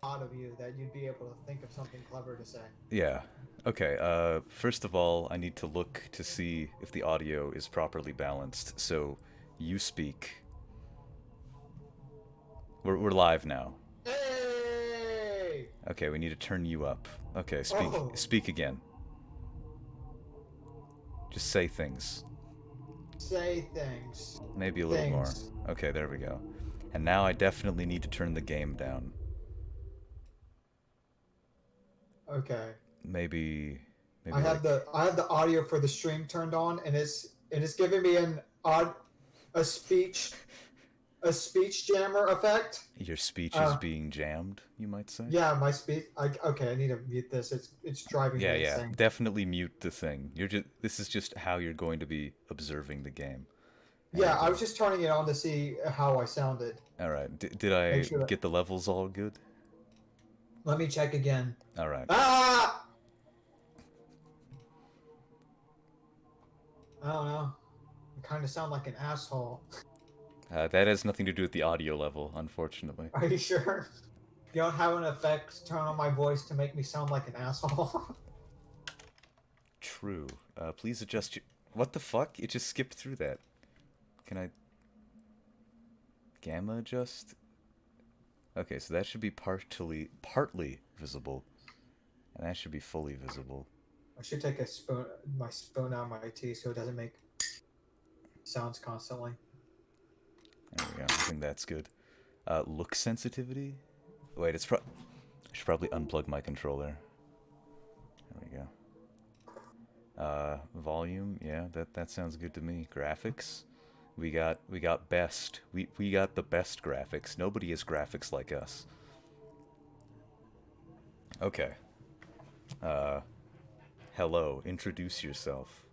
hot of you that you'd be able to think of something clever to say. Yeah. Okay, first of all, I need to look to see if the audio is properly balanced. So, you speak. We're live now. Hey! Okay, we need to turn you up. Okay, Oh, speak again. Just say things. say things. Maybe a little more. Things. Okay, there we go. And now I definitely need to turn the game down. Okay. Maybe I maybe have like the audio for the stream turned on, and it's giving me an odd a speech a speech jammer effect. your speech is Uh, being jammed, you might say. yeah, my speech. Okay, I need to mute this. It's driving Yeah, me yeah. insane. Definitely mute the thing. You're just this is just how you're going to be observing the game. Yeah, And I was just turning it on to see how I sounded. all right. Did Make I sure that. get the levels all good? Let me check again. All right. Ah! I don't know. I kind of sound like an asshole. That has nothing to do with the audio level, unfortunately. Are you sure? You don't have an effect turn on my voice to make me sound like an asshole? True. Please adjust your. What the fuck? It just skipped through that. Can I gamma adjust? Okay, so that should be partly visible, and that should be fully visible. I should take my spoon out of my tea so it doesn't make sounds constantly. There we go. I think that's good. Look sensitivity. Wait, I should probably unplug my controller. There we go. Volume. Yeah, that sounds good to me. Graphics. We got best. We got the best graphics. Nobody has graphics like us. Okay. Uh, hello. Introduce yourself.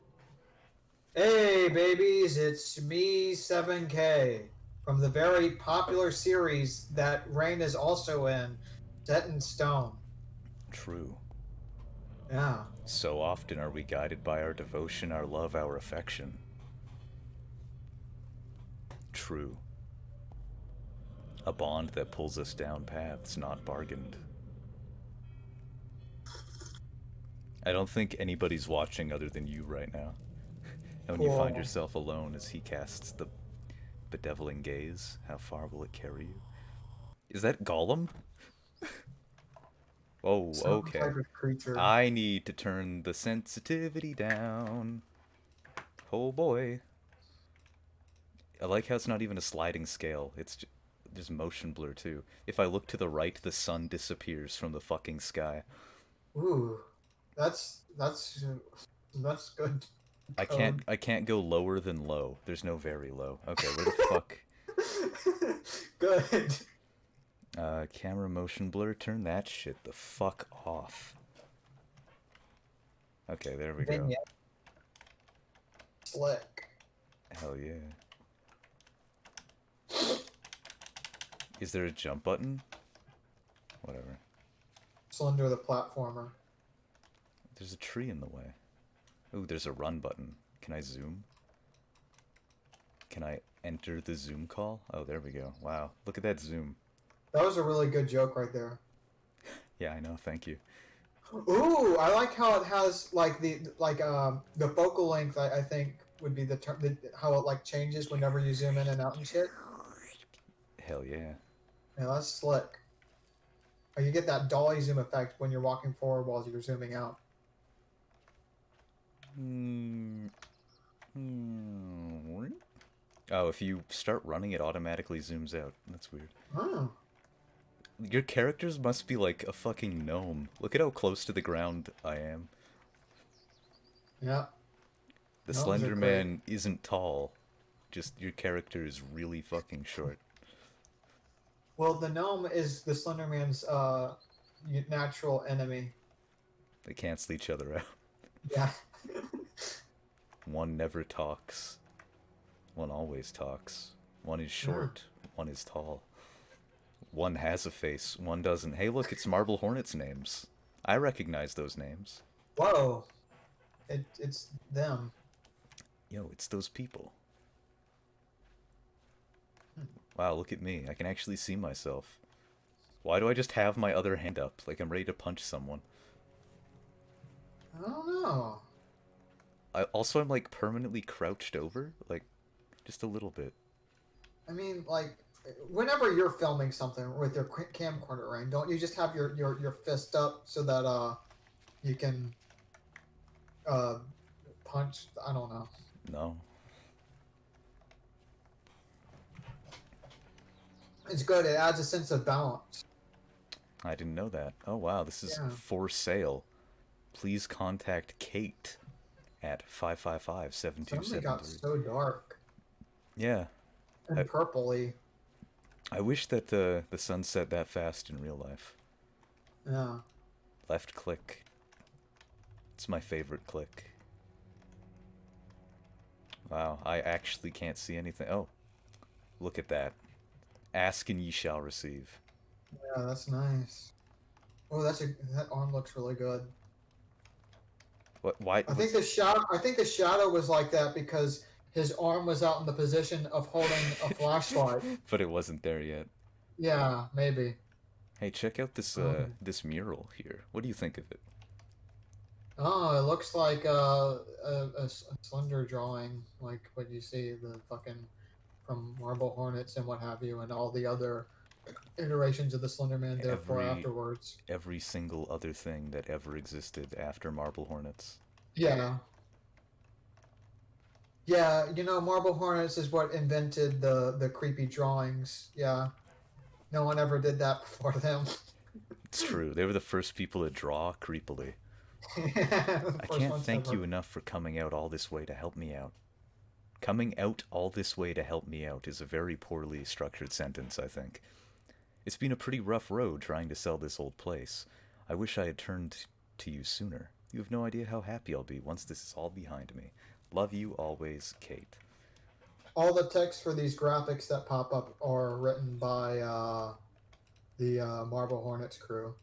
Hey, babies, it's me, 7K, from the very popular series that Rain is also in, Set in Stone. True. Yeah. So often are we guided by our devotion, our love, our affection. True. A bond that pulls us down paths not bargained. I don't think anybody's watching other than you right now. And when you find Cool. yourself alone as he casts the bedeviling gaze, how far will it carry you? Is that Gollum? Oh, Some okay. type of creature. I need to turn the sensitivity down. Oh boy. I like how it's not even a sliding scale. It's just motion blur too. If I look to the right, the sun disappears from the fucking sky. Ooh, that's good I can't code. I can't go lower than low. There's no very low. Okay, where the fuck? Good. Camera motion blur. Turn that shit the fuck off. Okay, there we go. Vignette. Slick. Hell yeah. Is there a jump button? Whatever. Slender the platformer. There's a tree in the way. Ooh, there's a run button. Can I zoom? Can I enter the zoom call? Oh, there we go. Wow, look at that zoom. That was a really good joke right there. Yeah, I know. Thank you. Ooh, I like how it has like the focal length. I think would be the term. How it like changes whenever you zoom in and out and shit. Hell yeah. Yeah, that's slick. You get that dolly zoom effect when you're walking forward while you're zooming out. Hmm. Hmm. Oh, if you start running, it automatically zooms out. That's weird. Oh, Your characters must be like a fucking gnome. Look at how close to the ground I am. yeah. The Gnomes are Slender great. Man isn't tall. Just your character is really fucking short. Well, the gnome is the Slender Man's natural enemy. They cancel each other out. Yeah. One never talks. One always talks. One is Yeah. short. One is tall. One has a face. One doesn't. Hey, look, it's Marble Hornet's names. I recognize those names. Whoa. It's them. Yo, it's those people. Hmm. Wow, look at me. I can actually see myself. Why do I just have my other hand up? Like I'm ready to punch someone. I don't know. I'm like permanently crouched over, like just a little bit. I mean, like, whenever you're filming something with your camcorder, right? Don't you just have your fist up so that you can uh punch? I don't know. No. It's good. It adds a sense of balance. I didn't know that. Oh wow, this is Yeah. for sale. Please contact Kate at 555 Suddenly got 7273. so dark Yeah. and I, purpley. I wish that the sun set that fast in real life. Yeah. Left click. It's my favorite click. Wow, I actually can't see anything. Oh, look at that. Ask and ye shall receive. Yeah, that's nice. Oh, that arm looks really good. What? Why I think was? the shadow was like that because his arm was out in the position of holding a flashlight. But it wasn't there yet. Yeah, maybe. Hey, check out this Um, this mural here. What do you think of it? oh, it looks like a Slender drawing, like what you see the fucking from Marble Hornets and what have you, and all the other iterations of the Slender Man. Therefore, Every afterwards. every single other thing that ever existed after Marble Hornets. Yeah, yeah. Marble Hornets is what invented the creepy drawings. Yeah, no one ever did that before them. It's true. They were the first people to draw creepily. The I first can't ones thank you ever. enough for coming out all this way to help me out. Coming out all this way to help me out is a very poorly structured sentence, I think. It's been a pretty rough road trying to sell this old place. I wish I had turned to you sooner. You have no idea how happy I'll be once this is all behind me. Love you always, Kate. All the text for these graphics that pop up are written by the Marble Hornets crew.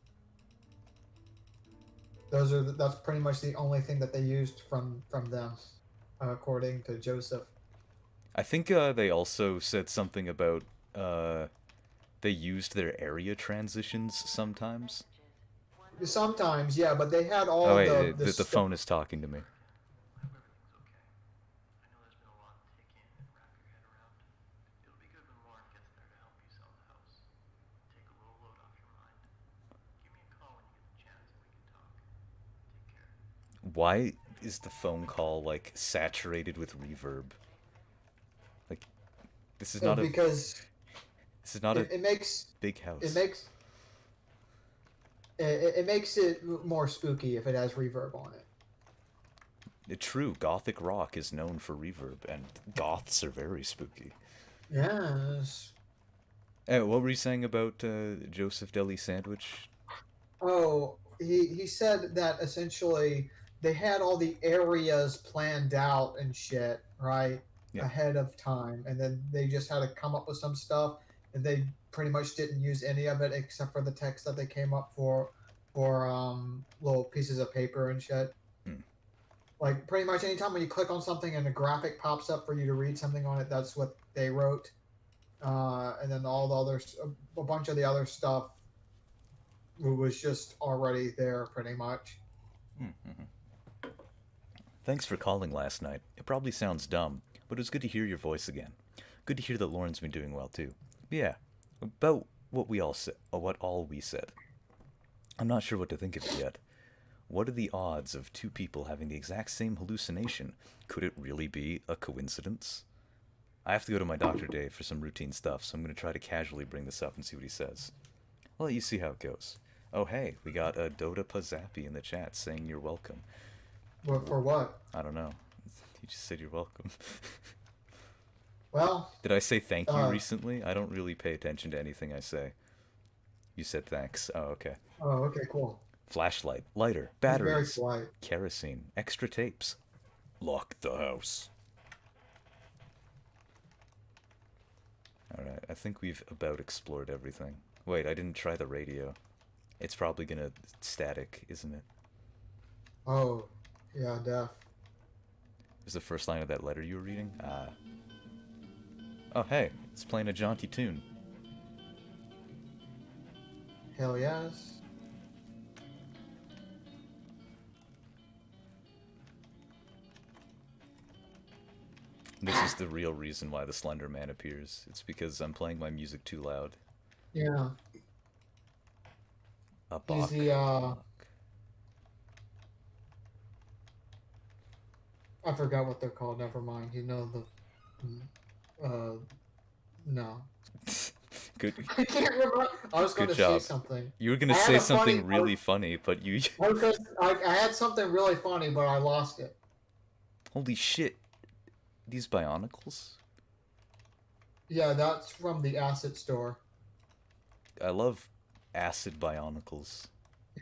That's pretty much the only thing that they used from them, according to Joseph. I think they also said something about uh, they used their area transitions sometimes. Sometimes, yeah, but they had Oh all wait, the the stuff. phone is talking to me. Why is the phone call like saturated with reverb? Like this is not a Because this is not a it makes big it house. makes it makes it more spooky if it has reverb on it. True, gothic rock is known for reverb, and goths are very spooky. Yes. What were you saying about Joseph Deli Sandwich? Oh, he said that essentially they had all the areas planned out and shit, right, Yeah. ahead of time, and then they just had to come up with some stuff, and they pretty much didn't use any of it except for the text that they came up for little pieces of paper and shit. Hmm. Like pretty much anytime when you click on something and a graphic pops up for you to read something on it, that's what they wrote. And then all the others, a bunch of the other stuff was just already there pretty much. Mm-hmm. Thanks for calling last night. It probably sounds dumb, but it was good to hear your voice again. Good to hear that Lauren's been doing well too. Yeah, about what we all said, what all we said. I'm not sure what to think of it yet. What are the odds of two people having the exact same hallucination? Could it really be a coincidence? I have to go to my doctor today for some routine stuff, so I'm going to try to casually bring this up and see what he says. I'll let you see how it goes. Oh, hey, we got a Dota Pazappi in the chat saying you're welcome. But for what? I don't know. He just said you're welcome. Well, Did I say thank you uh, recently? I don't really pay attention to anything I say. You said thanks. Oh, okay. oh, okay, cool. Flashlight, lighter, He's very batteries, polite. kerosene, extra tapes. Lock the house. Alright, I think we've about explored everything. Wait, I didn't try the radio. It's probably gonna static, isn't it? Oh, yeah, deaf. Is the first line of that letter you were reading? Ah. Oh, hey, it's playing a jaunty tune. Hell yes. This is the real reason why the Slender Man appears. It's because I'm playing my music too loud. Yeah. A He's Bach. the Bach. I forgot what they're called. Never mind. You know uh no. Good, I can't remember. I was going good to say job. something. You were gonna I had say a funny. something really funny, but you. I had something really funny, but I lost it. Holy shit! These Bionicles? Yeah, that's from the Acid Store. I love acid Bionicles.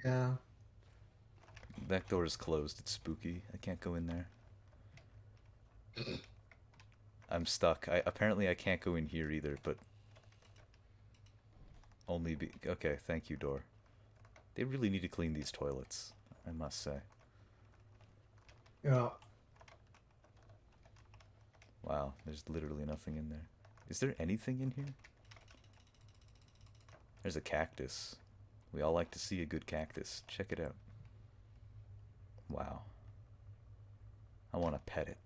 Yeah. That door is closed. It's spooky. I can't go in there. I'm stuck. Apparently I can't go in here either, but only be okay. Thank you, door. They really need to clean these toilets, I must say. Yeah. Wow, there's literally nothing in there. Is there anything in here? There's a cactus. We all like to see a good cactus. Check it out. Wow. I want to pet it.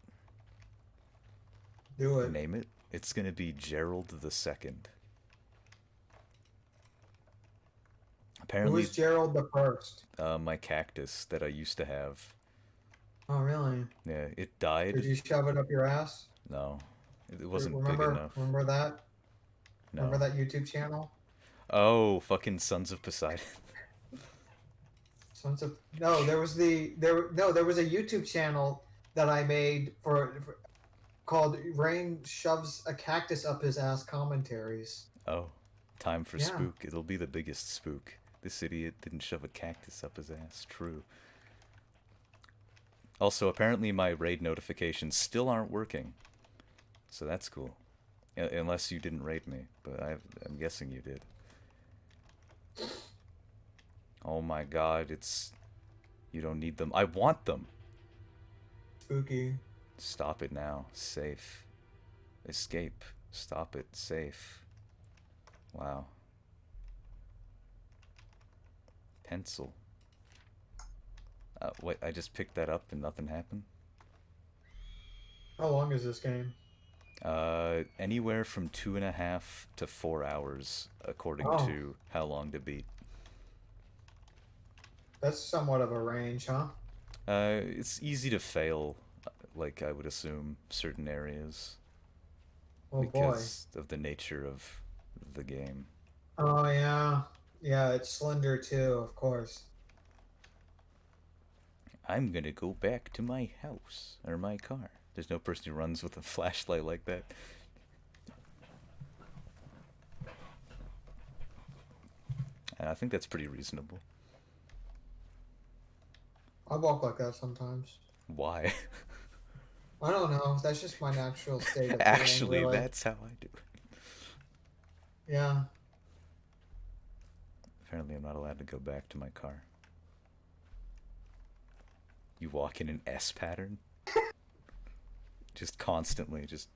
Do it. Name it. It's gonna be Gerald the Second. Who Apparently, is Gerald the First? my cactus that I used to have. Oh, really? Yeah, it died. Did you shove it up your ass? No, it wasn't big Remember? enough. Remember that? Remember No. that YouTube channel? Oh, fucking Sons of Poseidon. Sons of no, there was there was a YouTube channel that I made for called Rain shoves a cactus up his ass commentaries. Oh, time for Yeah. spook. It'll be the biggest spook. This idiot didn't shove a cactus up his ass. True. Also, apparently my raid notifications still aren't working. So that's cool. Unless you didn't raid me, but I'm guessing you did. Oh my god, it's... You don't need them. I want them! Spooky. Stop it now. Safe. Escape. Stop it. Safe. Wow. Pencil. Wait, I just picked that up and nothing happened? How long is this game? Anywhere from 2.5 to 4 hours, according Oh, to how long to beat. that's somewhat of a range, huh? It's easy to fail, like I would assume, certain areas, Oh boy. because of the nature of the game. Oh yeah. Yeah, it's Slender too, of course. I'm gonna go back to my house, or my car. There's no person who runs with a flashlight like that. I think that's pretty reasonable. I walk like that sometimes. Why? I don't know. That's just my natural state of being, Actually, really. that's how I do it. Yeah. Apparently, I'm not allowed to go back to my car. You walk in an S pattern? Just constantly, just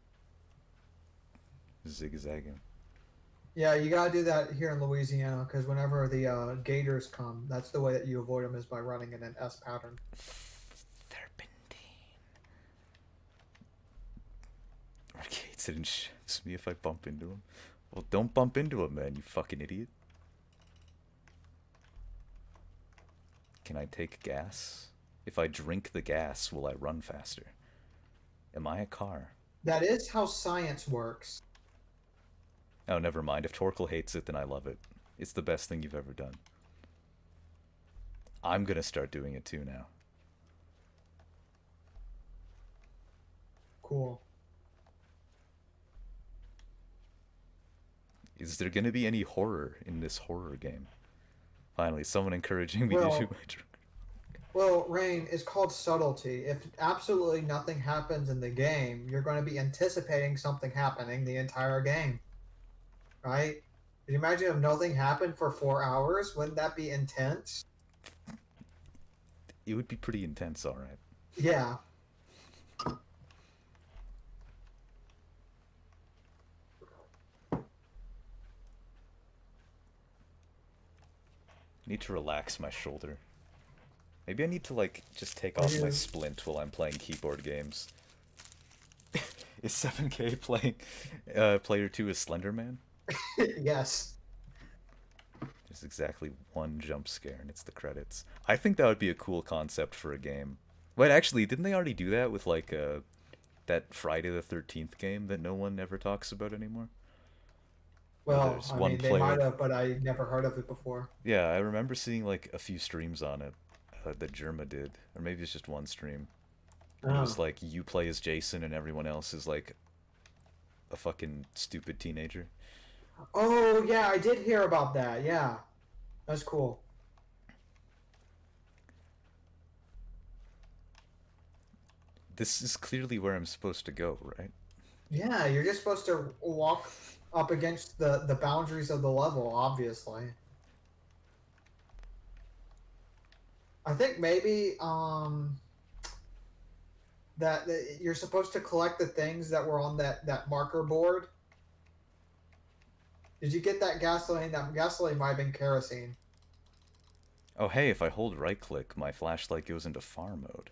zigzagging. Yeah, you gotta do that here in Louisiana because whenever the gators come, that's the way that you avoid them is by running in an S pattern. Serpentine. Arcade said and shoves me if I bump into him. Well, don't bump into him, man, you fucking idiot. Can I take gas? If I drink the gas, will I run faster? Am I a car? That is how science works. Oh, never mind. If Torkel hates it, then I love it. It's the best thing you've ever done. I'm gonna start doing it too now. Cool. Is there gonna be any horror in this horror game? Finally, someone encouraging me to Well, do my drink. well, Rain, it's called subtlety. If absolutely nothing happens in the game, you're going to be anticipating something happening the entire game, right? Can you imagine if nothing happened for 4 hours? Wouldn't that be intense? It would be pretty intense, alright. Yeah. Need to relax my shoulder. Maybe I need to like just take Are off my you? splint while I'm playing keyboard games. Is 7K playing player 2 is Slender Man? Yes. There's exactly one jump scare and it's the credits. I think that would be a cool concept for a game. Wait, actually, didn't they already do that with like that Friday the 13th game that no one ever talks about anymore? Where Well, there's I one mean, they might player. have, but I never heard of it before. Yeah, I remember seeing like a few streams on it that Germa did, or maybe it's just one stream. And it was Oh. like you play as Jason and everyone else is like a fucking stupid teenager. Oh yeah, I did hear about that. Yeah, that's cool. This is clearly where I'm supposed to go, right? Yeah, you're just supposed to walk up against the boundaries of the level, obviously. I think maybe that you're supposed to collect the things that were on that marker board. Did you get that gasoline? That gasoline might have been kerosene. Oh hey, if I hold right click, my flashlight goes into far mode.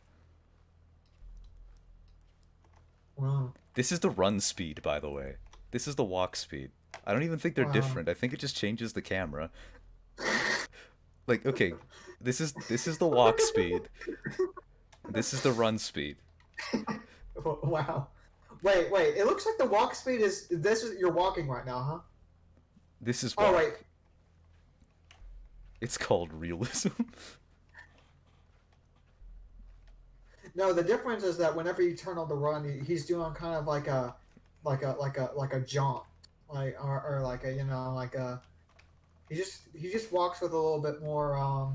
Wow. This is the run speed, by the way. This is the walk speed. I don't even think they're Wow. different. I think it just changes the camera. Like, okay, this is the walk speed. This is the run speed. Wow. Wait. It looks like the walk speed is this is you're walking right now, huh? This is Oh wait. walk. It's called realism. No, the difference is that whenever you turn on the run, he's doing kind of like a jaunt, or like a like a he just walks with a little bit more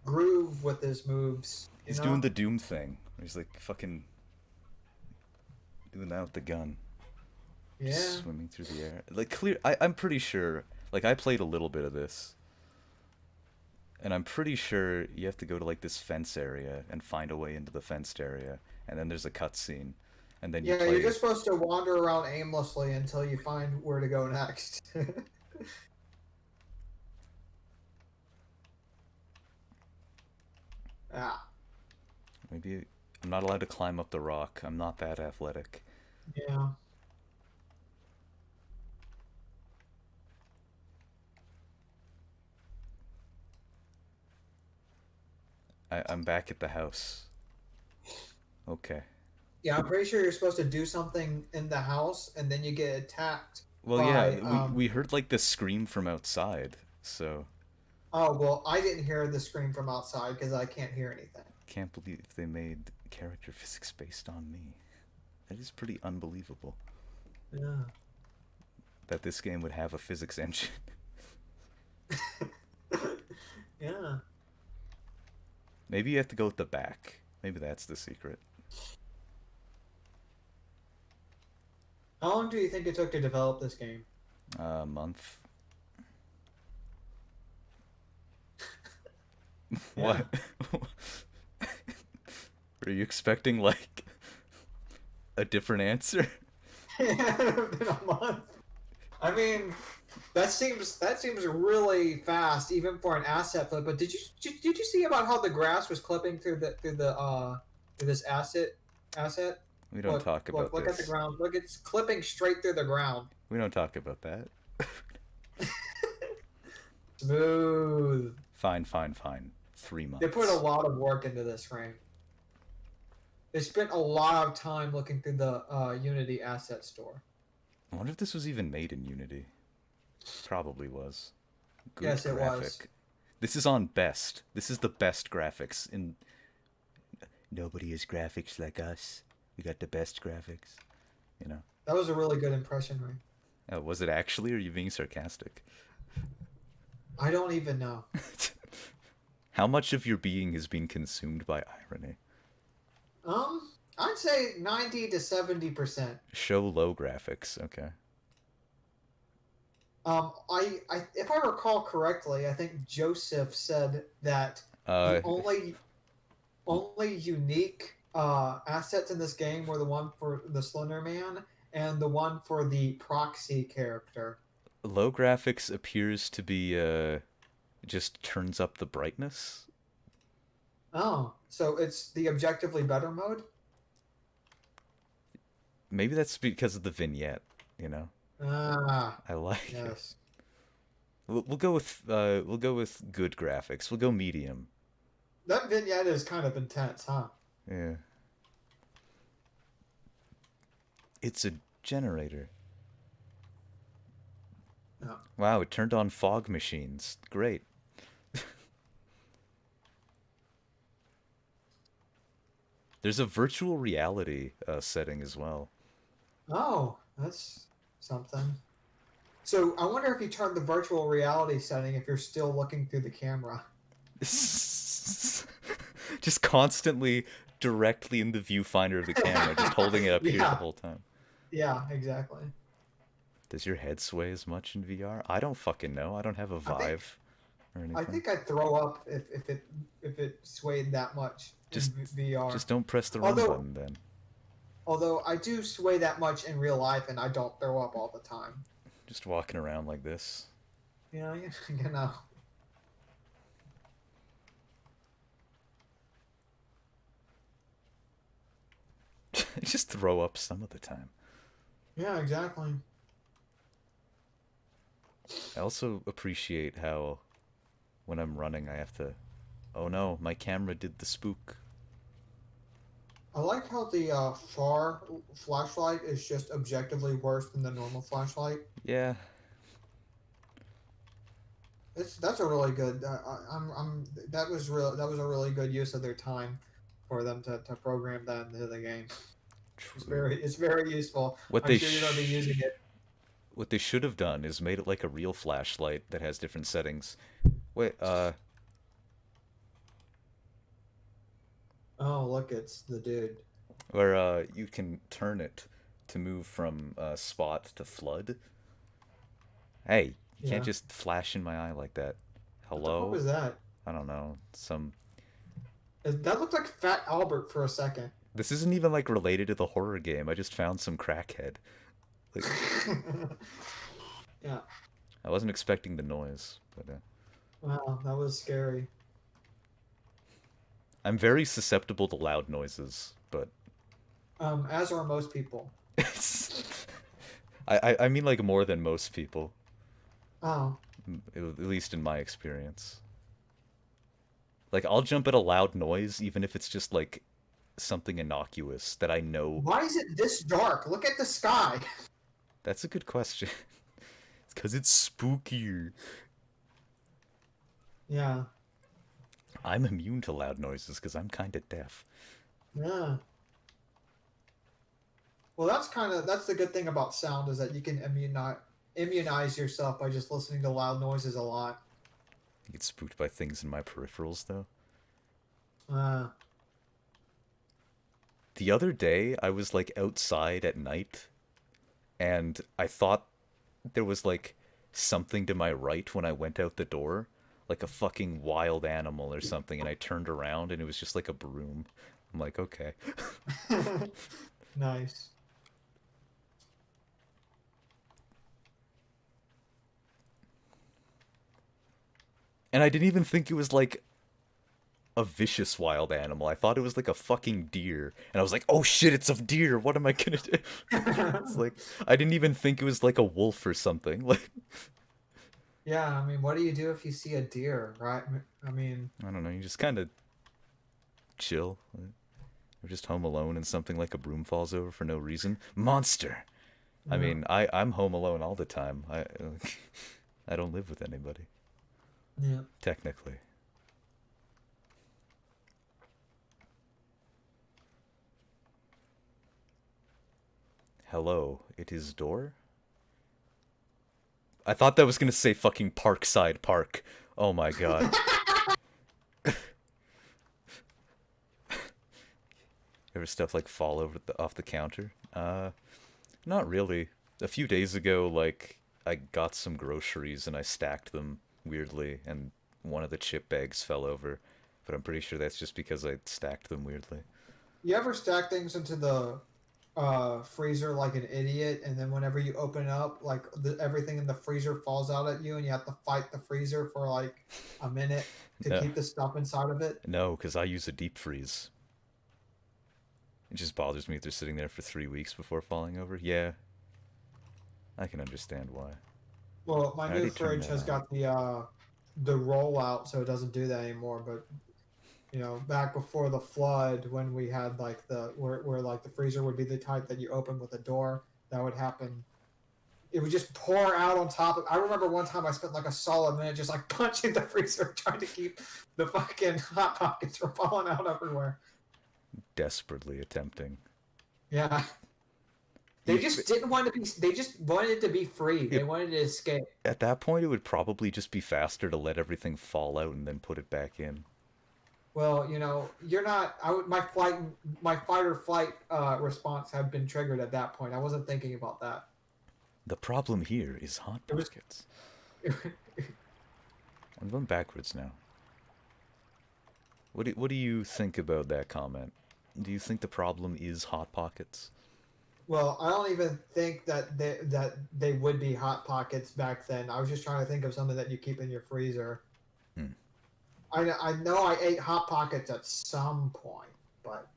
groove with his moves. You He's doing know? the Doom thing. He's like fucking doing that with the gun. Just Yeah. swimming through the air. Like clear I'm pretty sure like I played a little bit of this. And I'm pretty sure you have to go to like this fence area and find a way into the fenced area, and then there's a cutscene, and then you Yeah, you're play. just supposed to wander around aimlessly until you find where to go next. Ah, Maybe I'm not allowed to climb up the rock. I'm not that athletic. yeah. I'm back at the house. Okay. Yeah, I'm pretty sure you're supposed to do something in the house and then you get attacked Well, yeah, by we heard like the scream from outside, so oh well, I didn't hear the scream from outside because I can't hear anything. can't believe they made character physics based on me. That is pretty unbelievable Yeah. that this game would have a physics engine. Yeah. Maybe you have to go with the back. Maybe that's the secret. How long do you think it took to develop this game? Month. Yeah. What? Were you expecting like a different answer? It's been a month. I mean, that seems really fast, even for an asset flip. But did you see about how the grass was clipping through this asset? We don't Look talk look about look at the this. ground. Look, it's clipping straight through the ground. We don't talk about that. Smooth. Fine, fine, fine. Three They put a months. lot of work into this frame. They spent a lot of time looking through the Unity asset store. I wonder if this was even made in Unity. Probably was. Good Yes, it was. graphic. This is on best. This is the best graphics in. Nobody has graphics like us. We got the best graphics. You know. That was a really good impression, right? Was it actually, or are you being sarcastic? I don't even know. How much of your being is being consumed by irony? I'd say 90 to 70%. Show low graphics. Okay. If I recall correctly, I think Joseph said that the Uh, only unique assets in this game were the one for the Slender Man and the one for the proxy character. Low graphics appears to be just turns up the brightness. Oh, so it's the objectively better mode? Maybe that's because of the vignette, you know. Ah, I like it. yes. We'll go with good graphics. We'll go medium. That vignette is kind of intense, huh? Yeah. It's a generator. Yeah. Wow, it turned on fog machines. Great. There's a virtual reality setting as well. Oh, that's something. So I wonder if you turn the virtual reality setting if you're still looking through the camera. Just constantly directly in the viewfinder of the camera, just holding it up here the Yeah, whole time. yeah, exactly. Does your head sway as much in VR? I don't fucking know. I don't have a I think Vive or I anything. think I'd throw up if it swayed that much in Just VR. just don't press the run Although button then. although I do sway that much in real life, and I don't throw up all the time. Just walking around like this. You know, you know. Just throw up some of the time. Yeah, exactly. I also appreciate how when I'm running I have to, oh no, my camera did the spook. I like how the far flashlight is just objectively worse than the normal flashlight. Yeah, That's a really good. That was a really good use of their time for them to program that into the game. true. It's very useful. What I'm they sure you're going to be using sh- it. what they should have done is made it like a real flashlight that has different settings. Wait, Oh, look, it's the dude. where you can turn it to move from spot to flood. Hey, you can't Yeah. just flash in my eye like that. What the fuck Hello? was that? I don't know. Some That looked like Fat Albert for a second. This isn't even like related to the horror game. I just found some crackhead. Like Yeah. I wasn't expecting the noise, but Wow, that was scary. I'm very susceptible to loud noises, but As are most people. I mean like more than most people, Oh, at least in my experience. Like I'll jump at a loud noise even if it's just like something innocuous that I know. why is it this dark? Look at the sky. That's a good question. It's because it's spookier. Yeah. I'm immune to loud noises because I'm kind of deaf. Yeah. Well, that's the good thing about sound is that you can immunize yourself by just listening to loud noises a lot. I get spooked by things in my peripherals though. Uh, The other day, I was like outside at night, and I thought there was like something to my right when I went out the door, like a fucking wild animal or something, and I turned around and it was just like a broom. I'm like, okay. nice. And I didn't even think it was like a vicious wild animal. I thought it was like a fucking deer. And I was like, oh shit, it's a deer. What am I gonna do? It's like, I didn't even think it was like a wolf or something. Like, Yeah, I mean, what do you do if you see a deer, right? I mean, I don't know, you just kind of chill. You're just home alone and something like a broom falls over for no reason. Monster! I yeah, mean, I'm home alone all the time. I don't live with anybody, yeah. technically. Hello, it is door? I thought that was gonna say fucking Parkside Park. Oh my god. Ever stuff like fall over off the counter? Not really. A few days ago, like, I got some groceries and I stacked them weirdly, and one of the chip bags fell over. But I'm pretty sure that's just because I stacked them weirdly. You ever stack things into the freezer like an idiot, and then whenever you open it up, like everything in the freezer falls out at you, and you have to fight the freezer for like a minute to No, keep the stuff inside of it. no, because I use a deep freeze. It just bothers me if they're sitting there for 3 weeks before falling over. Yeah, I can understand why. Well, my I new already turned fridge that has on. got the rollout, so it doesn't do that anymore. But back before the flood, when we had like where like the freezer would be the type that you open with a door, that would happen. It would just pour out on top of. I remember one time I spent like a solid minute just like punching the freezer, trying to keep the fucking hot pockets from falling out everywhere. Desperately attempting. Yeah, they You, just didn't want to be. They just wanted to be free. They it, wanted to escape. at that point, it would probably just be faster to let everything fall out and then put it back in. Well, you're not. My fight or flight response had been triggered at that point. I wasn't thinking about that. The problem here is Hot It was. Pockets. I'm going backwards now. What do you think about that comment? Do you think the problem is Hot Pockets? Well, I don't even think that they would be hot pockets back then. I was just trying to think of something that you keep in your freezer. Hmm. I know I ate hot pockets at some point, but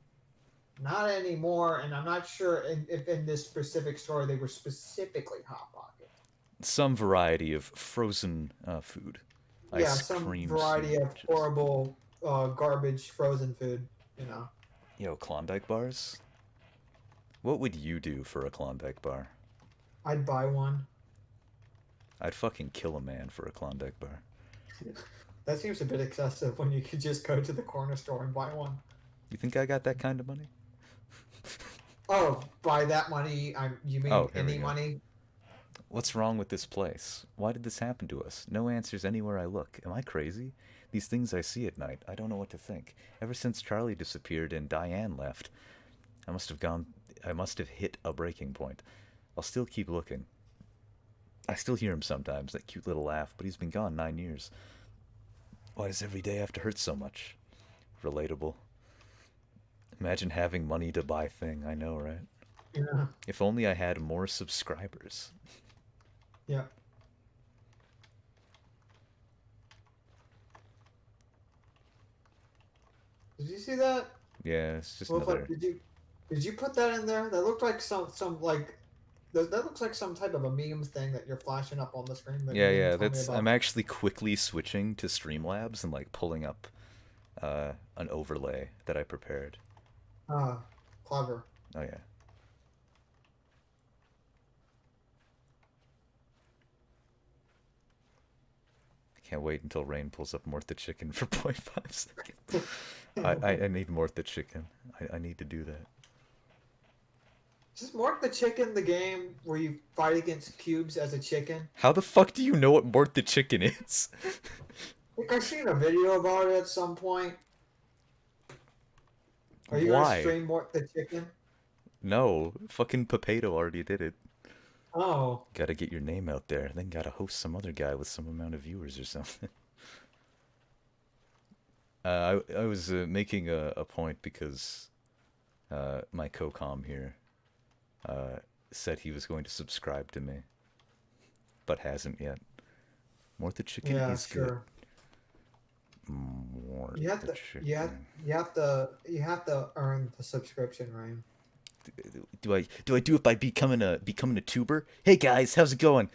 not anymore. And I'm not sure if in this specific story they were specifically hot pockets. Some variety of frozen food. Yeah, Ice some cream variety of sandwiches. horrible garbage frozen food. You know, Yo, Klondike bars? What would you do for a Klondike bar? I'd buy one. I'd fucking kill a man for a Klondike bar. That seems a bit excessive when you could just go to the corner store and buy one. You think I got that kind of money? Oh, by that money, you mean Oh, here we any go. money? What's wrong with this place? Why did this happen to us? No answers anywhere I look. Am I crazy? These things I see at night, I don't know what to think. Ever since Charlie disappeared and Diane left, I must have gone. I must have hit a breaking point. I'll still keep looking. I still hear him sometimes, that cute little laugh, but he's been gone 9 years. Why does every day have to hurt so much? Relatable. Imagine having money to buy thing, I know, right? Yeah, If only I had more subscribers. yeah. Did you see that? Yeah, it's just Well, another. did you put that in there? That looked like some like that looks like some type of a meme thing that you're flashing up on the screen that you Yeah, didn't yeah, tell me that's. I'm about. actually quickly switching to Streamlabs and like pulling up an overlay that I prepared. Ah, clever. Oh yeah. Can't wait until Rain pulls up Mortha Chicken for point 0.5 seconds. I need Mortha Chicken. I need to do that. Just Mark the Chicken, the game where you fight against cubes as a chicken. How the fuck do you know what Mortha Chicken is? I think I've seen a video about it at some point. Are you gonna Why? stream Mark the Chicken? No, fucking Papedo already did it. Oh, Gotta get your name out there, then gotta host some other guy with some amount of viewers or something. I was making a point because my co-com here uh, said he was going to subscribe to me, but hasn't yet. Mortha Chicken yeah, is good. sure. You have Mortha to, you have, Chicken. you have to earn the subscription, right? Do I do it by becoming a tuber? Hey guys, how's it going?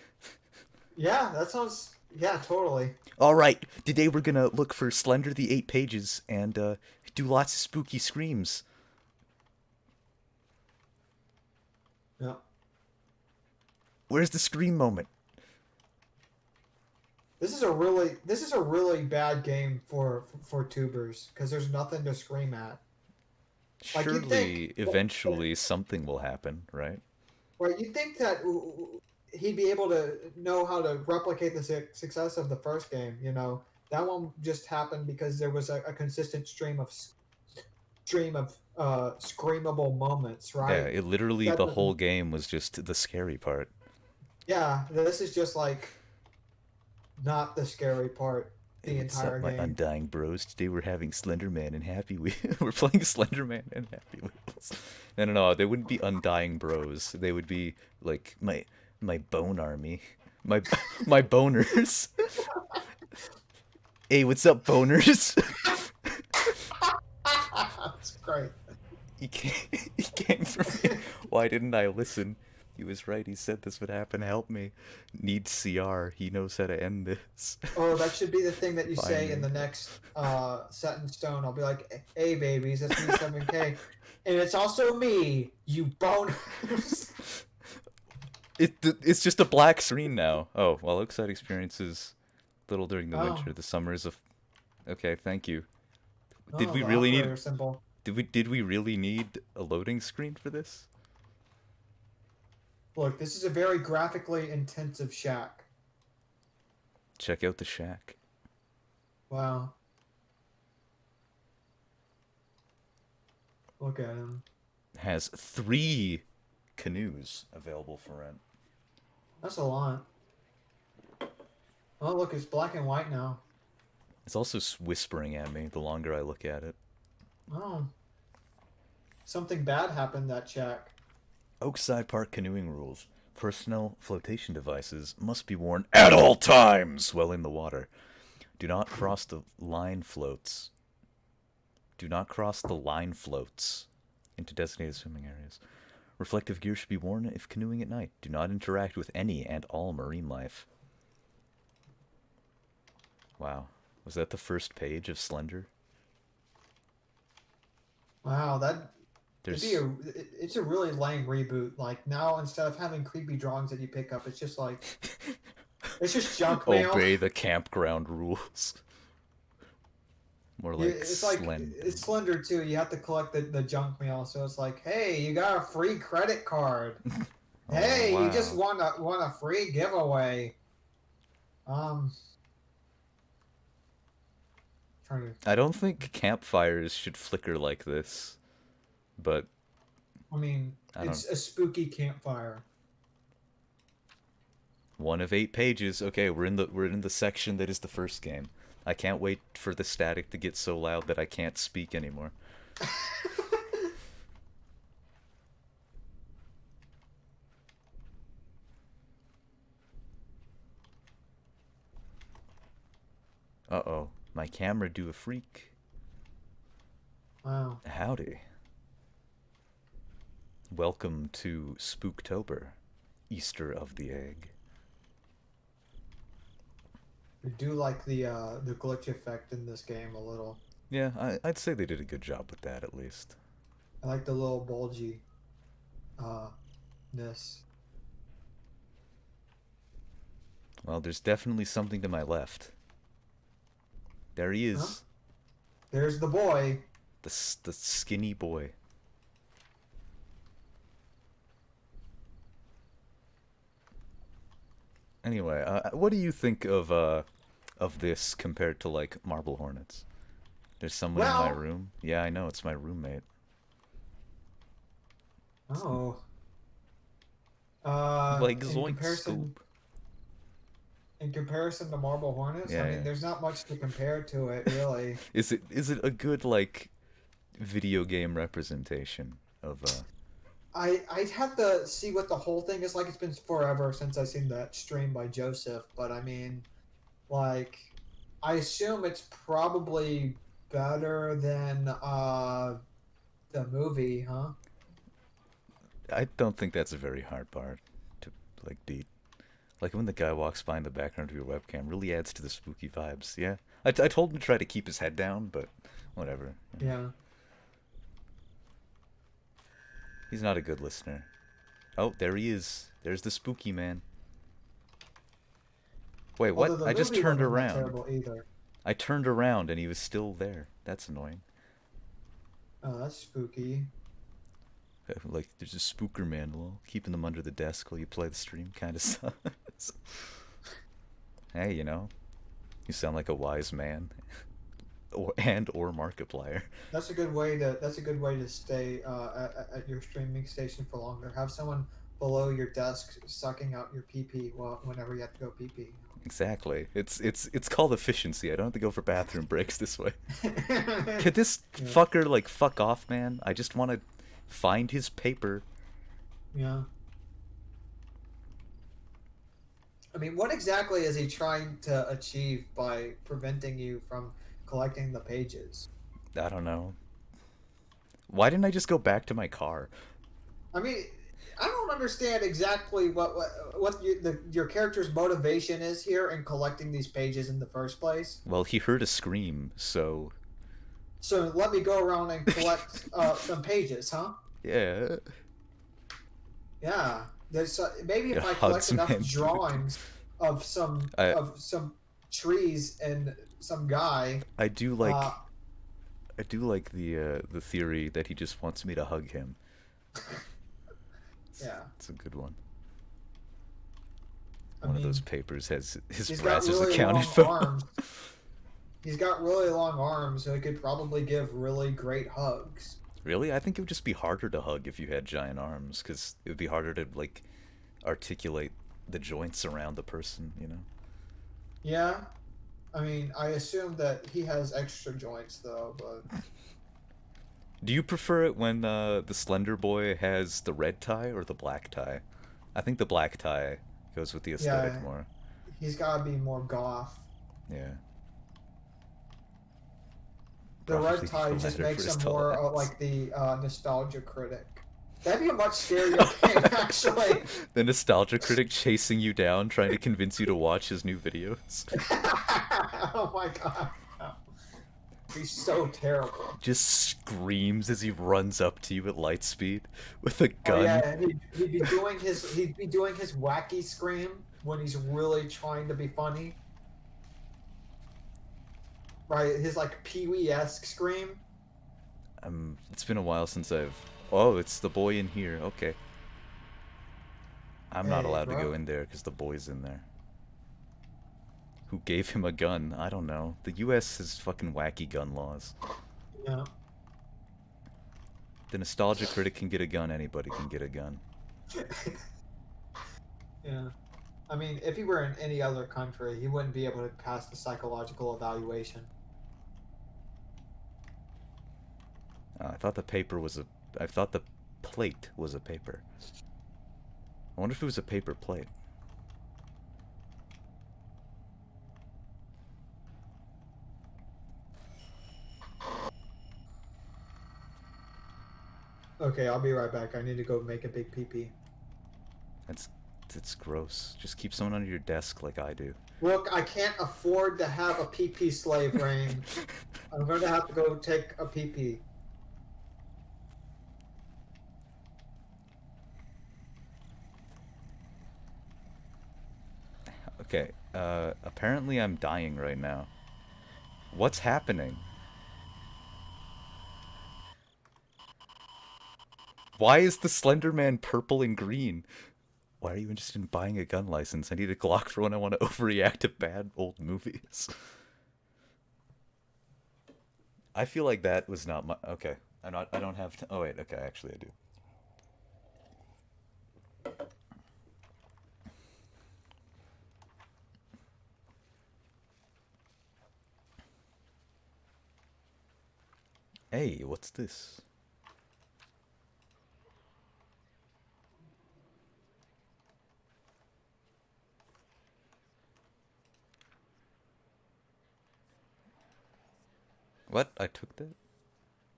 Yeah, that sounds. Yeah, totally. All right, today we're gonna look for Slender the 8 Pages and do lots of spooky screams. Yeah. Where's the scream moment? This is a really bad game for tubers because there's nothing to scream at. Like you'd think, Surely, eventually, something will happen, right? right? You'd think that he'd be able to know how to replicate the success of the first game. That one just happened because there was a consistent stream of screamable moments, Yeah, right? it literally That the whole doesn't. game was just the scary part. Yeah, this is just like not the scary part. Hey, the what's up, entire my game. undying bros? Today we're having Slender Man and Happy Wheels. We're playing Slender Man and Happy Wheels. No, no, no. They wouldn't be undying bros. They would be like my bone army, my my boners. Hey, what's up, boners? That's great. He came, he came for me. Why didn't I listen? He was right. He said this would happen. Help me. Need CR. He knows how to end this. Oh, that should be the thing that you Find say in me. the next Set in Stone. I'll be like, "Hey, babies, it's me, 7K, and it's also me, you boners." It's just a black screen now. Oh, well, Oakside experiences little during the Oh, winter. The summer is a. Okay, thank you. Did oh, we the really need? operator symbol. Did we really need a loading screen for this? Look, this is a very graphically intensive shack. Check out the shack. Wow, look at him. Has 3 canoes available for rent. That's a lot. Oh, look, it's black and white now. It's also whispering at me the longer I look at it. Oh, something bad happened that shack. Oakside Park canoeing rules. Personal flotation devices must be worn at all times while in the water. Do not cross the line floats. Do not cross the line floats into designated swimming areas. Reflective gear should be worn if canoeing at night. Do not interact with any and all marine life. Wow. Was that the first page of Slender? Wow, that it'd be There's a it's a really lame reboot. Like now, instead of having creepy drawings that you pick up, it's just like it's just junk mail. obey the campground rules. More like It's like Slender. it's Slender too. You have to collect the junk mail. So it's like, hey, you got a free credit card. Oh Hey, you just wow. won a free giveaway. Um, trying to. I don't think campfires should flicker like this, but I mean, I don't. it's a spooky campfire. One of 8 pages. Okay, we're in the section that is the first game. I can't wait for the static to get so loud that I can't speak anymore. Uh-oh. My camera do a freak. Wow. Howdy. Welcome to Spooktober. Easter of the Egg. We do like the glitch effect in this game a little. Yeah, I'd say they did a good job with that at least. I like the little bulgy uh ness. Well, there's definitely something to my left. There he Huh? is. There's the boy. The skinny boy. Anyway, what do you think of this compared to like Marble Hornets? There's someone in my Well, room. Yeah, I know, it's my roommate. oh. Like In zoink comparison scoop. to Marble Hornets, I Yeah, mean, yeah. there's not much to compare to it, really. Is it a good like video game representation of I'd have to see what the whole thing is like. It's been forever since I've seen that stream by Joseph, but I mean, like, I assume it's probably better than the movie, huh? I don't think that's a very hard part to like beat. Like when the guy walks by in the background of your webcam really adds to the spooky vibes. Yeah. I told him to try to keep his head down, but whatever. Yeah. He's not a good listener. Oh, there he is. There's the spooky man. Wait, Although what? the I just movie turned wasn't that around. terrible either. I turned around and he was still there. That's annoying. Oh, that's spooky. Like, there's a spooker man, lol, keeping them under the desk while you play the stream kind of sucks. Hey, you sound like a wise man. or Markiplier. That's a good way to stay at your streaming station for longer. Have someone below your desk sucking out your pee pee whenever you have to go pee pee. Exactly. It's called efficiency. I don't have to go for bathroom breaks this way. Could this Yeah. fucker like fuck off, man? I just want to find his paper. Yeah. I mean, what exactly is he trying to achieve by preventing you from collecting the pages? I don't know. Why didn't I just go back to my car? I mean, I don't understand exactly your character's motivation is here in collecting these pages in the first place. Well, he heard a scream, so So let me go around and collect some pages, huh? yeah. Yeah. There's maybe It if I collect hugs enough man. drawings I of some trees and some guy, I do uh, like I do like the theory that he just wants me to hug him. yeah. It's a good one. I One of those mean, papers has his he's got browser's really account long info. arms. He's got really long arms, so he could probably give really great hugs. Really? I think it would just be harder to hug if you had giant arms, because it would be harder to like articulate the joints around the person, you know? Yeah. I mean, I assume that he has extra joints though, but Do you prefer it when the Slender Boy has the red tie or the black tie? I think the black tie goes with the aesthetic yeah, more. he's got to be more goth. Yeah. The red Probably tie the just latter for makes his him tall more ass. like the nostalgia critic. That'd be a much scarier game, actually. The nostalgia critic chasing you down, trying to convince you to watch his new videos. Oh my god. No. He's so terrible. Just screams as he runs up to you at light speed with a Oh gun. yeah, he'd be doing his wacky scream when he's really trying to be funny. Right, his like Pee-wee-esque scream. It's been a while since I've. Oh, it's the boy in here. Okay. I'm not Hey, allowed to go bro. in there because the boy's in there. Who gave him a gun? I don't know. The US has fucking wacky gun laws. Yeah. The nostalgia critic can get a gun, anybody can get a gun. Yeah. I mean, if he were in any other country, he wouldn't be able to pass the psychological evaluation. I thought the paper was a. I thought the plate was a paper. I wonder if it was a paper plate. Okay, I'll be right back. I need to go make a big pee pee. That's it's gross. Just keep someone under your desk like I do. Look, I can't afford to have a pee pee slave reign. I'm going to have to go take a pee pee. Okay. Apparently I'm dying right now. What's happening? Why is the Slender Man purple and green? Why are you interested in buying a gun license? I need a Glock for when I want to overreact to bad old movies. I feel like that was not my. Okay, I'm not. I don't have. Oh wait. Okay, actually I do. Hey, what's this? What? I took that?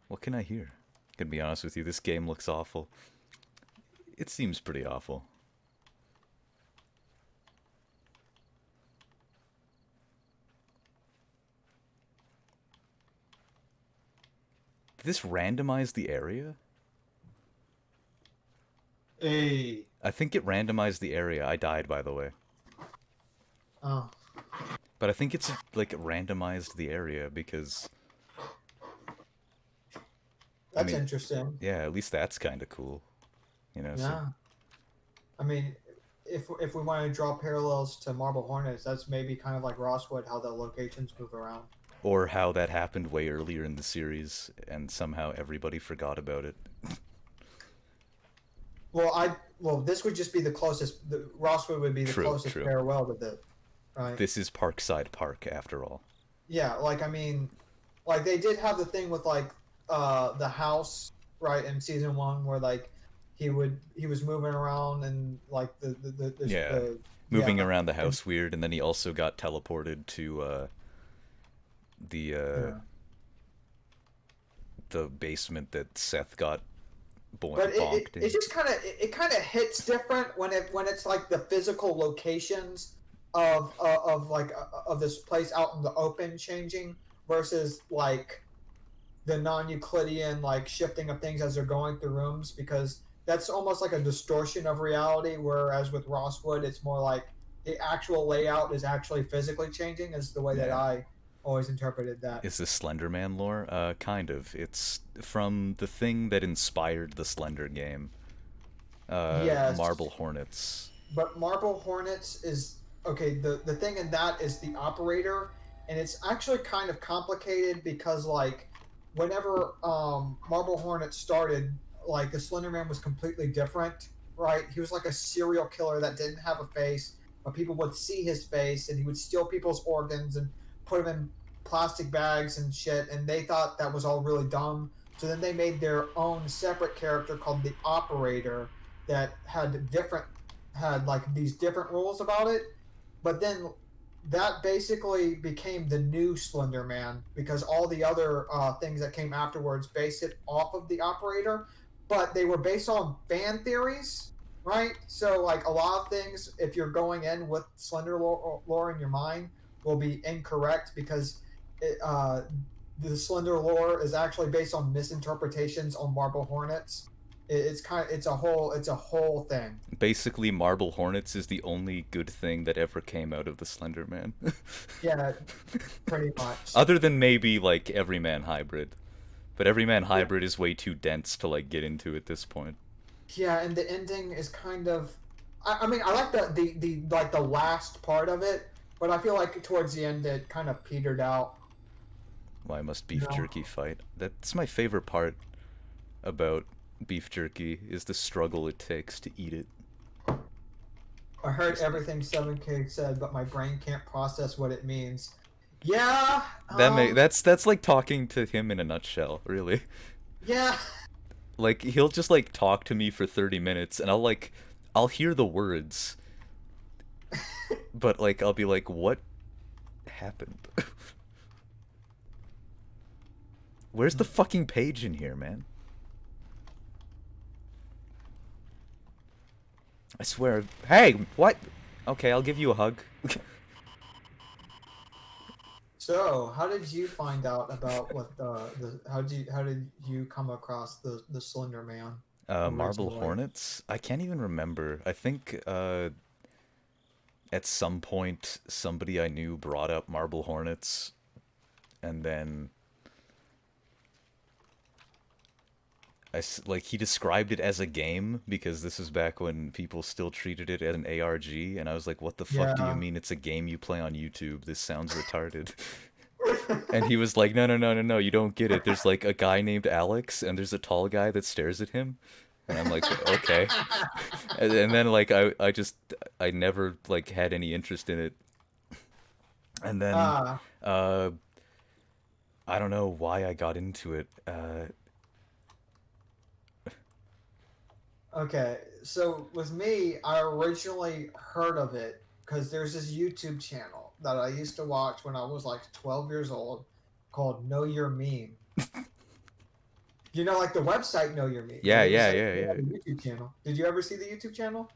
What can I hear? Gonna be honest with you, this game looks awful. It seems pretty awful. Did this randomize the area? Hey. I think it randomized the area. I died, by the way. Oh, But I think it's like randomized the area because I that's mean, interesting. yeah, at least that's kind of cool, you know. So Yeah. I mean, if we want to draw parallels to Marble Hornets, that's maybe kind of like Rosswood, how the locations move around. or how that happened way earlier in the series and somehow everybody forgot about it. Well, this would just be the closest. The Rosswood would be the True, closest true. parallel to the right? This is Parkside Park after all. Yeah, like I mean, like they did have the thing with like the house, right, in season one where like he was moving around and like Yeah, moving yeah around the and house weird, and then he also got teleported to the yeah. the basement that Seth got But bonked it in. just kind of it kind of hits different when it's like the physical locations of like of this place out in the open changing versus like the non-Euclidean like shifting of things as they're going through rooms, because that's almost like a distortion of reality, whereas with Rosswood it's more like the actual layout is actually physically changing, is the way that Yeah. I always interpreted that. Is this Slender Man lore? Kind of. It's from the thing that inspired the Slender game. Marble Yes, Hornets. but Marble Hornets is okay. The thing in that is the operator, and it's actually kind of complicated because like whenever Marble Hornets started, like the Slender Man was completely different, right? He was like a serial killer that didn't have a face, but people would see his face, and he would steal people's organs and put them in plastic bags and shit, and they thought that was all really dumb. So then they made their own separate character called the Operator that had like these different rules about it. But then that basically became the new Slender Man because all the other things that came afterwards based it off of the operator, but they were based on fan theories, right? So like a lot of things, if you're going in with Slender lore in your mind, will be incorrect because the Slender lore is actually based on misinterpretations on Marble Hornets. It's kind of it's a whole thing. Basically, Marble Hornets is the only good thing that ever came out of the Slender Man. Yeah, pretty much. Other than maybe, like, Everyman Hybrid. But Everyman Yeah, Hybrid is way too dense to, like, get into at this point. yeah, and the ending is kind of. I mean, I like the like the last part of it, but I feel like towards the end it kind of petered out. Why must You beef know, jerky fight? That's my favorite part about beef jerky, is the struggle it takes to eat it. I heard Just everything 7K said, but my brain can't process what it means. Yeah, that's like talking to him in a nutshell, really. yeah. Like, he'll just like talk to me for 30 minutes, and I'll hear the words, but like I'll be like, what happened? Where's the fucking page in here, man? I swear. Hey, what? Okay, I'll give you a hug. So, how did you find out about what the how did you come across the Slender Man Marble originally? Hornets? I can't even remember. I think at some point somebody I knew brought up Marble Hornets, and then like, he described it as a game because this is back when people still treated it as an ARG, and I was like, "What the fuck do you Yeah. mean it's a game you play on YouTube? This sounds retarded." And he was like, "No, no, no, no, no, you don't get it. There's like a guy named Alex, and there's a tall guy that stares at him." And I'm like, "Okay." And then like I never like had any interest in it. And then Ah, uh I don't know why I got into it. okay. So with me, I originally heard of it because there's this YouTube channel that I used to watch when I was like 12 years old called Know Your Meme. You know, like the website Know Your Meme, but Yeah, it was yeah, like yeah, they yeah. had a YouTube channel. Did you ever see the YouTube channel?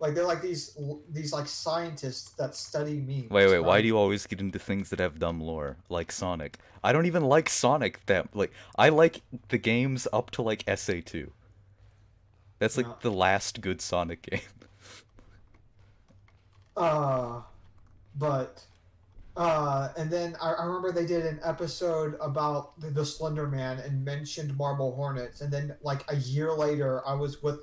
Like they're like these like scientists that study Wait, memes, wait, why right? do you always get into things that have dumb lore, like Sonic? I don't even like Sonic that, like, I like the games up to like SA2. That's Yeah. like the last good Sonic game. Uh, but and then I remember they did an episode about the Slender Man and mentioned Marble Hornets, and then like a year later, I was with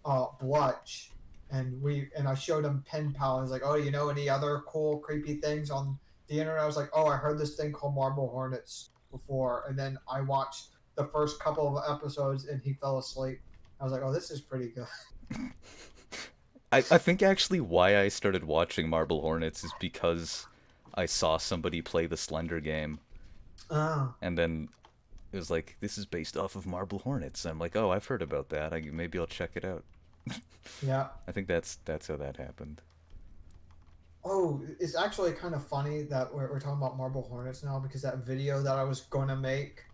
Blutch, and I showed him Pen Pal. I was like, "Oh, you know any other cool, creepy things on the internet?" I was like, "Oh, I heard this thing called Marble Hornets before," and then I watched the first couple of episodes, and he fell asleep. I was like, "Oh, this is pretty good." I think actually why I started watching Marble Hornets is because I saw somebody play the Slender game, Oh, and then it was like, this is based off of Marble Hornets. I'm like, oh, I've heard about that. Maybe I'll check it out. yeah. I think that's how that happened. Oh, it's actually kind of funny that we're talking about Marble Hornets now because that video that I was going to make,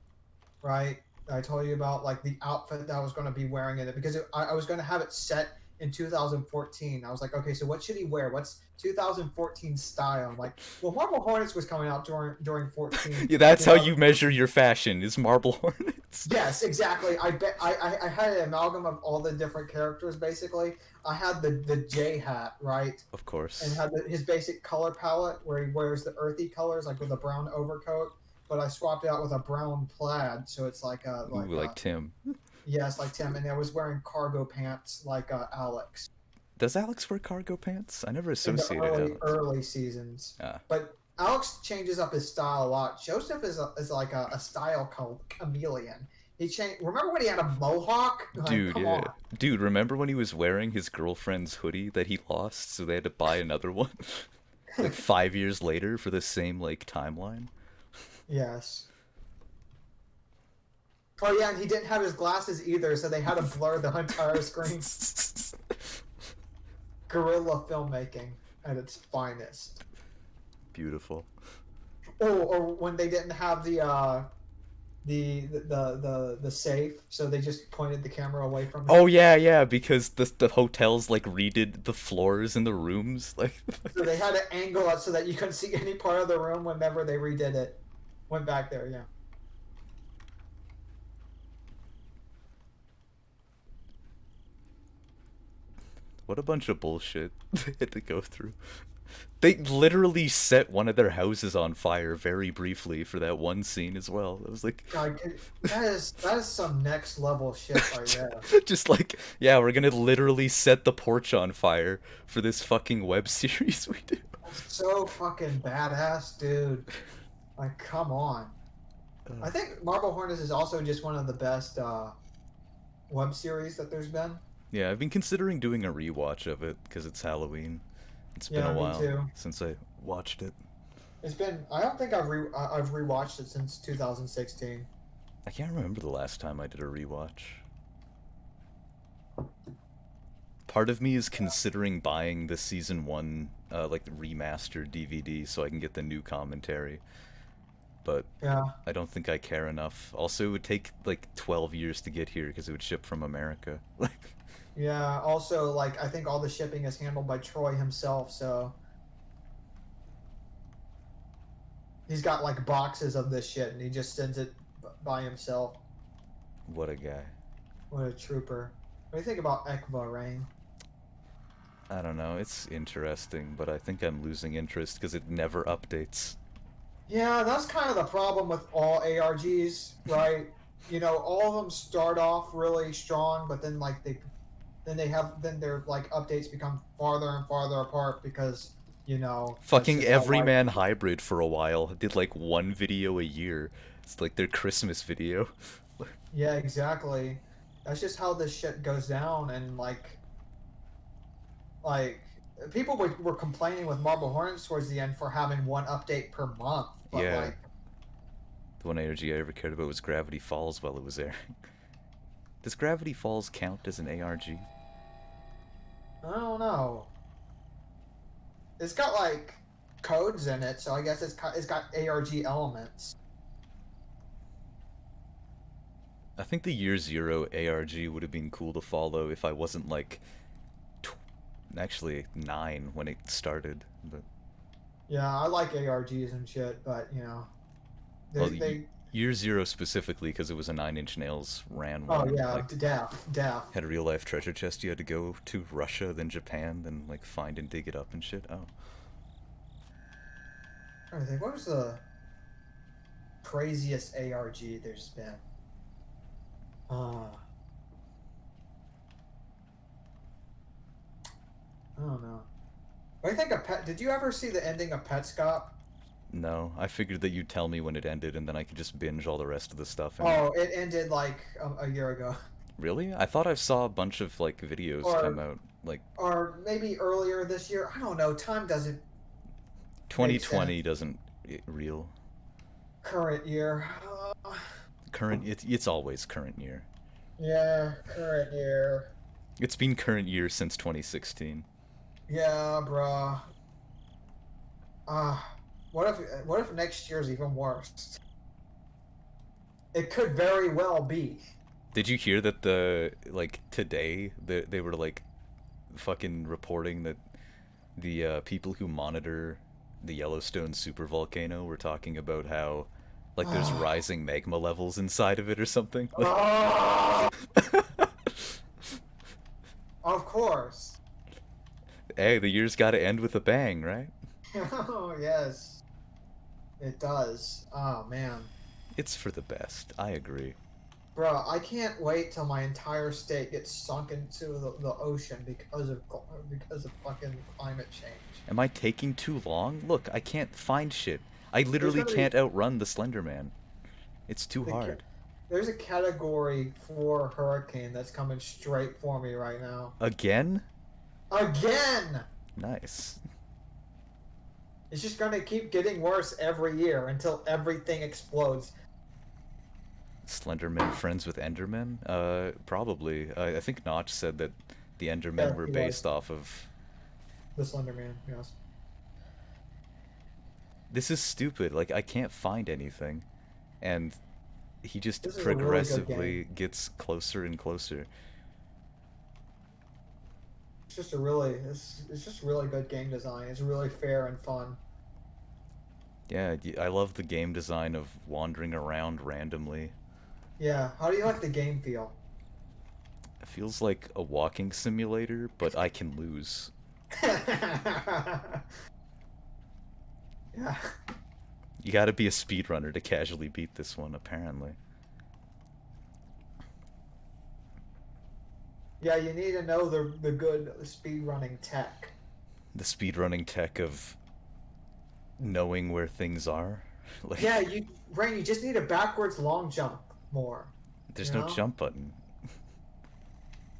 right? That I told you about, like the outfit that I was going to be wearing in it because I was going to have it set in 2014. I was like, okay, so what should he wear? What's 2014 style? I'm like, well, Marble Hornets was coming out during 14. Yeah, that's You how know, you measure your fashion is Marble Hornets. yes, exactly. I bet I had an amalgam of all the different characters. Basically, I had the J hat, right? Of And course. had his basic color palette where he wears the earthy colors, like with a brown overcoat. But I swapped it out with a brown plaid, so it's Ooh, like Tim. yes, like Tim. And I was wearing cargo pants like Alex Does Alex wear cargo pants? I never in the associated early Alex. early seasons. Ah, But Alex changes up his style a lot. Joseph is like a style chameleon. He changed. Remember when he had a mohawk? Like, dude, come yeah. on. Dude, remember when he was wearing his girlfriend's hoodie that he lost, so they had to buy another one? Like 5 years later for the same, like, timeline? Yes. Oh yeah, and he didn't have his glasses either, so they had to blur the entire screen. Guerrilla filmmaking at its finest. Beautiful. Oh, or when they didn't have the safe, so they just pointed the camera away from Oh him. yeah, yeah, because the hotels like redid the floors in the rooms, like So they had to angle it so that you couldn't see any part of the room whenever they redid it. Went back there, yeah. what a bunch of bullshit they had to go through. They literally set one of their houses on fire very briefly for that one scene as well. It was like God, that is some next level shit right there. just like, yeah, we're gonna literally set the porch on fire for this fucking web series we do. That's so fucking badass, dude. Like, come on. I think Marble Hornets is also just one of the best web series that there's been. Yeah, I've been considering doing a rewatch of it because it's Halloween. It's been a Yeah, me while too. since I watched it. It's been. I don't think I've rewatched it since 2016. I can't remember the last time I did a rewatch. Part of me is considering buying the season one, like the remastered DVD, so I can get the new commentary. But Yeah, I don't think I care enough. Also, it would take like 12 years to get here because it would ship from America. Like, yeah. Also, like I think all the shipping is handled by Troy himself, so he's got like boxes of this shit, and he just sends it by himself. what a guy. What a trooper! What do you think about Ekva Rain? I don't know. It's interesting, but I think I'm losing interest because it never updates. Yeah, that's kind of the problem with all ARGs, right? You know, all of them start off really strong, but then then their like updates become farther and farther apart because that's Fucking just how life. Everyman Hybrid for a while did like one video a year. It's like their Christmas video. Yeah, exactly. That's just how this shit goes down, and like people were complaining with Marble Hornets towards the end for having one update per month, but Yeah, like the one ARG I ever cared about was Gravity Falls while it was airing. Does Gravity Falls count as an ARG? I don't know. It's got like codes in it, so I guess it's got ARG elements. I think the Year Zero ARG would have been cool to follow if I wasn't like actually 9 when it started. But Yeah, I like ARGs and shit, but well, they Year Zero specifically because it was a Nine Inch Nails ran oh one. yeah, Like deaf. had a real life treasure chest you had to go to Russia, then Japan, then like find and dig it up and shit. Oh, I think what was the craziest ARG there's been? Uh, I don't know. What do you think of Pet? Did you ever see the ending of Petscop? no, I figured that you'd tell me when it ended and then I could just binge all the rest of the stuff and Oh, it ended like a year ago. Really? I thought I saw a bunch of like videos come or out like maybe earlier this year. I don't know. Time doesn't make 2020 sense. doesn't real. Current year. Current it's always current year. Yeah, current year. It's been current year since 2016. Yeah, bruh. What if next year's even worse? It could very well be. Did you hear that the like today they were like fucking reporting that the people who monitor the Yellowstone supervolcano were talking about how like there's rising magma levels inside of it or something? Like Oh, of course. hey, the year's got to end with a bang, right? Oh, yes, it does. Oh man, It's for the best. I agree. bro, I can't wait till my entire state gets sunk into the ocean because of fucking climate change. Am I taking too long? Look, I can't find shit. I There's literally gonna be can't outrun the Slender Man. It's too the hard. there's a category 4 hurricane that's coming straight for me right now. Again? Again! Nice. It's just gonna keep getting worse every year until everything explodes. Slenderman friends with Endermen? Probably. I think Notch said that the Endermen Yeah, were he was. based off of. The Slender Man, yes. This is stupid. Like, I can't find anything. And he just This is a really good progressively game. gets closer and closer. It's just really good game design. It's really fair and fun. Yeah, I love the game design of wandering around randomly. Yeah. How do you like the game feel? It feels like a walking simulator, but I can lose. Yeah. You gotta be a speedrunner to casually beat this one, apparently. Yeah, you need to know the good speedrunning tech. The speedrunning tech of knowing where things are. Like, Yeah, you just need a backwards long jump more. there's You no know? jump button.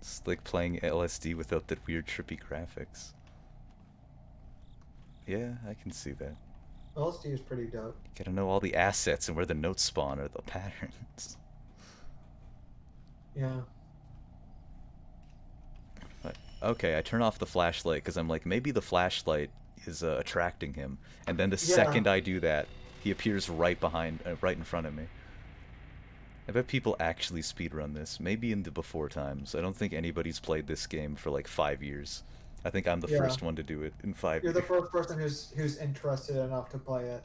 It's like playing LSD without that weird trippy graphics. Yeah, I can see that. LSD is pretty dope. You gotta know all the assets and where the notes spawn or the patterns. Yeah. But, okay, I turn off the flashlight because I'm like, maybe the flashlight is attracting him. And then the Yeah. second I do that, he appears right behind, right in front of me. I bet people actually speedrun this. Maybe in the before times. I don't think anybody's played this game for like 5 years. I think I'm the Yeah. first one to do it in five You're the years. first person who's interested enough to play it.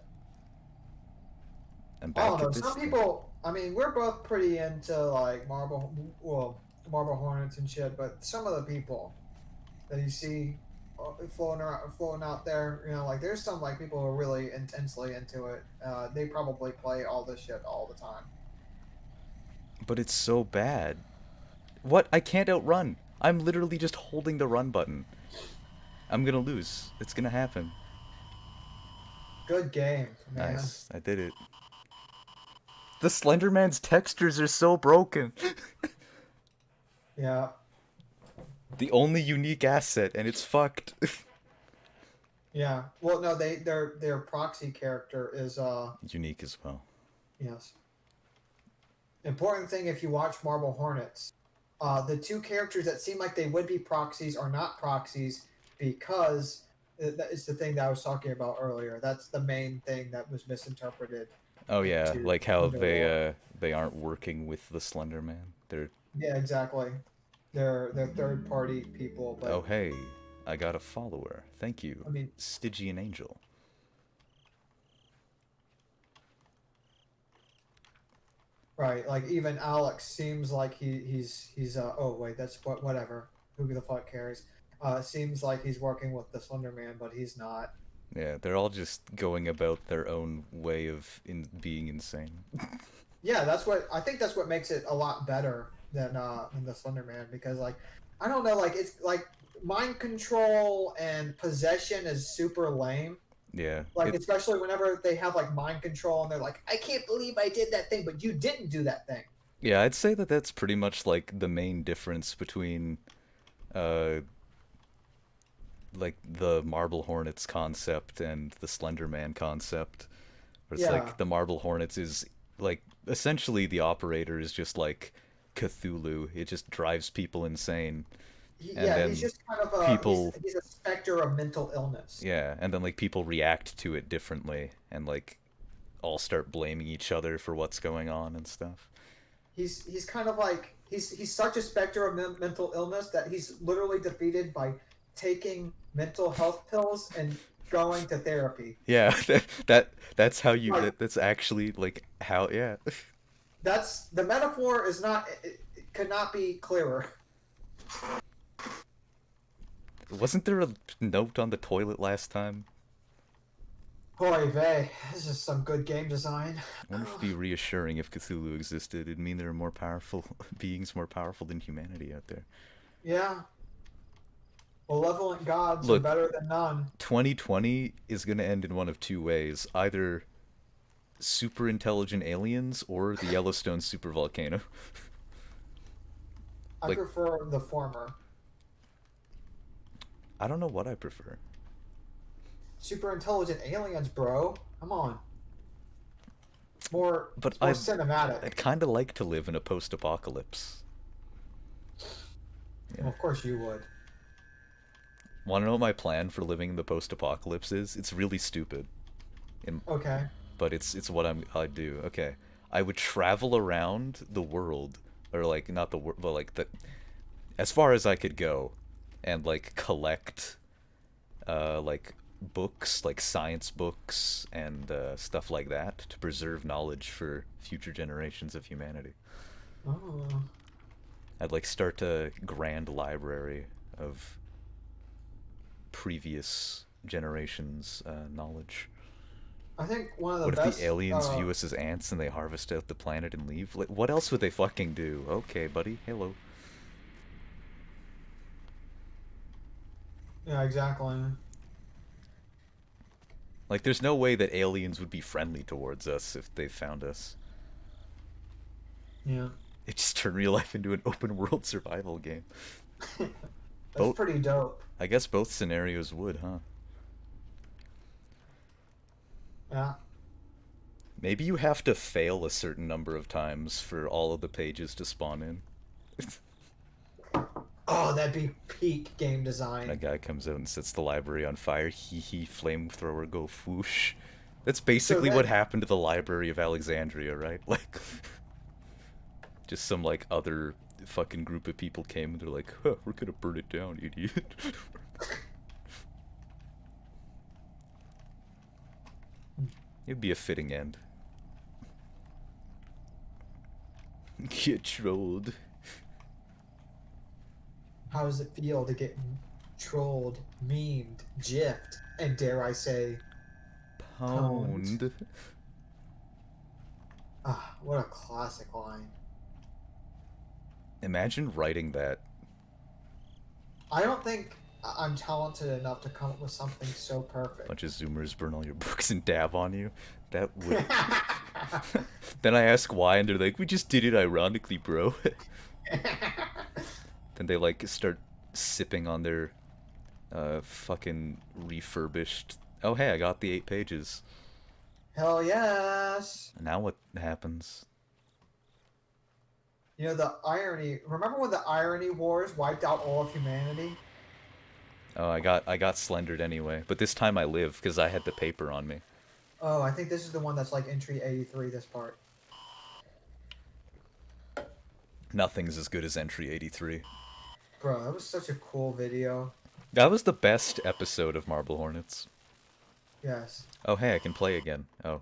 I'm I don't back know. at this Some thing. people, I mean, we're both pretty into like Marble Hornets and shit, but some of the people that you see floating out there, you know, like there's some like people who are really intensely into it. They probably play all this shit all the time. But it's so bad. What? I can't outrun. I'm literally just holding the run button. I'm gonna lose. It's gonna happen. Good game, man. Nice. I did it. The Slenderman's textures are so broken. Yeah, The only unique asset, and it's fucked. yeah. Well, no, their proxy character is Unique as well. yes. Important thing if you watch Marble Hornets, the two characters that seem like they would be proxies are not proxies because that is the thing that I was talking about earlier. That's the main thing that was misinterpreted Oh yeah, into like how their lore. they aren't working with the Slender Man. They're Yeah, exactly. They're third party people, oh but hey, I got a follower. Thank you, I mean, Stygian Angel. right? Like even Alex seems like he's oh wait, that's whatever. Who the fuck cares? Seems like he's working with the Slender Man, but he's not. Yeah, they're all just going about their own way of being insane. Yeah, I think that's what makes it a lot better than the Slender Man because like I don't know, like it's like mind control and possession is super lame. Yeah, Like especially whenever they have like mind control and they're like, I can't believe I did that thing, but you didn't do that thing. Yeah, I'd say that that's pretty much like the main difference between uh like the Marble Hornets concept and the Slender Man concept. Where it's Yeah, like the Marble Hornets is like essentially the operator is just like Cthulhu. It just drives people insane. And yeah, he's then just kind of a people he's a specter of mental illness. yeah, and then like people react to it differently and like all start blaming each other for what's going on and stuff. He's kind of like he's such a specter of mental illness that he's literally defeated by taking mental health pills and going to therapy. Yeah, that's how you Like that's actually like how yeah. that's the metaphor is not it could not be clearer. Wasn't there a note on the toilet last time? Boy, vey, this is some good game design. I wonder if it'd be reassuring if Cthulhu existed. It'd mean there are more powerful beings more powerful than humanity out there. Yeah, malevolent gods are Look, better than none. 2020 is going to end in one of two ways. Either super intelligent aliens or the Yellowstone supervolcano. I Like, prefer the former. I don't know what I prefer. Super intelligent aliens, bro. Come on. But It's more cinematic. I'd kind of like to live in a post-apocalypse. Well, Yeah. of course you would. Want to know what my plan for living in the post-apocalypse is? It's really stupid, in, Okay. but it's what I'd do. Okay, I would travel around the world, or like not the world, but like the as far as I could go, and like collect like books, like science books and stuff like that, to preserve knowledge for future generations of humanity. Oh. I'd like start a grand library of previous generations' knowledge. I think one of the What if the best. aliens view us as ants and they harvest out the planet and leave? Like, what else would they fucking do? Okay, buddy, hello. Yeah, exactly. Like, there's no way that aliens would be friendly towards us if they found us. Yeah. It just turned real life into an open world survival game. That's Both, pretty dope. I guess both scenarios would, huh? Yeah. Maybe you have to fail a certain number of times for all of the pages to spawn in. Oh, that'd be peak game And a design. guy comes out and sets the library on fire. Hee hee, flamethrower go foosh. That's So basically what then, happened to the Library of Alexandria, right? Like, just some, like, other fucking group of people came and they're like, huh, we're gonna burn it down, idiot. It'd be a fitting end. Get trolled. how does it feel to get trolled, memed, jiffed, and dare I say, pwned? Pound. Ah, what a classic line. Imagine writing that. I don't think I'm talented enough to come up with something so perfect. Bunch of Zoomers burn all your books and dab on you. That would. Then I ask why, and they're like, "We just did it ironically, bro." Then they like start sipping on their fucking refurbished. Oh hey, I got the 8 pages. Hell yes. Now what happens? You know the irony. Remember when the irony wars wiped out all of humanity? Oh, I got slendered anyway, but this time I live because I had the paper on me. Oh, I think this is the one that's like entry 83. This part. Nothing's as good as entry 83. Bro, that was such a cool video. That was the best episode of Marble Hornets. Yes. Oh hey, I can play again. Oh,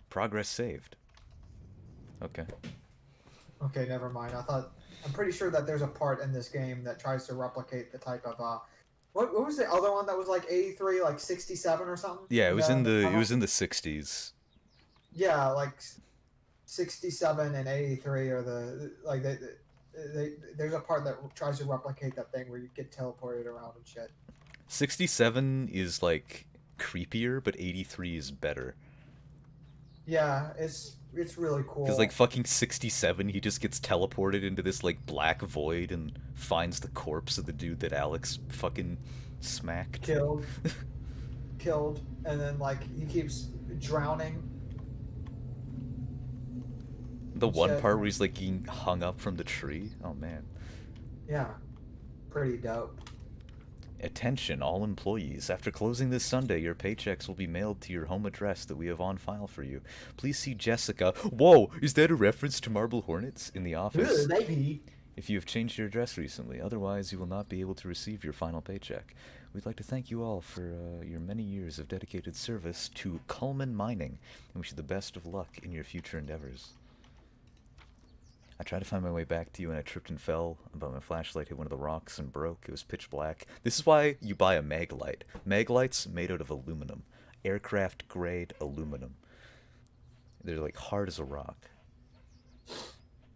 progress saved. Okay. Okay, never mind. I'm pretty sure that there's a part in this game that tries to replicate the type of what was the other one that was like 83, like 67 or something? Yeah, it You was know, in in the the tunnel? 60s. Yeah, like 67 and 83 are the like there's a part that tries to replicate that thing where you get teleported around and shit. 67 is like creepier, but 83 is better. Yeah, it's really Because, like, cool. fucking 67, he just gets teleported into this, like, black void and finds the corpse of the dude that Alex fucking smacked. Killed, killed, and then like he keeps drowning The and one shit. part where he's, like, getting hung up from the tree. Oh, man. Yeah, pretty dope. Attention, all employees. After closing this Sunday, your paychecks will be mailed to your home address that we have on file for you. Please see Jessica. Whoa! Is that a reference to Marble Hornets in the office? Ugh, baby. If you have changed your address recently, otherwise you will not be able to receive your final paycheck. We'd like to thank you all for your many years of dedicated service to Coleman Mining and wish you the best of luck in your future endeavors. I tried to find my way back to you and I tripped and fell, but my flashlight hit one of the rocks and broke. It was pitch black. This is why you buy a mag light. Mag lights made out of aluminum. Aircraft grade aluminum. They're like hard as a rock.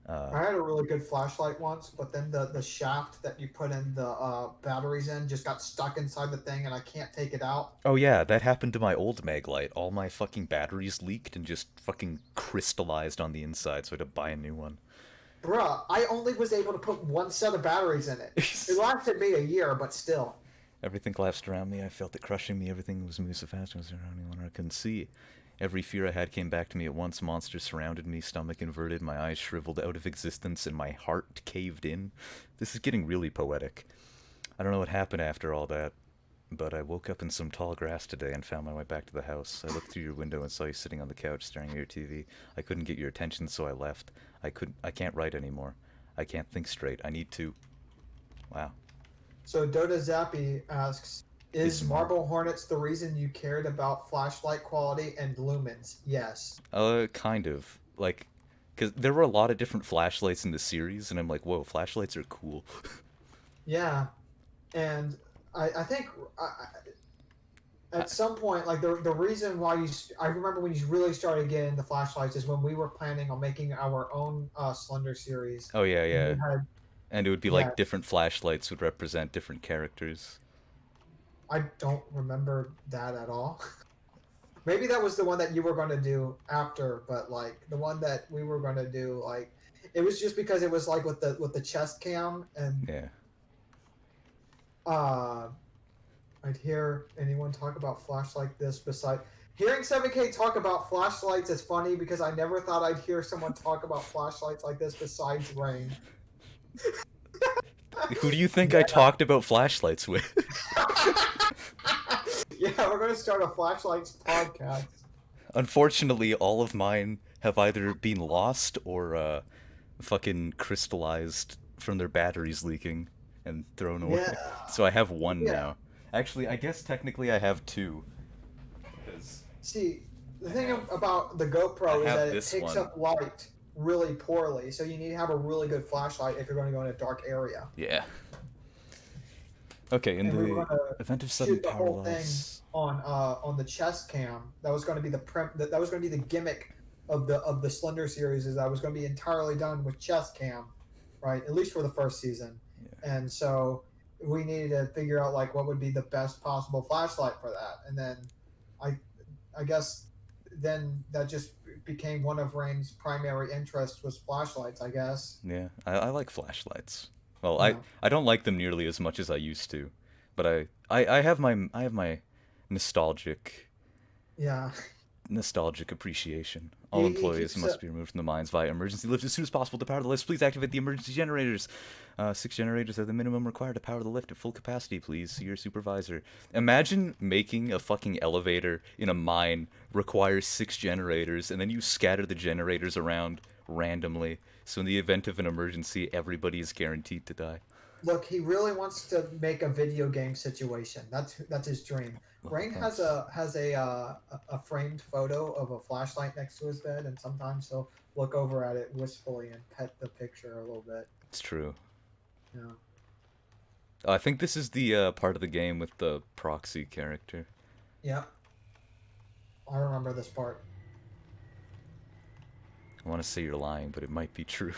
I had a really good flashlight once, but then the shaft that you put in the batteries in just got stuck inside the thing, and I can't take it out. Oh yeah, that happened to my old mag light. All my fucking batteries leaked and just fucking crystallized on the inside, so I had to buy a new one. Bruh, I only was able to put one set of batteries in it. It lasted me a year, but still. Everything collapsed around me. I felt it crushing me. Everything was moving so fast. I was around anyone I couldn't see. Every fear I had came back to me at once. Monsters surrounded me, stomach inverted, my eyes shriveled out of existence, and my heart caved in. This is getting really poetic. I don't know what happened after all that, but I woke up in some tall grass today and found my way back to the house. I looked through your window and saw you sitting on the couch staring at your TV. I couldn't get your attention, so I left. I can't write anymore. I can't think straight. I need to. Wow. So Dota Zappy asks, Is is Marble Hornets the reason you cared about flashlight quality and lumens? Yes. Kind of. Like, because there were a lot of different flashlights in the series, and I'm like, whoa, flashlights are cool. Yeah. And I think at some point, like the reason why I remember when you really started getting the flashlights is when we were planning on making our own Slender series. Oh, yeah, And yeah. we had, And it would be yeah, like different flashlights would represent different characters. I don't remember that at all. Maybe that was the one that you were going to do after, but like the one that we were going to do, like it was just because it was like with the chest cam, and Yeah. uh, I'd hear anyone talk about flash like this beside hearing 7K talk about flashlights is funny because I never thought I'd hear someone talk about flashlights like this besides Rain. Who do you think I Yeah. talked about flashlights with? Yeah, we're gonna start a flashlights podcast. Unfortunately, all of mine have either been lost or fucking crystallized from their batteries leaking and thrown away. Yeah, So I have one yeah. now. Actually, I guess technically I have two. Because See, the I thing have- about the I GoPro is have that it this picks one. up light really poorly, so you need to have a really good flashlight if you're going to go in a dark area. Yeah. Okay, in And we the were going event of to sudden shoot the power whole thing loss. on the chest cam. That was going to be that was going to be the gimmick of the Slender series, is that was going to be entirely done with chest cam, right? At least for the first season. Yeah. And so we needed to figure out like what would be the best possible flashlight for that. And then I guess then that just became one of Rain's primary interests was flashlights, I guess. Yeah, I like flashlights. Well, Yeah. I don't like them nearly as much as I used to, but I have my nostalgic Yeah. nostalgic appreciation. All He employees keeps must be removed from the mines via emergency lift as soon as possible to power the lifts. Please activate the emergency generators. 6 generators are the minimum required to power the lift at full capacity. Please see your supervisor. Imagine making a fucking elevator in a mine requires 6 generators, and then you scatter the generators around randomly. So in the event of an emergency, everybody is guaranteed to die. Look, he really wants to make a video game situation. That's his dream. Well, Rain thanks. has a framed photo of a flashlight next to his bed, and sometimes he'll look over at it wistfully and pet the picture a little bit. It's true. Yeah. I think this is the part of the game with the proxy character. Yeah. I remember this part. I want to say you're lying, but it might be true.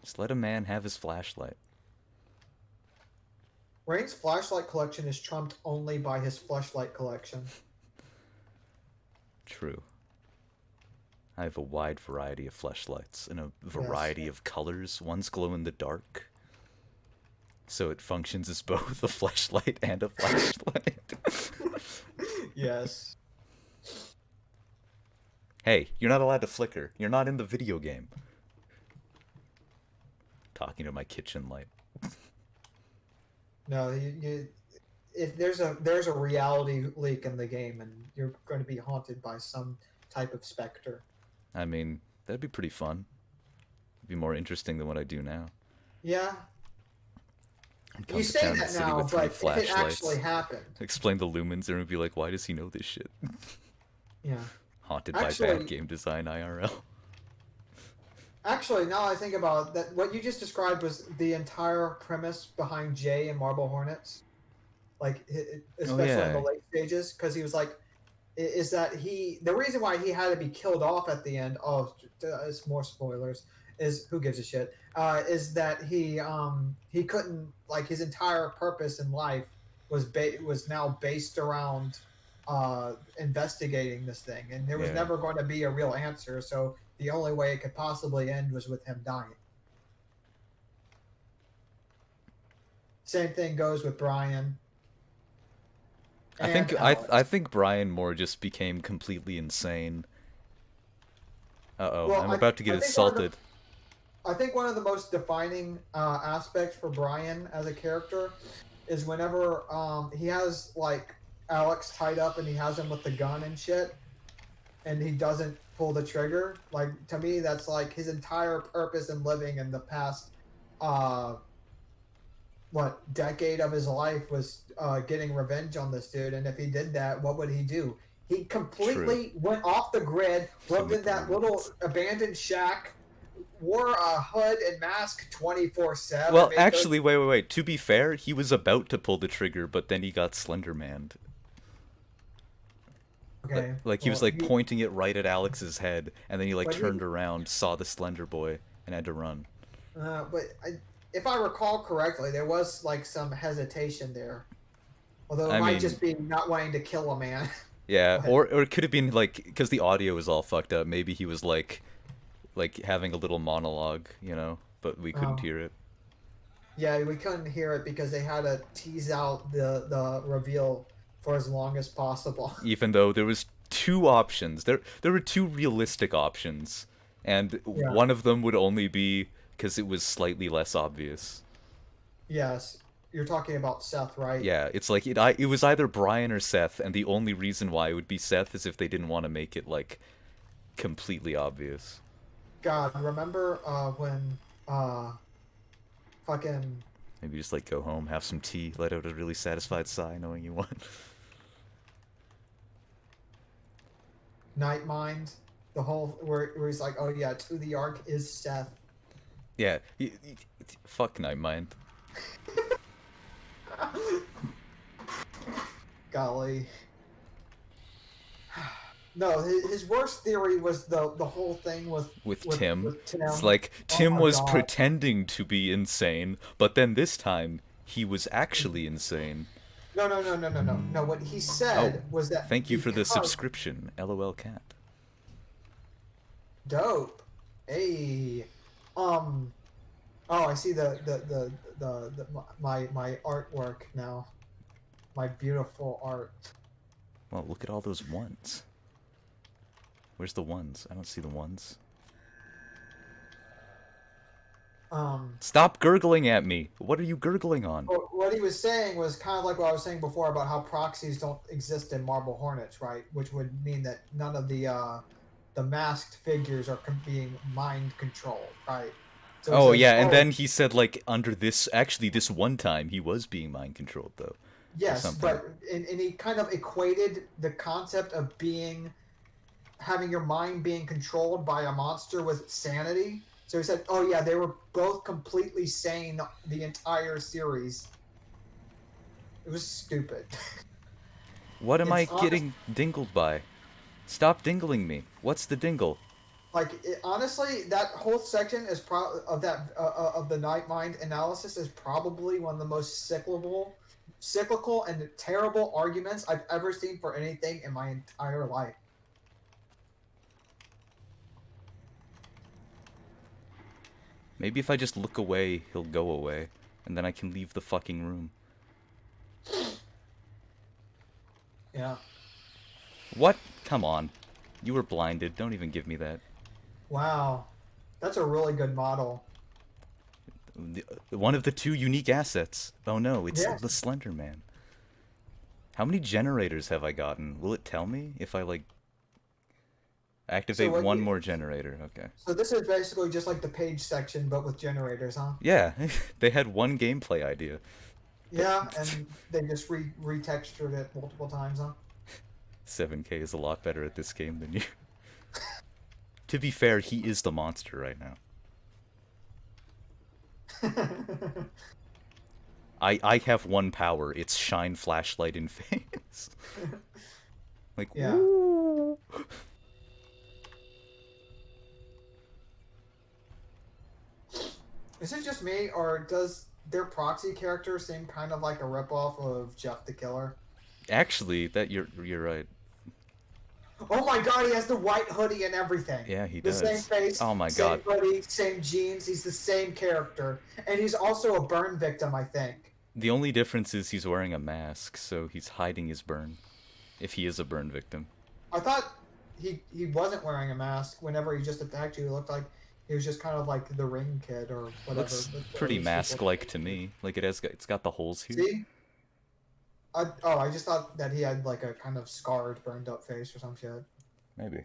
Just let a man have his flashlight. Rain's flashlight collection is trumped only by his flashlight collection. True. I have a wide variety of fleshlights in a Yes. variety of colors. One's glow in the dark, so it functions as both a flashlight and a flashlight. Yes. Hey, you're not allowed to flicker. You're not in the video game. Talking to my kitchen light. No, if there's a reality leak in the game, and you're going to be haunted by some type of specter. I mean, that'd be pretty fun. It'd be more interesting than what I do now. Yeah, I'd you come to say town and that city now, with three but if it actually flashlights. happened, Explain the lumens, and would be like, why does he know this shit? yeah. Haunted by bad Actually, game design IRL. Actually, now I think about it, that, what you just described was the entire premise behind Jay and Marble Hornets, like Oh especially in the yeah, late stages, because he was like, is that the reason why he had to be killed off at the end? Oh, it's more spoilers. Is who gives a shit? Is that he couldn't, like, his entire purpose in life was now based around investigating this thing, and there was yeah. never going to be a real answer. So the only way it could possibly end was with him dying. Same thing goes with Brian I and think I Alex. I think Brian Moore just became completely insane. Uh-oh, Well, I'm about to get I think one of the assaulted. I think one of the most defining aspects for Brian as a character is whenever he has, like, Alex tied up and he has him with the gun and shit, and he doesn't pull the trigger. Like, to me, that's like his entire purpose in living in the past, uh, what, decade of his life was getting revenge on this dude. And if he did that, what would he do? He True. completely went off the grid, Playing lived with in the that little lumens. abandoned shack, wore a hood and mask 24/7, Well, made those. actually, wait. To be fair, he was about to pull the trigger, but then he got Slender Manned. Like, Okay, like he was well, like pointing it right at Alex's head, and then he like but turned around, saw the Slender Boy, and had to run. but if I recall correctly, there was like some hesitation there, although it I might mean, just be not wanting to kill a man. yeah, But or it could have been like because the audio was all fucked up. Maybe he was like having a little monologue, but we couldn't um, hear it. yeah, we couldn't hear it because they had to tease out the reveal for as long as possible. Even though there was two options. There were two realistic options, and Yeah. one of them would only be because it was slightly less obvious. Yes, you're talking about Seth, right? Yeah, it's like it was either Brian or Seth, and the only reason why it would be Seth is if they didn't want to make it like completely obvious. God, remember when fucking Maybe just like go home, have some tea, let out a really satisfied sigh knowing you won. Night Mind, the whole where he's like, oh yeah, to the Ark is Seth. Yeah, fuck Nightmind. Golly. No, his worst theory was the whole thing with With with Tim. with It's Tim. like Oh Tim my was god. pretending to be insane, but then this time he was actually insane. No, no, no, no, no, no. No, what he Oh, said was that thank you for the because subscription, LOL cat. dope. Hey. Um oh, I see the my artwork now. My beautiful art. Well, look at all those ones. Where's the ones? I don't see the ones. Um Stop gurgling at me. What are you gurgling on? what he was saying was kind of like what I was saying before about how proxies don't exist in Marble Hornets, right? Which would mean that none of the masked figures are being mind controlled, right? So he Oh says, yeah, and "Oh, then he said like under this actually this one time he was being mind controlled though. Or yes," something. but and he kind of equated the concept of having your mind being controlled by a monster with sanity. So he said, "Oh yeah, they were both completely sane the entire series." It was stupid. What am I It's honest. getting dingled by? Stop dingling me. What's the dingle? Honestly, that whole section is of that of the Night Mind analysis is probably one of the most cyclical and terrible arguments I've ever seen for anything in my entire life. Maybe if I just look away, he'll go away, and then I can leave the fucking room. Yeah. What? Come on. You were blinded. Don't even give me that. Wow. That's a really good model. One of the two unique assets. Oh no, it's Yes. the Slender Man. How many generators have I gotten? Will it tell me if I, like, activate one more generator? Okay. So this is basically just like the page section, but with generators, huh? Yeah, they had one gameplay idea. But Yeah, and they just retextured it multiple times, huh? 7K is a lot better at this game than you. To be fair, he is the monster right now. I have one power. It's shine flashlight in face. Like, yeah. Ooh. Is it just me, or does their proxy character seem kind of like a ripoff of Jeff the Killer? Actually, that you're right. Oh my god, he has the white hoodie and everything. Yeah, he The does. same face, Oh my same god. hoodie, same jeans. He's the same character. And he's also a burn victim, I think. The only difference is he's wearing a mask, so he's hiding his burn. If he is a burn victim. I thought he wasn't wearing a mask whenever he just attacked you. It looked like he was just kind of like the ring kid or whatever. Looks pretty mask-like to me. Like it's got the holes here. See? I just thought that he had like a kind of scarred, burned up face or some shit. Maybe.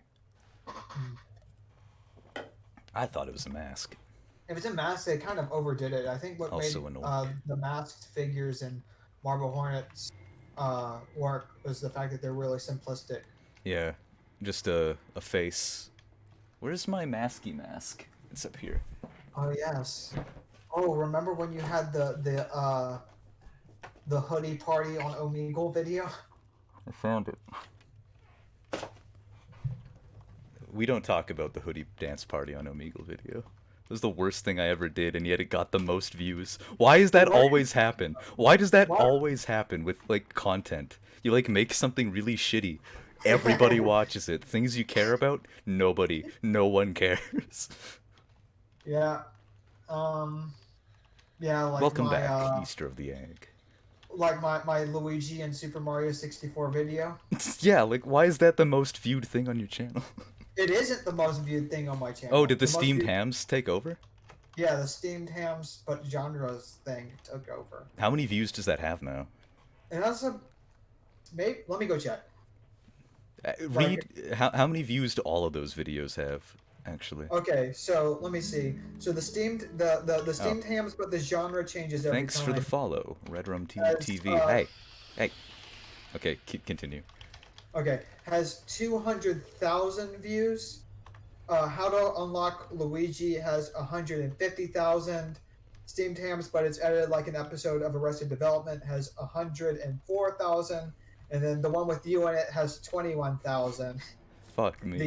I thought it was a mask. If it's a mask, they kind of overdid it. I think what Also made annoying. the masked figures in Marble Hornets work was the fact that they're really simplistic. Yeah, just a face. Where's my masky mask? It's up here. Oh yes. Oh, remember when you had the hoodie party on Omegle video? I found it. We don't talk about the hoodie dance party on Omegle video. It was the worst thing I ever did, and yet it got the most views. Why does that always happen? Why does that always happen with, like, content? You, like, make something really shitty. Everybody watches it. Things you care about, nobody. No one cares. Yeah. Yeah, like Welcome my back, Easter of the Egg. like my Luigi and Super Mario 64 video. Yeah, like, why is that the most viewed thing on your channel? It isn't the most viewed thing on my channel. Oh, did the steamed hams take over? Yeah, the steamed hams, but genres thing took over. How many views does that have now? And that's maybe. Let me go check. Read how many views do all of those videos have? Actually. Okay, so let me see. So the steamed steamed hams, but the genre changes every Thanks time. for the follow, Red Rum TV. Hey. Okay, continue. Okay, has 200,000 views. How to Unlock Luigi has 150,000. Steamed Hams, but it's edited like an episode of Arrested Development, has 104,000. And then the one with you in it has 21,000. Fuck me.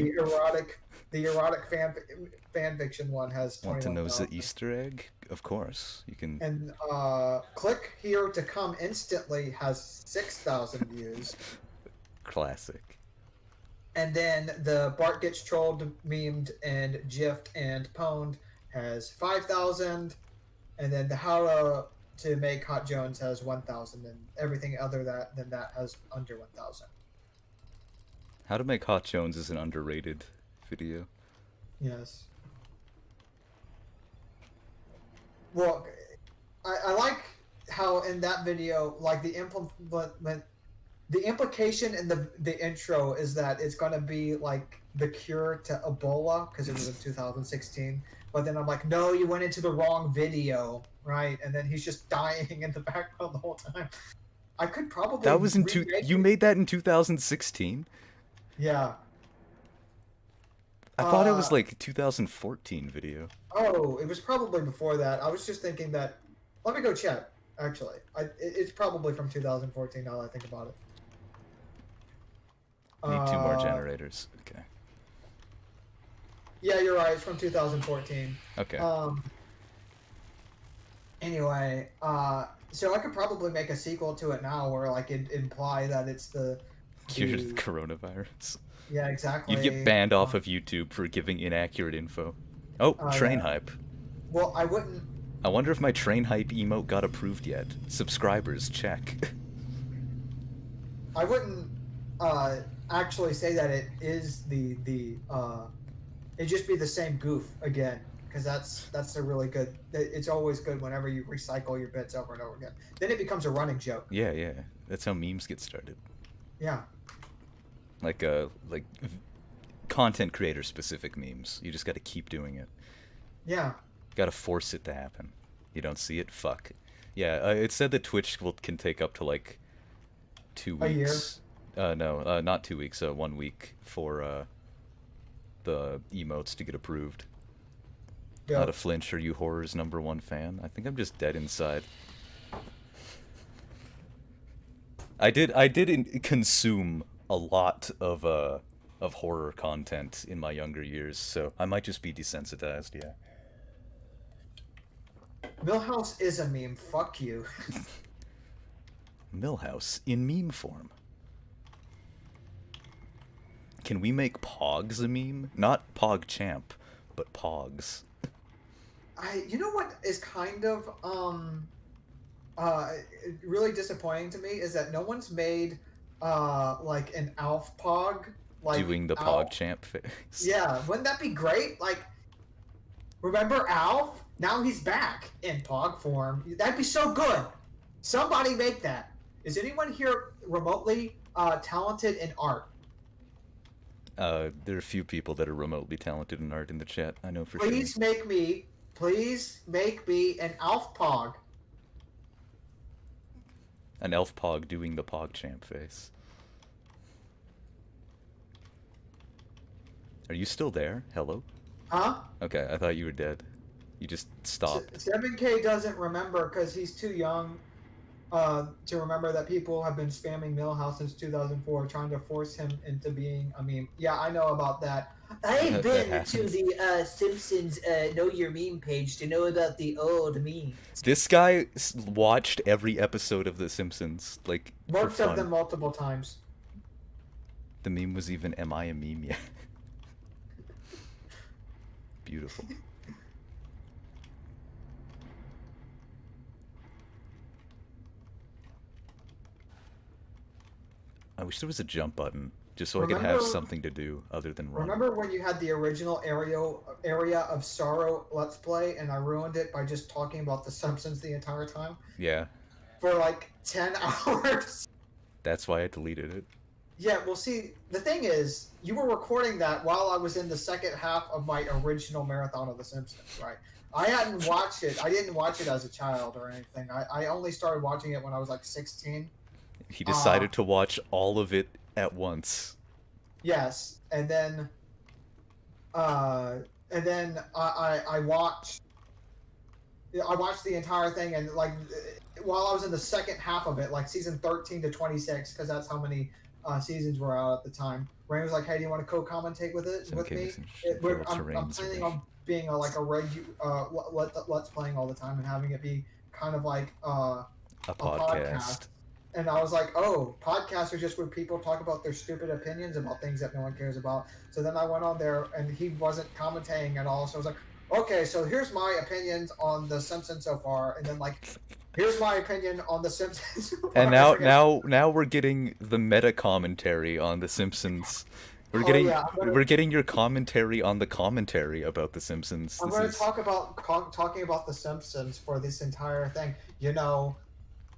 The erotic fan fiction one has 21,000. Want to know the Easter egg? Of course, you can. And Click Here to Come Instantly has 6,000 views. Classic. And then the Bart Gets Trolled, Memed, and GIFed and Pwned has 5,000. And then the How to Make Hot Jones has 1,000. And everything other than that has under 1,000. How to Make Hot Jones is an underrated video. Yes. Well, I like how in that video, like the implication in the intro is that it's gonna be like the cure to Ebola because it was in 2016. But then I'm like, no, you went into the wrong video, right? And then he's just dying in the background the whole time. I could probably that was in you made that in 2016. Yeah. I thought it was like 2014 video. Oh, it was probably before that. I was just thinking that. Let me go check. Actually, it's probably from 2014. Now that I think about it. Need 2 more generators. Okay. Yeah, you're right. It's from 2014. Okay. Um. Anyway, so I could probably make a sequel to it now, where like it imply that it's Cured of the the coronavirus. yeah, You'd get exactly. banned off of YouTube for giving inaccurate info. Oh, train Yeah. hype. Well, I wouldn't. I wonder if my train hype emote got approved yet. Subscribers, check. I wouldn't uh actually say that it is the it'd just be the same goof again, because that's a really good. It's always good whenever you recycle your bits over and over again. Then it becomes a running joke. Yeah, yeah. That's how memes get started. Yeah. Like content creator specific memes. You just got to keep doing it. Yeah. Got to force it to happen. You don't see it, fuck. Yeah, it said that Twitch can take up to like two A year. weeks. No, not 2 weeks. 1 week for the emotes to get approved. Not a Dope. flinch. Are you horror's #1 fan? I think I'm just dead inside. I did consume a lot of horror content in my younger years, so I might just be desensitized. Yeah. Millhouse is a meme. Fuck you. Millhouse in meme form. Can we make Pogs a meme? Not PogChamp, but Pogs. You know what is kind of uh really disappointing to me is that no one's made like an Alf Pog like Doing the Alf. PogChamp face. Yeah, wouldn't that be great? Like, remember Alf? Now he's back in Pog form. That'd be so good. Somebody make that. Is anyone here remotely talented in art? There are a few people that are remotely talented in art in the chat. I know for sure. Please make me an Alf Pog. An elf Pog doing the PogChamp face. Are you still there? Hello? Huh? Okay, I thought you were dead. You just stopped. 7K doesn't remember because he's too young to remember that people have been spamming Millhouse since 2004, trying to force him into being a meme. Yeah, I know about that. I've That been to happens. the Simpsons Know Your Meme page to know about the old memes. This guy watched every episode of The Simpsons, like, for Most of them fun. multiple times. The meme was even, am I a meme yet? Beautiful. I wish there was a jump button, just so I could have Remember, something to do other than run. remember when you had the original area of Sorrow Let's Play, and I ruined it by just talking about The Simpsons the entire time Yeah, for like 10 hours? that's why I deleted it. Yeah, well, see, the thing is, you were recording that while I was in the second half of my original marathon of The Simpsons, right? I hadn't watched it. I didn't watch it as a child or anything. I only started watching it when I was like 16. He Uh, decided to watch all of it at once. yes, uh, and then I watched the entire thing, and like while I was in the second half of it, like season 13 to 26, because that's how many seasons were out at the time. Rain was like, "Hey, do you want to co-commentate with it with 7K me?" makes an interesting feral I'm terrain planning observation. on being like a let's playing all the time and having it be kind of like A a podcast. podcast. And I was like, oh, podcasts are just where people talk about their stupid opinions about things that no one cares about. So then I went on there, and he wasn't commentating at all. So I was like, okay, so here's my opinions on The Simpsons so far, and then like, here's my opinion on The Simpsons so And far. It's now, like now, now we're getting the meta commentary on The Simpsons. We're oh getting, yeah, we're getting your commentary on the commentary about The Simpsons. I'm This gonna is talk about talking about The Simpsons for this entire thing. You know,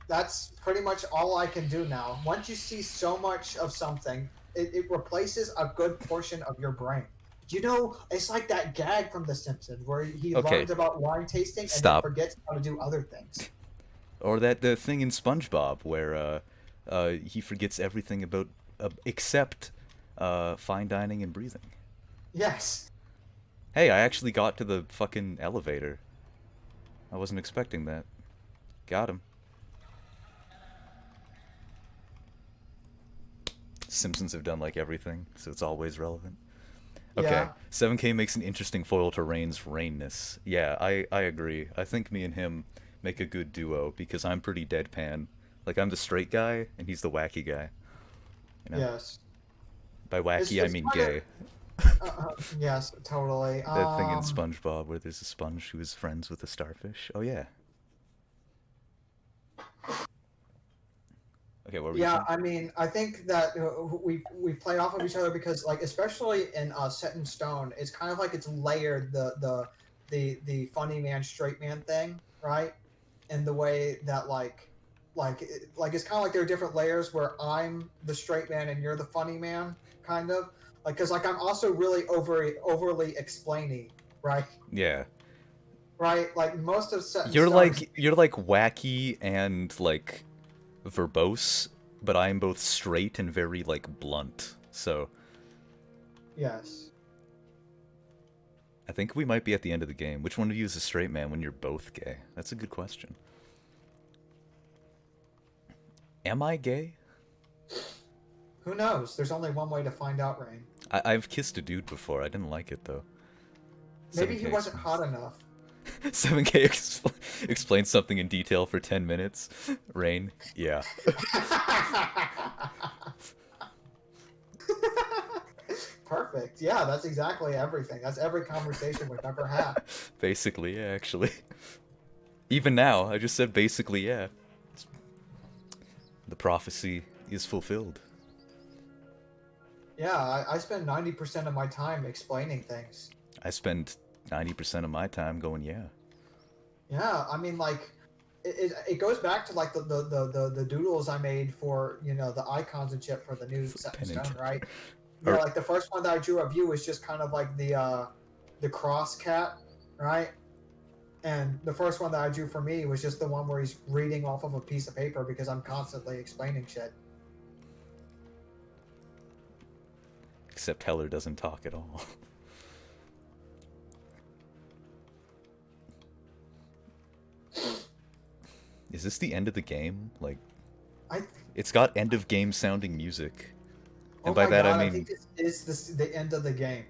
that's pretty much all I can do now. Once you see so much of something, it replaces a good portion of your brain. You know, it's like that gag from The Simpsons where he okay. learns about wine tasting and then Stop. forgets how to do other things. Or that the thing in SpongeBob where he forgets everything about except fine dining and breathing. Yes. Hey, I actually got to the fucking elevator. I wasn't expecting that. Got him. Simpsons have done like everything, so it's always relevant. Okay, Yeah. 7K makes an interesting foil to Rain's rainness. Yeah, I agree. I think me and him make a good duo because I'm pretty deadpan. Like I'm the straight guy and he's the wacky guy. You know, Yes. by wacky I It's mean kind of gay. yes, totally. That thing in SpongeBob where there's a sponge who is friends with a starfish. Oh yeah. Okay, what were you Yeah, saying? I mean, I think that we play off of each other because, like, especially in Set in Stone, it's kind of like it's layered the funny man straight man thing, right? In the way that like it's kind of like there are different layers where I'm the straight man and you're the funny man, kind of like because like I'm also really overly explaining, right? Yeah. Right, like most of Set in Stone is You're like wacky and like verbose, but I'm both straight and very like blunt. So yes. I think we might be at the end of the game. Which one of you is a straight man when you're both gay? That's a good question. Am I gay? Who knows? There's only one way to find out, Rain. I've kissed a dude before. I didn't like it though. Maybe he 7K wasn't explains. hot enough. 7K explains something in detail for 10 minutes. Rain, yeah. Perfect. Yeah, that's exactly everything. That's every conversation we've ever had. Basically, yeah, actually. Even now, I just said basically, yeah. The prophecy is fulfilled. Yeah, I spend 90% of my time explaining things. I spend 90% of my time going, yeah. Yeah, I mean, like, it goes back to like the doodles I made for the icons and shit for the new Set in Pen and Stone, teller. right? Yeah, Or, like the first one that I drew of you was just kind of like the cross cat, right? And the first one that I drew for me was just the one where he's reading off of a piece of paper because I'm constantly explaining shit. except Heller doesn't talk at all. Is this the end of the game? Like, I it's got end of game sounding music. And Oh by my that I god, I mean, think this is the end of the game.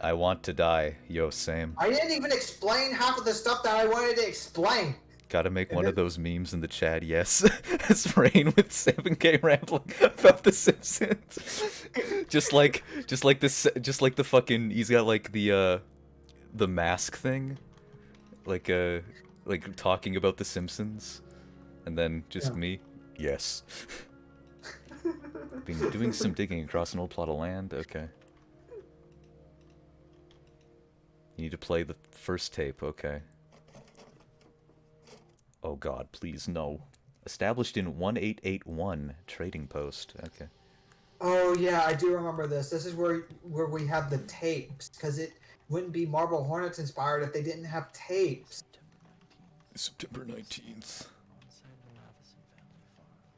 I want to die. Yo, same. I didn't even explain half of the stuff that I wanted to explain. Gotta make And one then, of those memes in the chat, yes. It's Rain with 7K rambling about the Simpsons. Just like the fucking he's got like the mask thing. Like like talking about the Simpsons. And then just yeah. me. Yes. Been doing some digging across an old plot of land, okay. You need to play the first tape, okay. Oh god, please, no. Established in 1881, trading post. Okay. Oh yeah, I do remember this. This is where we have the tapes because it wouldn't be Marble Hornets inspired if they didn't have tapes. September 19th.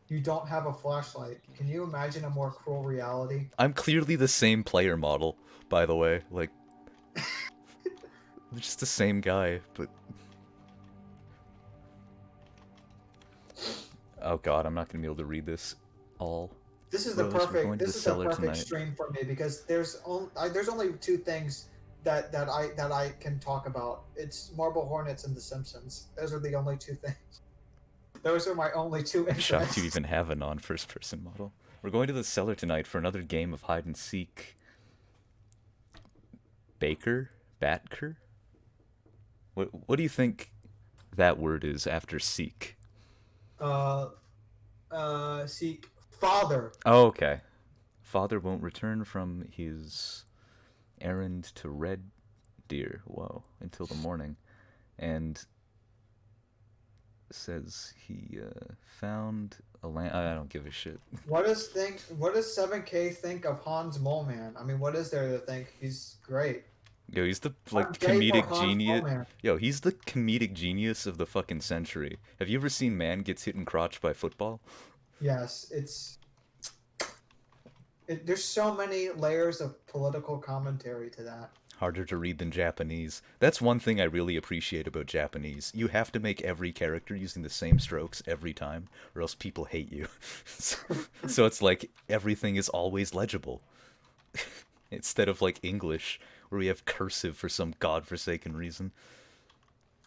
You don't have a flashlight. Can you imagine a more cruel reality? I'm clearly the same player model, by the way. Like, just the same guy, but... Oh god, I'm not gonna be able to read this all. This is the Rose, we're perfect. going to the This is the cellar perfect tonight. stream for me because there's only two things that I can talk about. It's Marble Hornets and The Simpsons. Those are the only two things. Those are my only two I'm shocked you interests. even have a non-first person model. We're going to the cellar tonight for another game of hide and seek. Baker? Batker? What do you think that word is after seek? Uh, seek father. Oh, okay. Father won't return from his errand to Red Deer, whoa, until the morning. And says he found a land. I don't give a shit. What does 7K think of Hans Moleman? I mean, what is there to think? He's great. Yo, he's the I'm like gay for comedic Hans genius. Moleman. Yo, he's the comedic genius of the fucking century. Have you ever seen man gets hit in crotch by football? Yes, there's so many layers of political commentary to that. Harder to read than Japanese. That's one thing I really appreciate about Japanese. You have to make every character using the same strokes every time, or else people hate you. So it's like everything is always legible. instead of like English, where we have cursive for some godforsaken reason.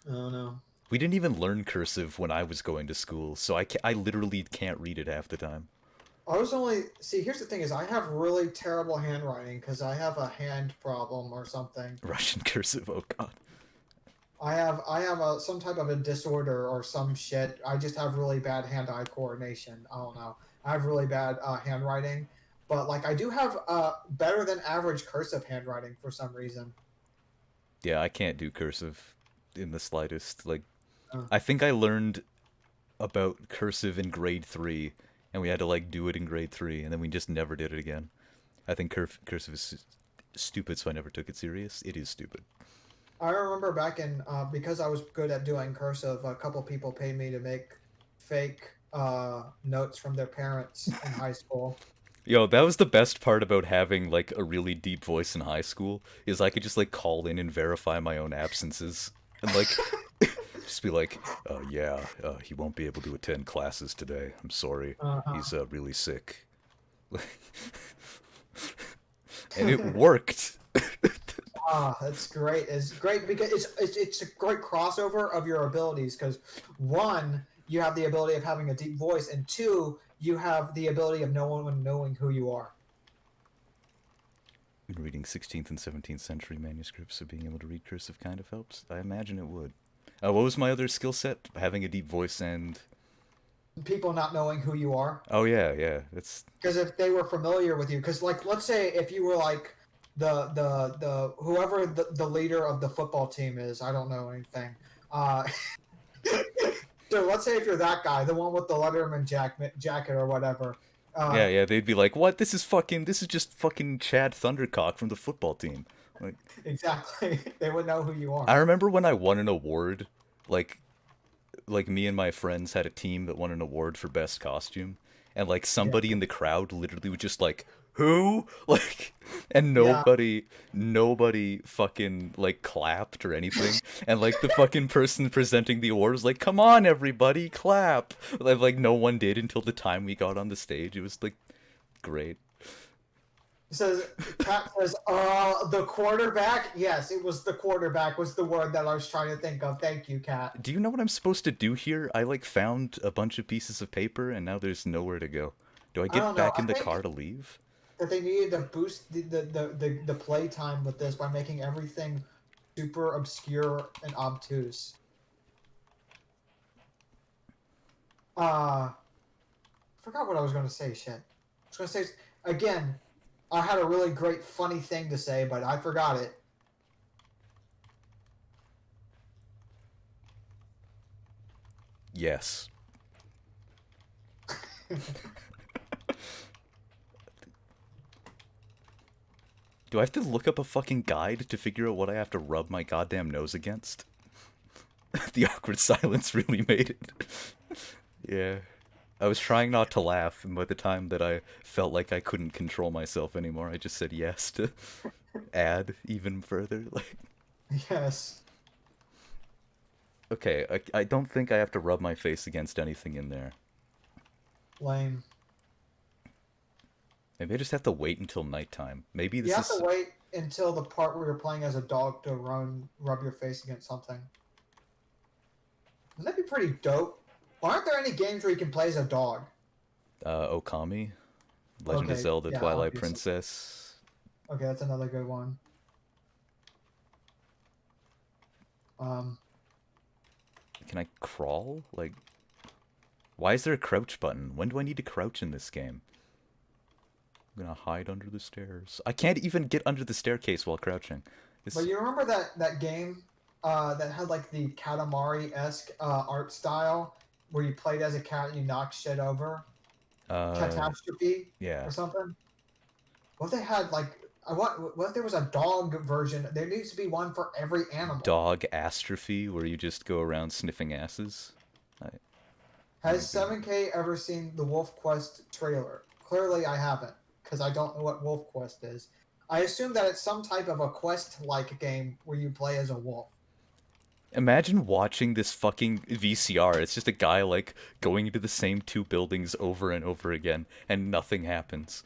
Oh no. We didn't even learn cursive when I was going to school, so I literally can't read it half the time. I was only see. Here's the thing: is I have really terrible handwriting because I have a hand problem or something. Russian cursive, oh god. I have some type of a disorder or some shit. I just have really bad hand-eye coordination. I don't know. I have really bad handwriting, but like I do have better than average cursive handwriting for some reason. Yeah, I can't do cursive in the slightest. Like, Uh, I think I learned about cursive in grade 3, and we had to like do it in grade 3, and then we just never did it again. I think cursive is stupid, so I never took it serious. It is stupid. I remember back in because I was good at doing cursive. A couple people paid me to make fake notes from their parents in high school. Yo, that was the best part about having like a really deep voice in high school is I could just like call in and verify my own absences and like just be like, yeah, he won't be able to attend classes today. I'm sorry. Uh-huh. He's really sick. And it worked. Ah, that's great. It's great because it's a great crossover of your abilities because one, you have the ability of having a deep voice, and two, you have the ability of no one knowing who you are. Reading 16th and 17th century manuscripts, so being able to read cursive kind of helps. I imagine it would. What was my other skill set? Having a deep voice and People not knowing who you are. oh yeah, yeah. It's Because if they were familiar with you, because like let's say if you were like the whoever the leader of the football team is, I don't know anything. Uh, so let's say if you're that guy, the one with the Letterman jacket or whatever. yeah, Uh, yeah. They'd be like, "What? This is fucking. This is just fucking Chad Thundercock from the football team." Like, exactly, they would know who you I are. remember when I won an award, like like me and my friends had a team that won an award for best costume, and like Yeah, somebody in the crowd literally was just like, who? Like, and yeah. nobody fucking like clapped or anything, and like the fucking person presenting the award was like, come on everybody clap, like no one did until the time we got on the stage. It was like great. It says Cat says, the quarterback. Yes, it was the quarterback was the word that I was trying to think of. Thank you, Cat. Do you know what I'm supposed to do here? I like found a bunch of pieces of paper and now there's nowhere to go. Do I I get don't know. back I in the think car to leave? that they needed to boost the play time with this by making everything super obscure and obtuse. I forgot what I was going to say. Shit. I was going to say again. I had a really great funny thing to say, but I forgot it. Yes. Do I have to look up a fucking guide to figure out what I have to rub my goddamn nose against? The awkward silence really made it. Yeah. I was trying not to laugh, and by the time that I felt like I couldn't control myself anymore, I just said yes to add even further. Like, Yes. okay, I don't think I have to rub my face against anything in there. Lame. Maybe I just have to wait until nighttime. Maybe You this have to is. wait until the part where you're playing as a dog to rub your face against something. Wouldn't that be pretty dope? Why aren't there any games where you can play as a dog? Okami, Legend of Okay, Zelda yeah, Twilight obviously. Princess. Okay, that's another good one. Um, Can I crawl? Like, why is there a crouch button? When do I need to crouch in this game? I'm gonna hide under the stairs. I can't even get under the staircase while crouching. but This. you remember that game that had like the Katamari esque art style where you played as a cat and you knocked shit over? Uh, Catastrophe yeah. or something? What if they had like what if there was a dog version? There needs to be one for every animal. Dog Astrophy, where you just go around sniffing asses. I, that Has might be. 7K ever seen the Wolf Quest trailer? Clearly, I haven't, because I don't know what Wolf Quest is. I assume that it's some type of a quest-like game where you play as a wolf. Imagine watching this fucking VCR. It's just a guy like going into the same two buildings over and over again, and nothing happens.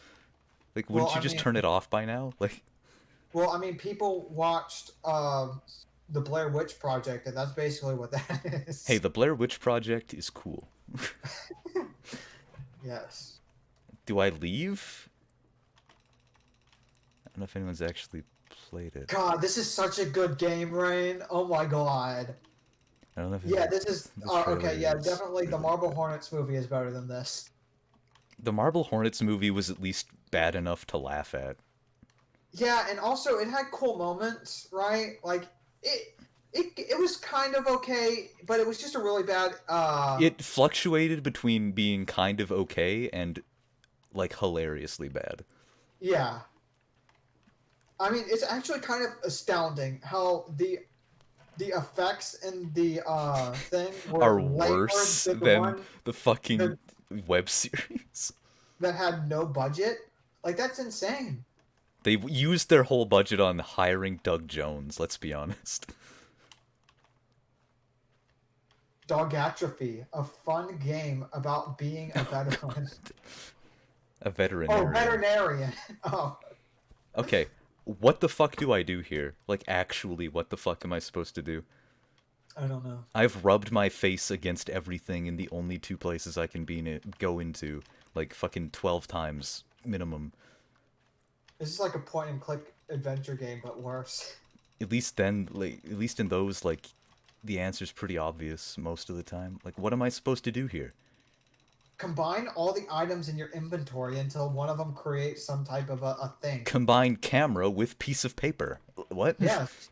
Like, Well, wouldn't you I just mean, turn it off by now? Like, people watched the Blair Witch Project, and that's basically what that hey, is. the Blair Witch Project is cool. Yes. Do I leave? I don't know if anyone's actually played it. God, this is such a good game, Rain. Oh my god. I don't know if Yeah, this is the trailer okay. Yeah, is definitely the really Marble good. Hornets movie is better than this. The Marble Hornets movie was at least bad enough to laugh at. Yeah, and also it had cool moments, right? Like it was kind of okay, but it was just a really bad. It fluctuated between being kind of okay and like hilariously bad. Yeah. I mean, it's actually kind of astounding how the effects in the thing were Are labored worse than the than one the fucking that web series. that had no budget. Like that's insane. They used their whole budget on hiring Doug Jones, let's be honest. Dog Atrophy, a fun game about being a veteran. A Oh, veterinarian. veterinarian. Oh, Okay, what the fuck do I do here? Like, actually, what the fuck am I supposed to do? I don't know. I've rubbed my face against everything in the only two places I can go into, like fucking 12 times minimum. This is like a point and click adventure game, but worse. At least then, like, at least in those, like, the answer's pretty obvious most of the time. Like, what am I supposed to do here? Combine all the items in your inventory until one of them creates some type of a thing. Combine camera with piece of paper. What? Yes,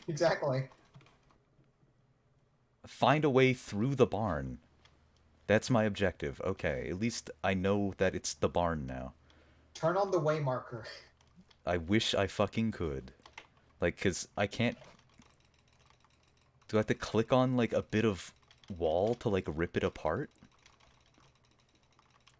exactly. Find a way through the barn. That's my objective. Okay, at least I know that it's the barn now. Turn on the way marker. I wish I fucking could. Like, cause I can't... Do I have to click on, like, a bit of wall to, like, rip it apart?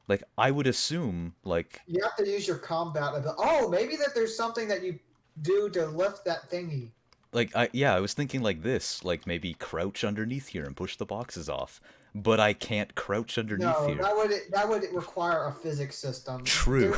Like, I would assume, like... You have to use your combat ability. Oh, maybe that there's something that you do to lift that thingy. Like, I was thinking like this. Like, maybe crouch underneath here and push the boxes off. But I can't crouch underneath No, here. that would require a physics system. True.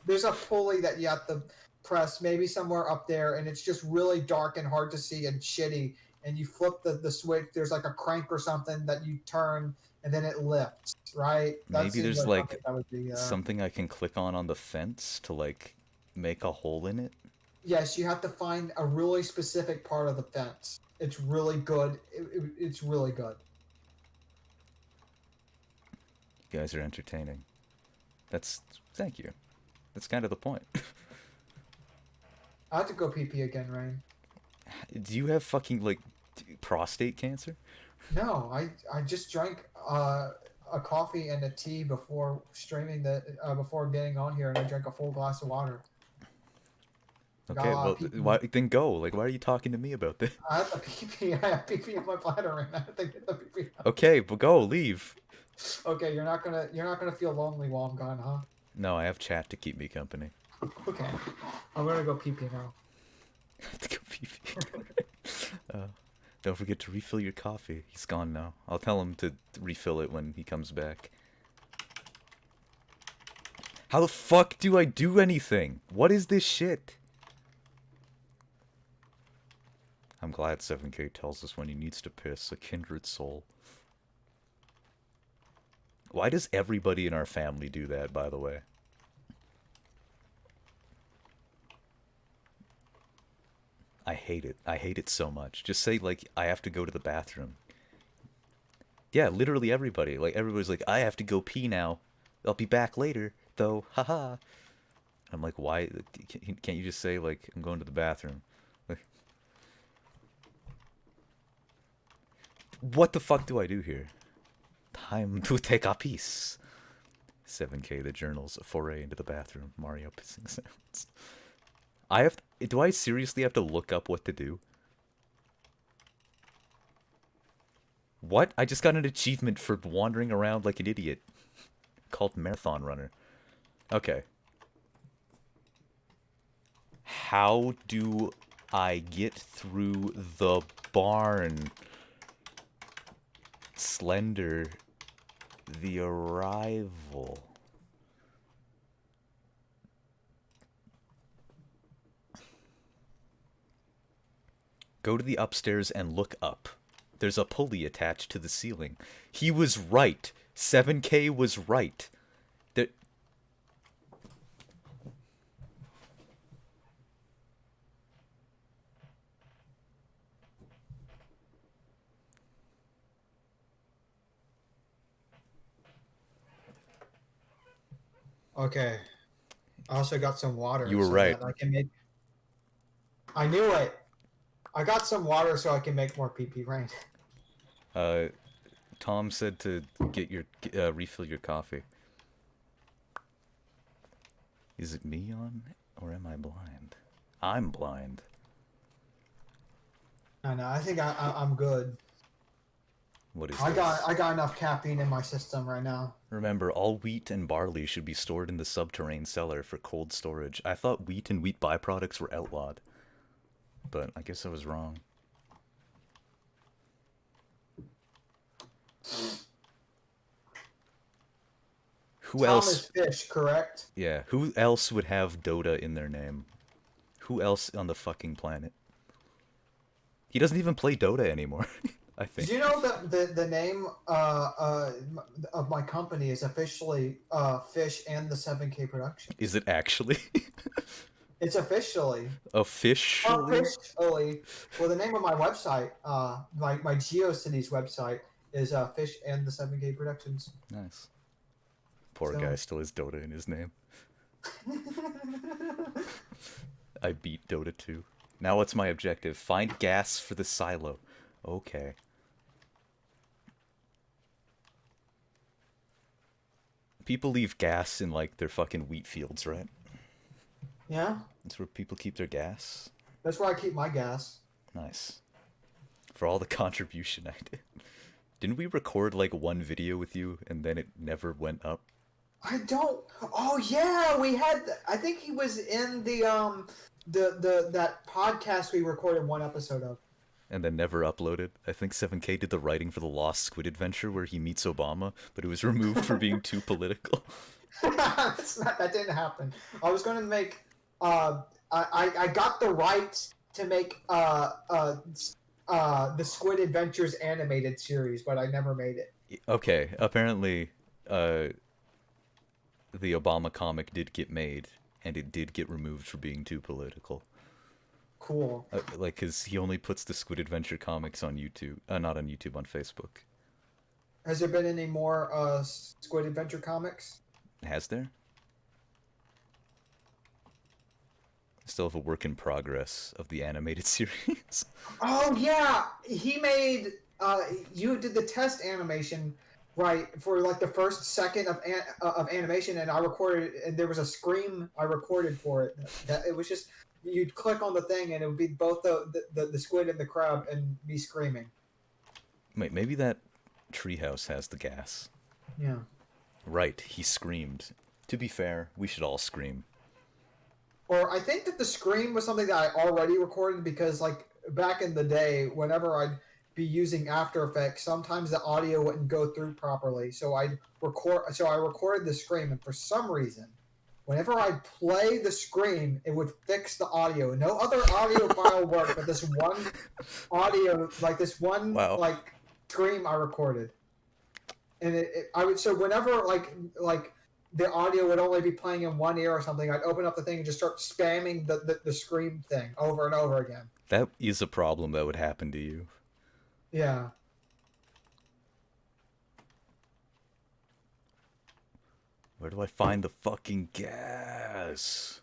There's a pulley that you have to press maybe somewhere up there, and it's just really dark and hard to see and shitty. And you flip the switch. There's like a crank or something that you turn, and then it lifts. Right? That Maybe seems there's, like something like, that would be. something I can click on the fence to, like, make a hole in it. Yes, you have to find a really specific part of the fence. It's really good. It's really good. You guys are entertaining. That's... Thank you. That's kind of the point. I have to go pee pee again, Rain. Do you have fucking, like, prostate cancer? No, I just drank a coffee and a tea before streaming before getting on here, and I drank a full glass of water. Got a Okay, lot well, of pee pee. why, then go. Like, why are you talking to me about this? I have to pee pee. I have pee pee in my bladder, and I have to get the pee pee out. Okay, but go, leave. Okay, you're not gonna feel lonely while I'm gone, huh? No, I have chat to keep me company. Okay, I'm gonna go pee pee now. I have to go pee pee. Don't forget to refill your coffee. He's gone now. I'll tell him to refill it when he comes back. How the fuck do I do anything? What is this shit? I'm glad 7K tells us when he needs to piss, a kindred soul. Why does everybody in our family do that, by the way? I hate it. I hate it so much. Just say, like, I have to go to the bathroom. Yeah, literally everybody. Like, everybody's like, I have to go pee now. I'll be back later, though. Haha. I'm like, why? Can't you just say, like, I'm going to the bathroom? What the fuck do I do here? Time to take a piece. 7K, the journal's a foray into the bathroom. Mario pissing sounds. Do I seriously have to look up what to do? What? I just got an achievement for wandering around like an idiot. Called Marathon Runner. Okay. How do I get through the barn? Slender, the arrival. Go to the upstairs and look up. There's a pulley attached to the ceiling. He was right. 7K was right. There... Okay. I also got some water You were so right. that I can make. I knew it. I got some water so I can make more PP rain. Tom said to get your refill your coffee. Is it me on, or am I blind? I'm blind. I know. I think I'm good. What is I this? got enough caffeine in my system right now. Remember, all wheat and barley should be stored in the subterranean cellar for cold storage. I thought wheat and wheat byproducts were outlawed, but I guess I was wrong. Who else? Thomas Fish, correct? Yeah, who else would have Dota in their name? Who else on the fucking planet? He doesn't even play Dota anymore, I think. Did you know that the name of my company is officially Fish and the 7K Productions? Is it actually? It's officially. Officially? Officially. Well, the name of my website, my GeoCities website, is Fish and the 7K Productions. Nice. Poor guy still has Dota in his name. I beat Dota 2. Now what's my objective? Find gas for the silo. Okay. People leave gas in, like, their fucking wheat fields, right? Yeah? That's where people keep their gas? That's where I keep my gas. Nice. For all the contribution I did. Didn't we record, like, one video with you, and then it never went up? I don't... Oh, yeah! We had... I think he was in that podcast we recorded one episode of. And then never uploaded. I think 7K did the writing for the Lost Squid Adventure where he meets Obama, but it was removed for being too political. That didn't happen. I was going to make... I got the rights to make the Squid Adventures animated series, but I never made it. Okay, apparently the Obama comic did get made, and it did get removed for being too political. Cool. Like, because he only puts the Squid Adventure comics on YouTube. Not on YouTube, on Facebook. Has there been any more Squid Adventure comics? Has there? Still have a work in progress of the animated series. Oh, yeah! He made... you did the test animation, right, for like the first second of animation, and I recorded... And there was a scream I recorded for it. That it was just... You'd click on the thing, and it would be both the squid and the crab, and me screaming. Wait, maybe that treehouse has the gas. Yeah. Right, he screamed. To be fair, we should all scream. Or I think that the scream was something that I already recorded because, like, back in the day, whenever I'd be using After Effects, sometimes the audio wouldn't go through properly. So I recorded the scream, and for some reason, whenever I play the scream, it would fix the audio. No other audio file worked, but this one audio, like this one, Wow. like scream I recorded, and so whenever like the audio would only be playing in one ear or something, I'd open up the thing and just start spamming the scream thing over and over again. That is a problem that would happen to you. Yeah. Where do I find the fucking gas?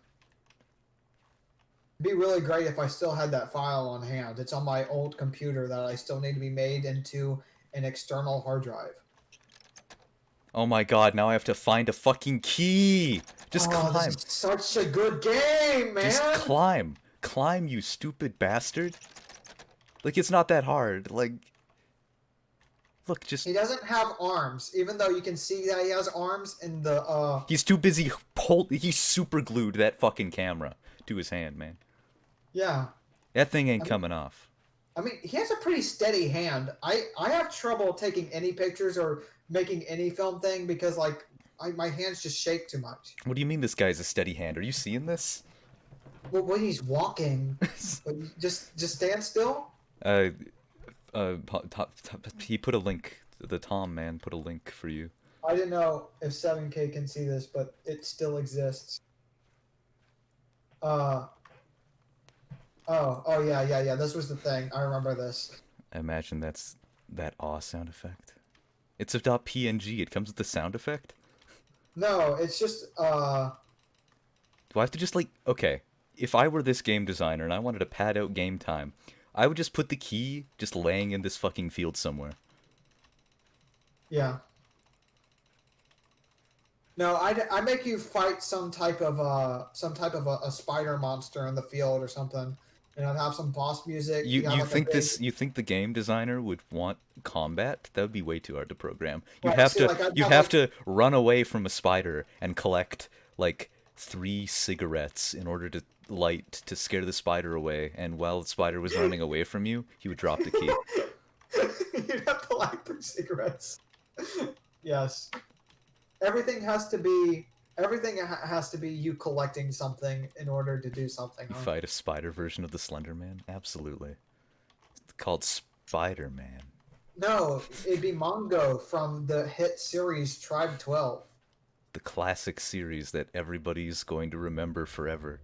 It'd be really great if I still had that file on hand. It's on my old computer that I still need to be made into an external hard drive. Oh my god, now I have to find a fucking key! Just climb! This is such a good game, man! Just climb! Climb, you stupid bastard! Like, it's not that hard. Like... Look, just... He doesn't have arms, even though you can see that he has arms in the, He's too busy he's super glued that fucking camera to his hand, man. Yeah. That thing ain't coming off. I mean, he has a pretty steady hand. I have trouble taking any pictures or making any film thing because, like, my hands just shake too much. What do you mean this guy's a steady hand? Are you seeing this? Well, when he's walking, but just stand still. uh, he put a link. The Tom man put a link for you. I didn't know if 7K can see this, but it still exists. Uh oh yeah. This was the thing. I remember this. I imagine that's that awe sound effect. It's a .png. It comes with the sound effect. No, it's just Do I have to just like okay? If I were this game designer and I wanted to pad out game time, I would just put the key just laying in this fucking field somewhere. yeah. No, I make you fight some type of a spider monster in the field or something, and I'd have some boss music. You You have you like a think big this you think the game designer would want combat? That would be way too hard to program. You'd right. have See, to like I'd you'd have have like to run away from a spider and collect like 3 cigarettes in order to light to scare the spider away, and while the spider was running away from you, he would drop the key. you'd have to light 3 cigarettes. Yes, everything has to be has to be you collecting something in order to do something. You Huh? fight a spider version of the Slender Man? Absolutely. It's called Spider Man. No, it'd be Mongo from the hit series Tribe 12. The classic series that everybody's going to remember forever.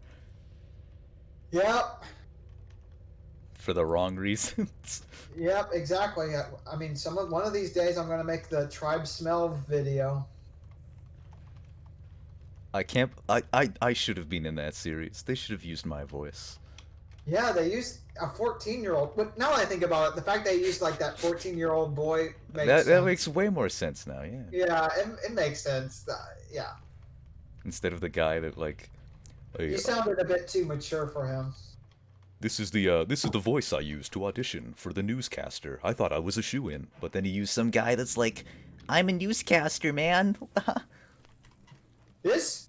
Yep, For the wrong reasons. yep, exactly. I mean, one of these days I'm gonna make the Tribe Smell video. I can't. I should have been in that series. They should have used my voice. Yeah, they used a 14-year-old. But now that I think about it, the fact they used like that 14-year-old boy makes That sense. makes way more sense now. Yeah. Yeah, it makes sense. Yeah, Instead of the guy that like, you "Hey, sounded a bit too mature for him. this is the voice I used to audition for the newscaster. I thought I was a shoe-in, but then he used some guy that's like, I'm a newscaster, man. This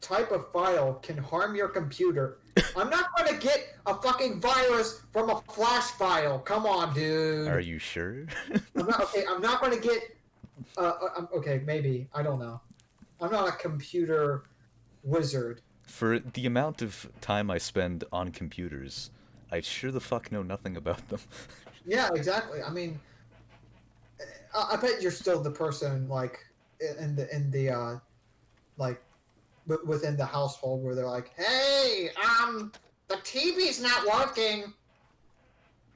type of file can harm your computer. I'm not going to get a fucking virus from a flash file. Come on, Are dude. you sure? I'm not okay. I'm not going to get. Okay, maybe I don't know. I'm not a computer wizard. For the amount of time I spend on computers, I sure the fuck know nothing about them. Yeah, exactly. I mean, I bet you're still the person like in the like within the household where they're like, "Hey, the TV's not working."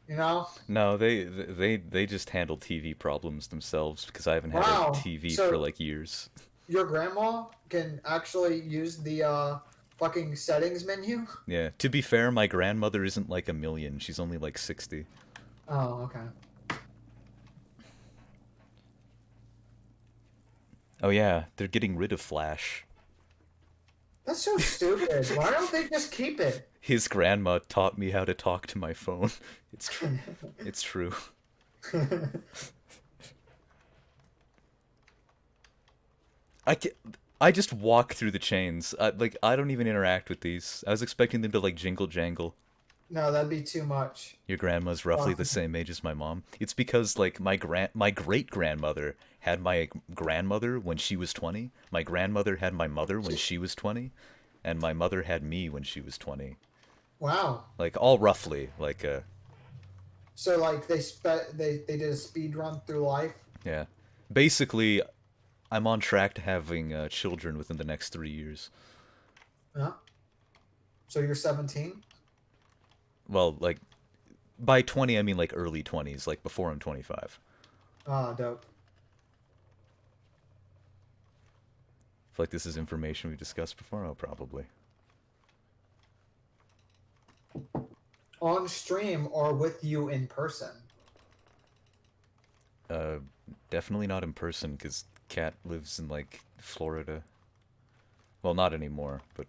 You know? No, they just handle TV problems themselves because I haven't had a Wow. TV for So like years. your grandma can actually use the fucking settings menu? Yeah. To be fair, my grandmother isn't like a million. She's only like 60. Oh, okay. Oh yeah, they're getting rid of Flash. That's so stupid. Why don't they just keep it? His grandma taught me how to talk to my phone. It's true. It's true. I can, I just walk through the chains. Like I don't even interact with these. I was expecting them to like jingle jangle. No, that'd be too much. Your grandma's roughly Oh, the same age as my mom. It's because like my great grandmother had my grandmother when she was 20. My grandmother had my mother when she was 20, and my mother had me when she was 20. wow. Like all roughly like So like they did a speed run through life. yeah. Basically, I'm on track to having children within the next 3 years. Yeah. So you're 17? Well, like by 20 I mean like early 20s, like before I'm 25. Ah, dope. I feel like this is information we discussed before. Oh, probably. On stream or with you in person? Uh, Definitely not in person because Kat lives in like Florida. Well, not anymore, but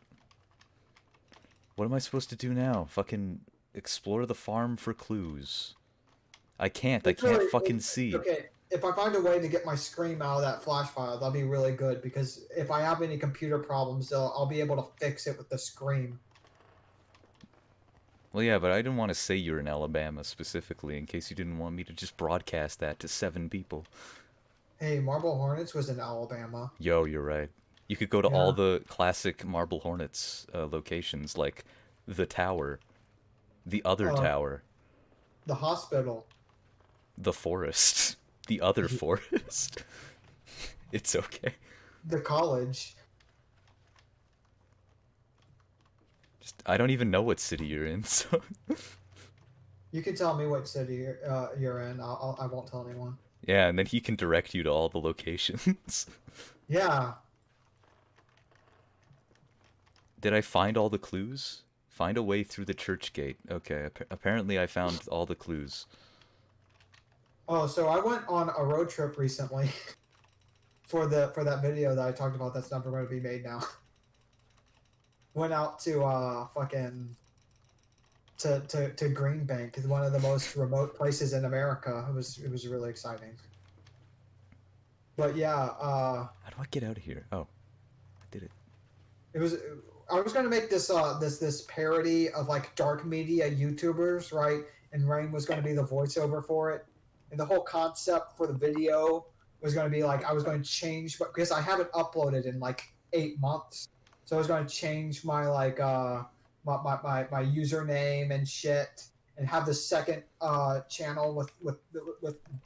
what am I supposed to do now? Fucking explore the farm for clues. I can't. I It's can't really fucking see. okay. If I find a way to get my scream out of that flash file, that'll be really good because if I have any computer problems, I'll be able to fix it with the scream. Well, yeah, but I didn't want to say you're in Alabama specifically in case you didn't want me to just broadcast that to 7 people. Hey, Marble Hornets was in Alabama. Yo, you're right. You could go to all Yeah. the classic Marble Hornets locations like The tower. The other Uh, tower. the hospital. The forest. The other forest. It's okay. The college. Just, I don't even know what city you're in, so. You can tell me what city you're in. I won't tell anyone. Yeah, and then he can direct you to all the locations. Yeah. Did I find all the clues? Find a way through the church gate. Okay, apparently I found all the clues. Oh, so I went on a road trip recently for that video that I talked about. That's never going to be made now. Went out to fucking to Green Bank, one of the most remote places in America. It was really exciting. But yeah, How do I get out of here? Oh, I did it. it was. I was going to make this parody of like dark media YouTubers, right? And Rain was going to be the voiceover for it, and the whole concept for the video was going to be like I was going to change, but because I haven't uploaded in like 8 months, so I was going to change my like my username and shit, and have the second channel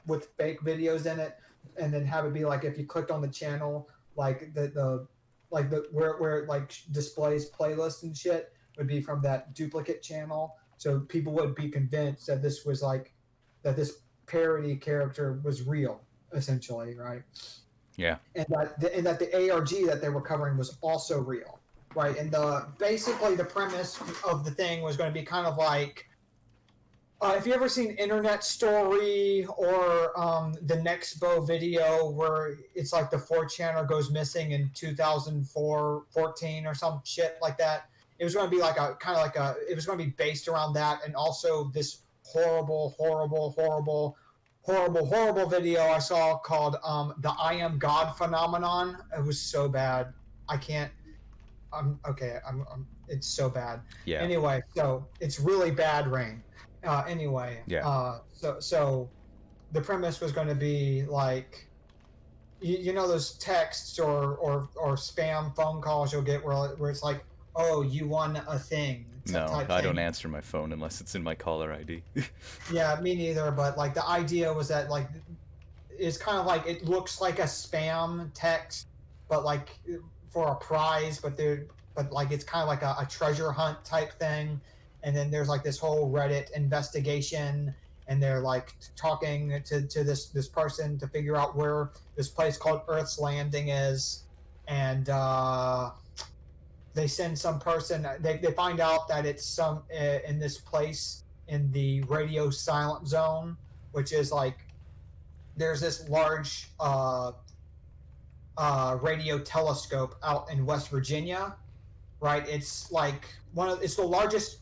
with fake videos in it, and then have it be like if you clicked on the channel, like the like the where it like displays playlist and shit would be from that duplicate channel, so people would be convinced that this was like that this parody character was real, essentially, right? Yeah. And that the ARG that they were covering was also real, right? And the basically the premise of the thing was going to be kind of like if you ever seen Internet Story or the Nexpo video where it's like the 4chaner goes missing in 2004, 14 or some shit like that, it was going to be like a kind of like a, it was going to be based around that. And also this horrible, horrible, horrible, horrible, horrible video I saw called the I Am God phenomenon. It was so bad. I can't, okay. It's so bad. Yeah. Anyway, so it's really bad, Rain. Anyway, Yeah. so the premise was going to be like, you know, those texts or spam phone calls you'll get where it's like, oh, you won a thing No, type I don't thing. answer my phone unless it's in my caller ID. Yeah, me neither. But like the idea was that like it's kind of like it looks like a spam text, but like for a prize, but like it's kind of like a treasure hunt type thing. And then there's like this whole Reddit investigation, and they're like talking to this person to figure out where this place called Earth's Landing is, and they send some person. They find out that it's some in this place in the radio silent zone, which is like there's this large radio telescope out in West Virginia, right? It's like it's the largest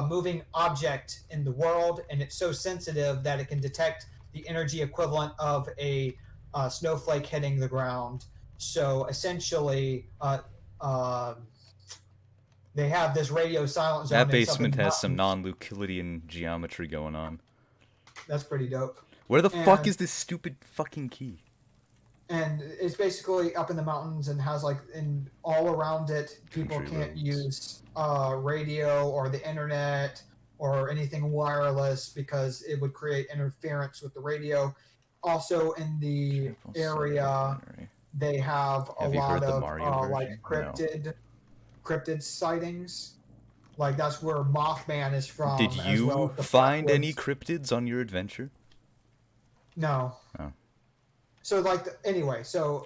moving object in the world, and it's so sensitive that it can detect the energy equivalent of a snowflake hitting the ground. So essentially, they have this radio silent That zone in up in basement the has some mountains. non-Euclidean geometry going on. That's pretty dope. Where the fuck And is this stupid fucking key? and it's basically up in the mountains and has like in all around it people Country can't roads. use radio or the internet or anything wireless because it would create interference with the radio. Also in the Triple side area documentary. they have a Have you lot heard the of Mario like version? No. cryptid sightings, like that's where Mothman is Did from, as well you as the find any Blackwoods. cryptids on your adventure? No. Oh. So like anyway,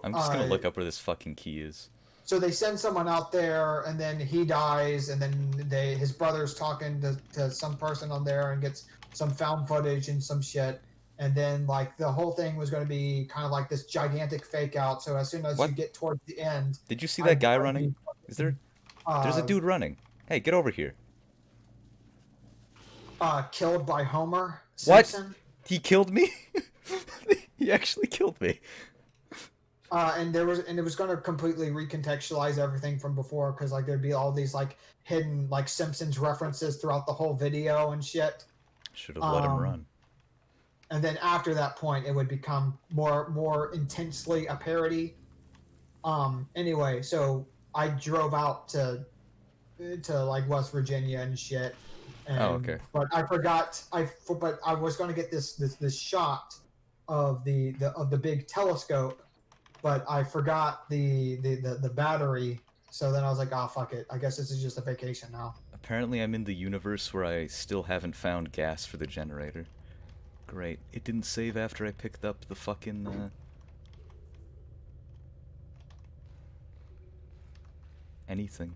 I'm just gonna look up where this fucking key is. so they send someone out there and then he dies, and then his brother's talking to some person on there and gets some found footage and some shit. And then like the whole thing was going to be kind of like this gigantic fake out, so as soon as you What? get towards the end, Did you see that I'd, guy I'd running? be Is there? There's a uh, dude running. Hey, get over here. killed by Homer What? Simpson. He killed me? He actually killed me. And it was going to completely recontextualize everything from before, because like there'd be all these like hidden like Simpsons references throughout the whole video and shit. Should have let him run. And then after that point, it would become more intensely a parody. Anyway, so I drove out to to like West Virginia and shit. Oh, And okay. but I forgot but I was going to get this shot of the big telescope, but I forgot the battery. So then I was like, oh fuck it. I guess this is just a vacation now. Apparently I'm in the universe where I still haven't found gas for the generator. Great. It didn't save after I picked up the fucking, anything.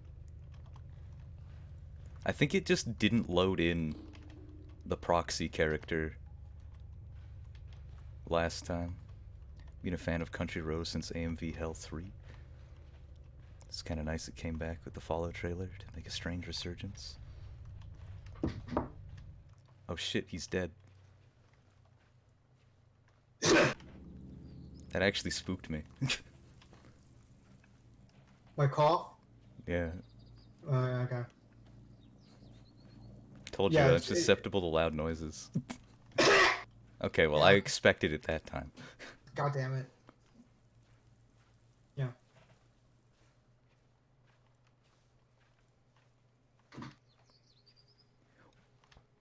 I think it just didn't load in the proxy character last time. Been a fan of Country Road since AMV Hell 3. It's kind of nice it came back with the Follow trailer to make a strange resurgence. Oh shit, he's dead. That actually spooked me. My cough. Yeah. Okay. Told you Yeah. I'm susceptible to loud noises. Okay, well, Yeah. I expected it that time. God damn it. Yeah.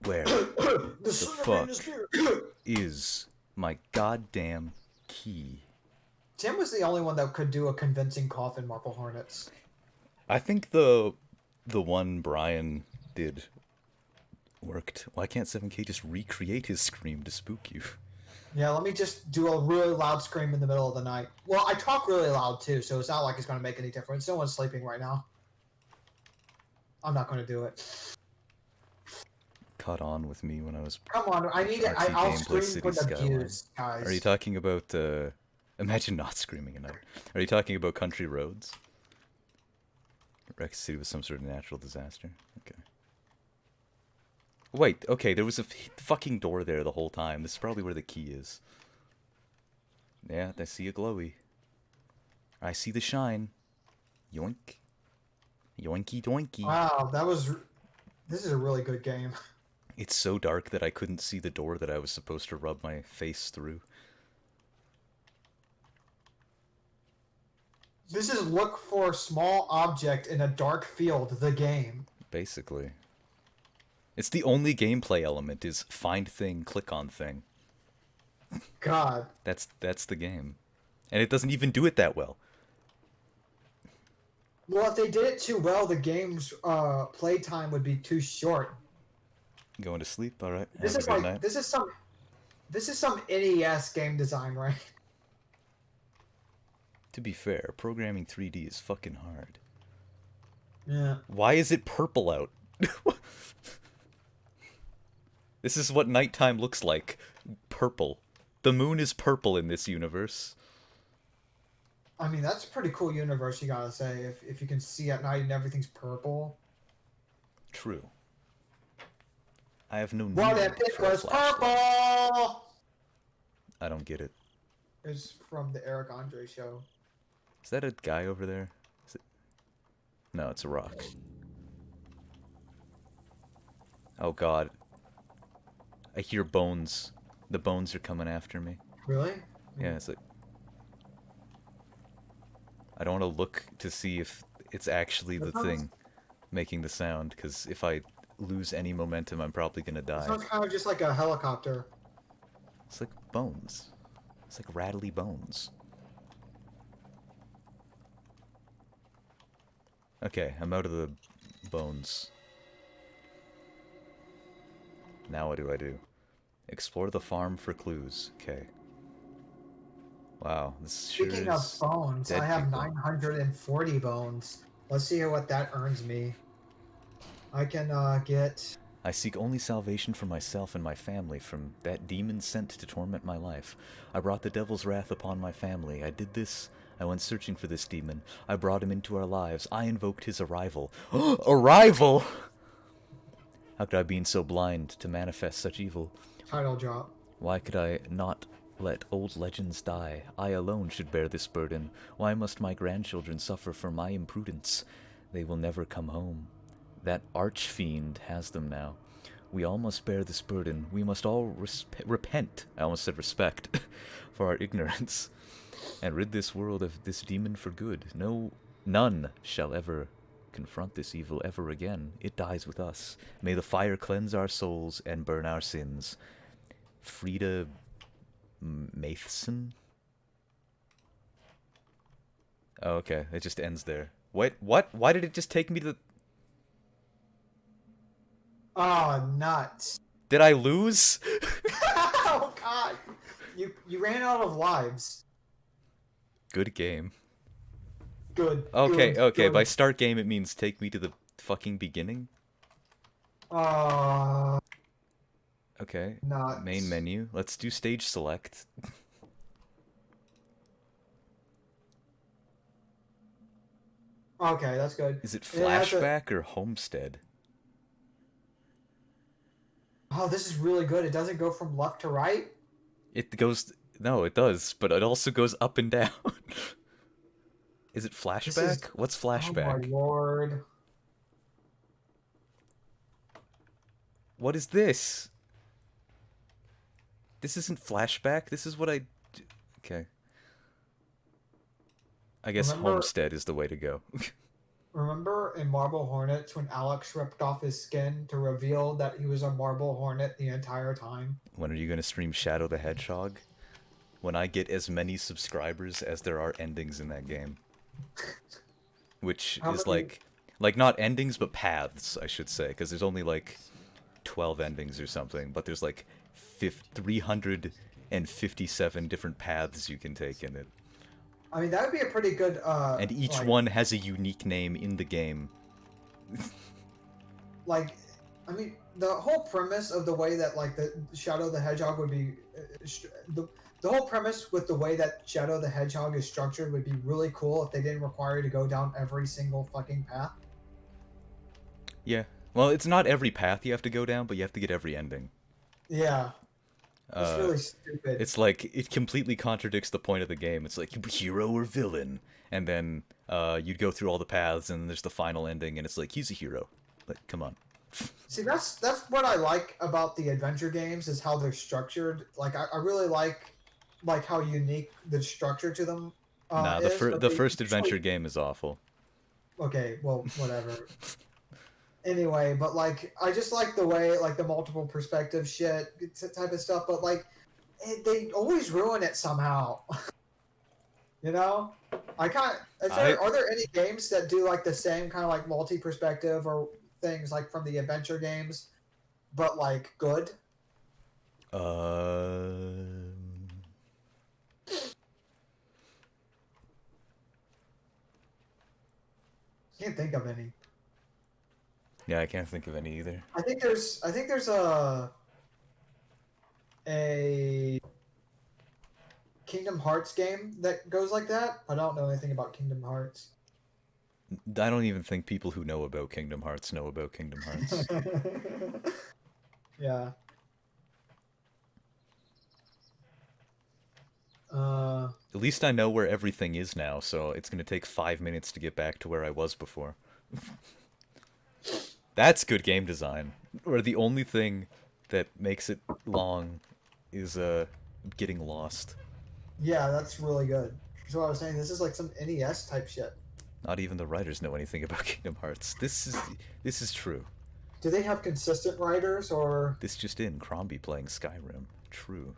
Where The fuck is my goddamn key? Tim was the only one that could do a convincing cough in Marble Hornets. I think the one Brian did worked. Why can't 7K just recreate his scream to spook you? Yeah, let me just do a really loud scream in the middle of the night. Well, I talk really loud too, so it's not like it's going to make any difference. No one's sleeping right now. I'm not going to do it. Caught on with me when I was Come on, I need it. RT I'll gameplay scream City for the Skyline. views, guys. Are you talking about, imagine not screaming at night. Are you talking about Country Roads? Rex City was some sort of natural disaster. Okay. Wait, okay, there was a fucking door there the whole time. This is probably where the key is. Yeah, I see a glowy. I see the shine. Yoink. Yoinky doinky. Wow, this is a really good game. It's so dark that I couldn't see the door that I was supposed to rub my face through. This is look for small object in a dark field, the game. Basically. It's the only gameplay element is find thing, click on thing. God. That's the game. And it doesn't even do it that well. Well, if they did it too well, the game's playtime would be too short. Going to sleep, alright. This Have is a good like night. this is some NES game design, right? To be fair, programming 3D is fucking hard. Yeah. Why is it purple out? This is what nighttime looks like. Purple. The moon is purple in this universe. I mean, that's a pretty cool universe, you gotta say. If you can see at night and everything's purple. True. I have no need What if it for a was flashlight. purple? I don't get it. It's from the Eric Andre show. Is that a guy over there? Is it... No, it's a rock. Oh god. I hear bones. The bones are coming after me. Really? Yeah, it's like... I don't want to look to see if it's actually the thing making the sound, because if I lose any momentum, I'm probably gonna It die. sounds kind of just like a helicopter. It's like bones. It's like rattly bones. Okay, I'm out of the bones. Now what do I do? Explore the farm for clues. Okay. Wow, this Speaking sure of is bones, dead I have people. 940 bones. Let's see what that earns me. I can get... I seek only salvation for myself and my family from that demon sent to torment my life. I brought the devil's wrath upon my family. I did this. I went searching for this demon. I brought him into our lives. I invoked his arrival. Arrival! How could I be so blind to manifest such evil? Title drop. Why could I not let old legends die? I alone should bear this burden. Why must my grandchildren suffer for my imprudence? They will never come home. That archfiend has them now. We all must bear this burden. We must all repent, I almost said respect, for our ignorance, and rid this world of this demon for good. No, none shall ever confront this evil ever again, it dies with us. May the fire cleanse our souls and burn our sins. Frida Matheson? Oh, okay, it just ends there. Wait, what? Why did it just take me to the... Oh, nuts. Did I lose? Oh, God. You ran out of lives. Good game. Good. Okay, Good, okay, good. by start game it means take me to the fucking beginning? Okay, main Nuts. menu. Let's do stage select. Okay, that's good. Is it It has a... flashback or homestead? Oh, this is really good. It doesn't go from left to right. It goes... No, it does, but it also goes up and down. Is it This is... flashback? What's Oh, my flashback? Lord. What is this? This isn't flashback. This is what I... Okay. I guess Remember, homestead is the way to go. remember in Marble Hornets when Alex ripped off his skin to reveal that he was a Marble Hornet the entire time? When are you gonna stream Shadow the Hedgehog? When I get as many subscribers as there are endings in that game. Which How is many... like not endings, but paths, I should say, because there's only like 12 endings or something, but there's like 357 different paths you can take in it. I mean, that would be a pretty good, And each like, one has a unique name in the game. like, I mean, the whole premise of the way that, like, the Shadow the Hedgehog would be, the whole premise with the way that Shadow the Hedgehog is structured would be really cool if they didn't require you to go down every single fucking path. Yeah. Well, it's not every path you have to go down, but you have to get every ending. Yeah. It's really stupid. It's like, it completely contradicts the point of the game. It's like, hero or villain? And then you'd go through all the paths, and there's the final ending, and it's like, he's a hero. Like, come on. See, that's what I like about the adventure games is how they're structured. Like, I really like how unique the structure to them Nah, is. But the they first adventure usually... game is awful. Okay, well, whatever. Anyway, but like I just like the way like the multiple perspective shit type of stuff, but like they always ruin it somehow. You know, I can't. Are there any games that do like the same kind of like multi perspective or things like from the adventure games, but like good? Can't think of any. Yeah, I can't think of any either. I think there's a Kingdom Hearts game that goes like that. I don't know anything about Kingdom Hearts. I don't even think people who know about Kingdom Hearts know about Kingdom Hearts. Yeah. At least I know where everything is now, so it's gonna take 5 minutes to get back to where I was before. That's good game design. Where the only thing that makes it long is getting lost. Yeah, that's really good. That's what I was saying. This is like some NES type shit. Not even the writers know anything about Kingdom Hearts. This is true. Do they have consistent writers or? This just in, Crombie playing Skyrim. True.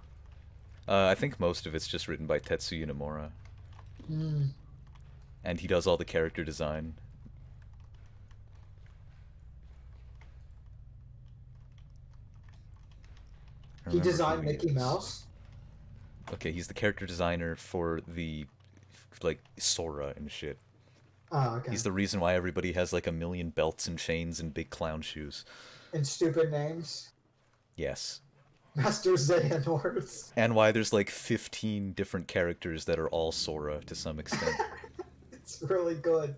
I think most of it's just written by Tetsuya Nomura. Mm. And he does all the character design. He designed Mickey Mouse? Okay, he's the character designer for the, like, Sora and shit. Oh, okay. He's the reason why everybody has, like, 1,000,000 belts and chains and big clown shoes. And stupid names? Yes. Master Xehanorts. And why there's, like, 15 different characters that are all Sora, to some extent. It's really good.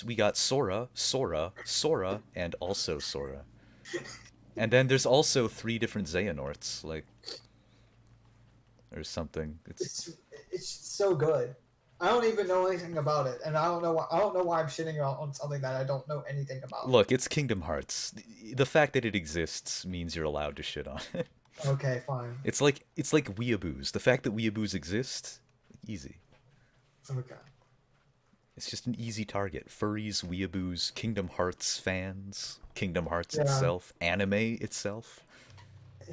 We got Sora, Sora, Sora, and also Sora. And then there's also 3 different Xehanorts, like, or something. It's so good. I don't even know anything about it, and I don't know why I'm shitting on something that I don't know anything about. Look, it's Kingdom Hearts. The fact that it exists means you're allowed to shit on it. Okay, fine. It's like weeaboos. The fact that weeaboos exist, easy. Okay. It's just an easy target. Furries, weeaboos, Kingdom Hearts fans, Kingdom Hearts Yeah. itself, anime itself.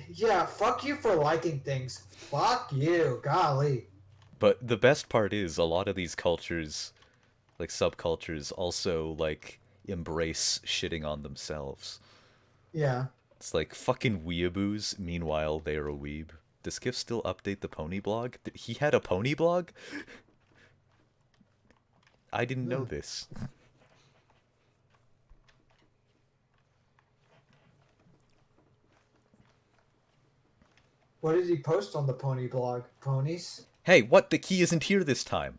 Yeah, fuck you for liking things. Fuck you. Golly. But the best part is a lot of these cultures, like subcultures, also like embrace shitting on themselves. Yeah. It's like fucking weeaboos. Meanwhile, they are a weeb. Does Skiff still update the pony blog? He had a pony blog? I didn't know Hmm. this. What did he post on the pony blog? Ponies? Hey, what? The key isn't here this time.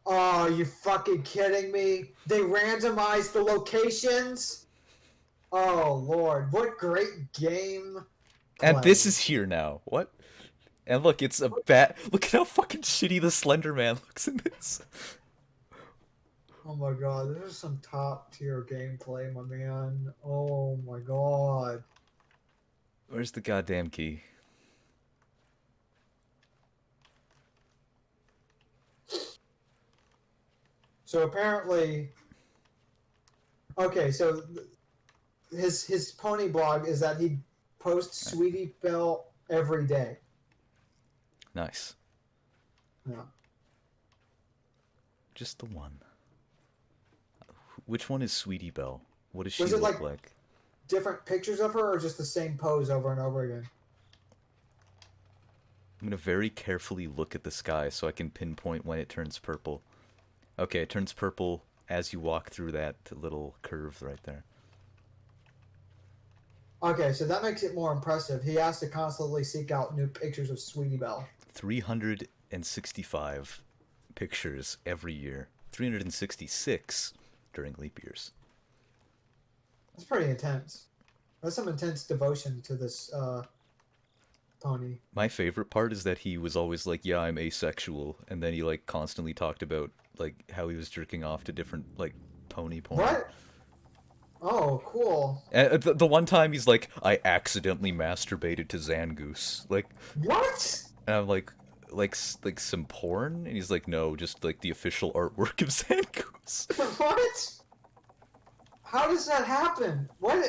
Oh, you fucking kidding me? They randomized the locations? Oh, Lord. What great game And this play. is here now. What? And look, it's a bat. Look at how fucking shitty the Slender Man looks in this. Oh my god, this is some top tier gameplay, my man. Oh my god. Where's the goddamn key? So apparently, okay, so his pony blog is that he posts Sweetie Belle every day. Nice. Yeah. Just the one. Which one is Sweetie Belle? What does she Was it look like like? different pictures of her or just the same pose over and over again? I'm gonna very carefully look at the sky so I can pinpoint when it turns purple. Okay, it turns purple as you walk through that little curve right there. Okay, so that makes it more impressive. He has to constantly seek out new pictures of Sweetie Belle. 365 pictures every year. 366 during leap years. That's pretty intense. That's some intense devotion to this pony. My favorite part is that he was always like, "Yeah, I'm asexual," and then he like constantly talked about like how he was jerking off to different like pony porn. What? Oh, cool. And the one time he's like, "I accidentally masturbated to Zangoose," like, What? and I'm like some porn, and he's like, "No, just like the official artwork of Zangoose." What? How does that happen? What?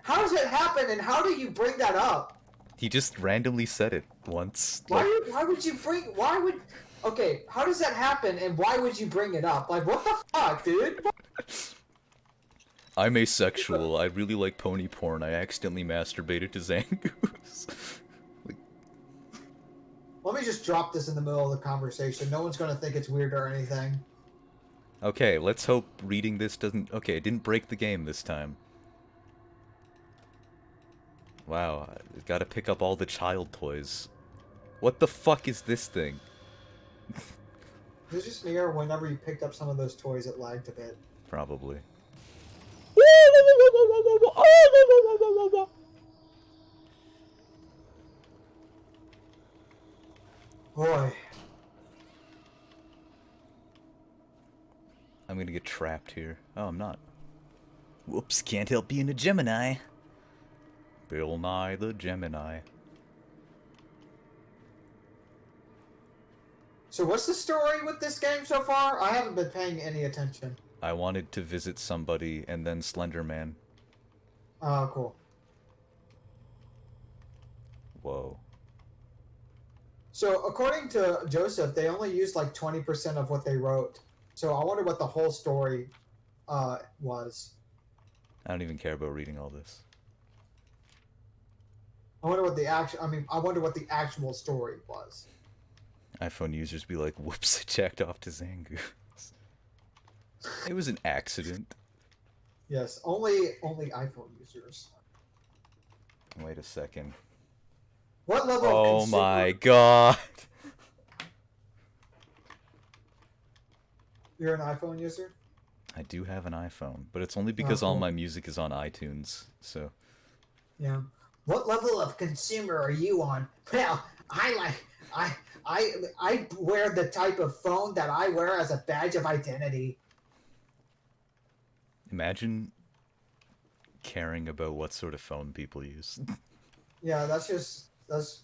How does it happen, and how do you bring that up? He just randomly said it once, like, Why would you bring? Why would? Okay, how does that happen, and why would you bring it up? Like, what the fuck, dude? "I'm asexual. I really like pony porn. I accidentally masturbated to Zangoose." Let me just drop this in the middle of the conversation. No one's gonna think it's weird or anything. Okay, let's hope reading this doesn't... Okay, it didn't break the game this time. Wow, I gotta pick up all the child toys. What the fuck is this thing? It was just me, or whenever you picked up some of those toys, it lagged a bit. Probably. Boy. I'm gonna get trapped here. Oh, I'm not. Whoops, can't help being a Gemini. Bill Nye the Gemini. So what's the story with this game so far? I haven't been paying any attention. I wanted to visit somebody and then Slender Man. Oh, cool. Whoa. So according to Joseph, they only used like 20% of what they wrote. So I wonder what the whole story was. I don't even care about reading all this. I wonder what the I wonder what the actual story was. iPhone users be like, whoops, I jacked off to Zangoose. It was an accident. Yes, only iPhone users. Wait a second. What level of Oh consumer? my god. You're an iPhone user? I do have an iPhone, but it's only because all cool. my music is on iTunes, so... Yeah. What level of consumer are you on? Well, I wear the type of phone that I wear as a badge of identity. Imagine caring about what sort of phone people use. Yeah, that's just that's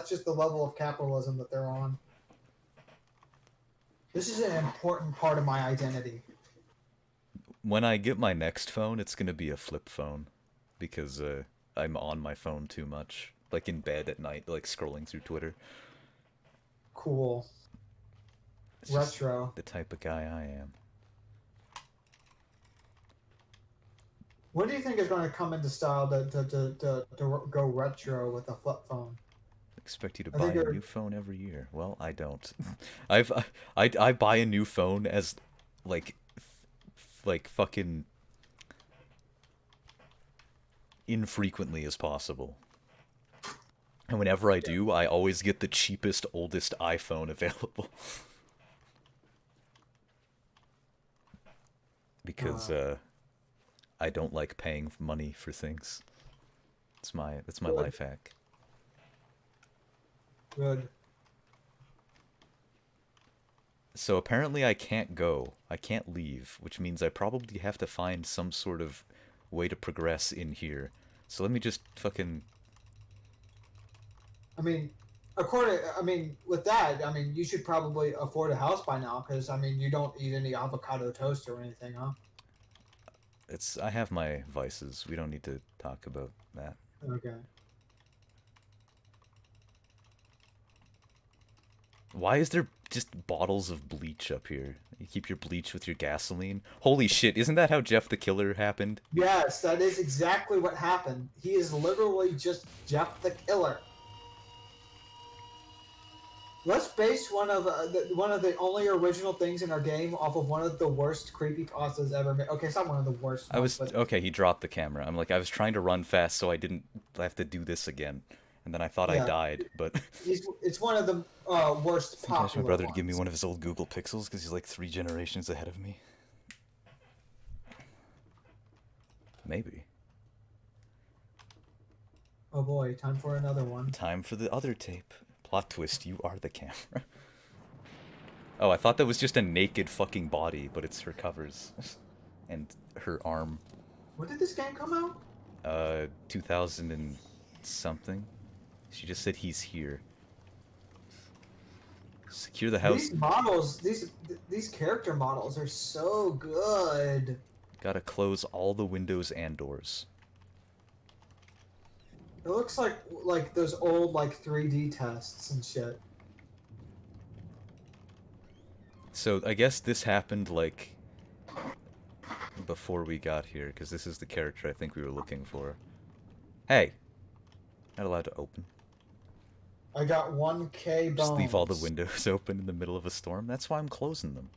just the level of capitalism that they're on. This is an important part of my identity. When I get my next phone, it's gonna be a flip phone, because I'm on my phone too much, like in bed at night, like scrolling through Twitter. Cool. It's just Retro. the type of guy I am. What do you think is going to come into style to go retro with a flip phone? Expect you to I buy think a you're. new phone every year. Well, I don't. I've I buy a new phone as like like fucking infrequently as possible. And whenever I do, I always get the cheapest, oldest iPhone available. Because Uh, I don't like paying money for things. That's my good. life hack. Good. So apparently I can't go. I can't leave, which means I probably have to find some sort of way to progress in here. So let me just fucking. I mean, according. I mean, with that, I mean, you should probably afford a house by now, because I mean, you don't eat any avocado toast or anything, huh? I have my vices. We don't need to talk about that. Okay. Why is there just bottles of bleach up here? You keep your bleach with your gasoline? Holy shit, isn't that how Jeff the Killer happened? Yes, that is exactly what happened. He is literally just Jeff the Killer. Let's base one of the only original things in our game off of one of the worst creepypastas ever made. Okay, it's not one of the worst I ones, was but okay, he dropped the camera. I'm like I was trying to run fast so I didn't have to do this again. And then I thought I yeah, died, but it's one of the worst I think I asked my popular brother to give me ones. one of his old Google Pixels because he's like 3 generations ahead of me. Maybe. Oh boy, time for another one. Time for the other tape. Plot twist, you are the camera. Oh, I thought that was just a naked fucking body, but it's her covers. And her arm. When did this game come out? 2000 and something. She just said he's here. Secure the house. These models, these character models are so good. Gotta close all the windows and doors. It looks like those old like 3D tests and shit. So I guess this happened like before we got here, because this is the character I think we were looking for. Hey! Not allowed to open. I got 1K Just leave all the bones. windows open in the middle of a storm. That's why I'm closing them.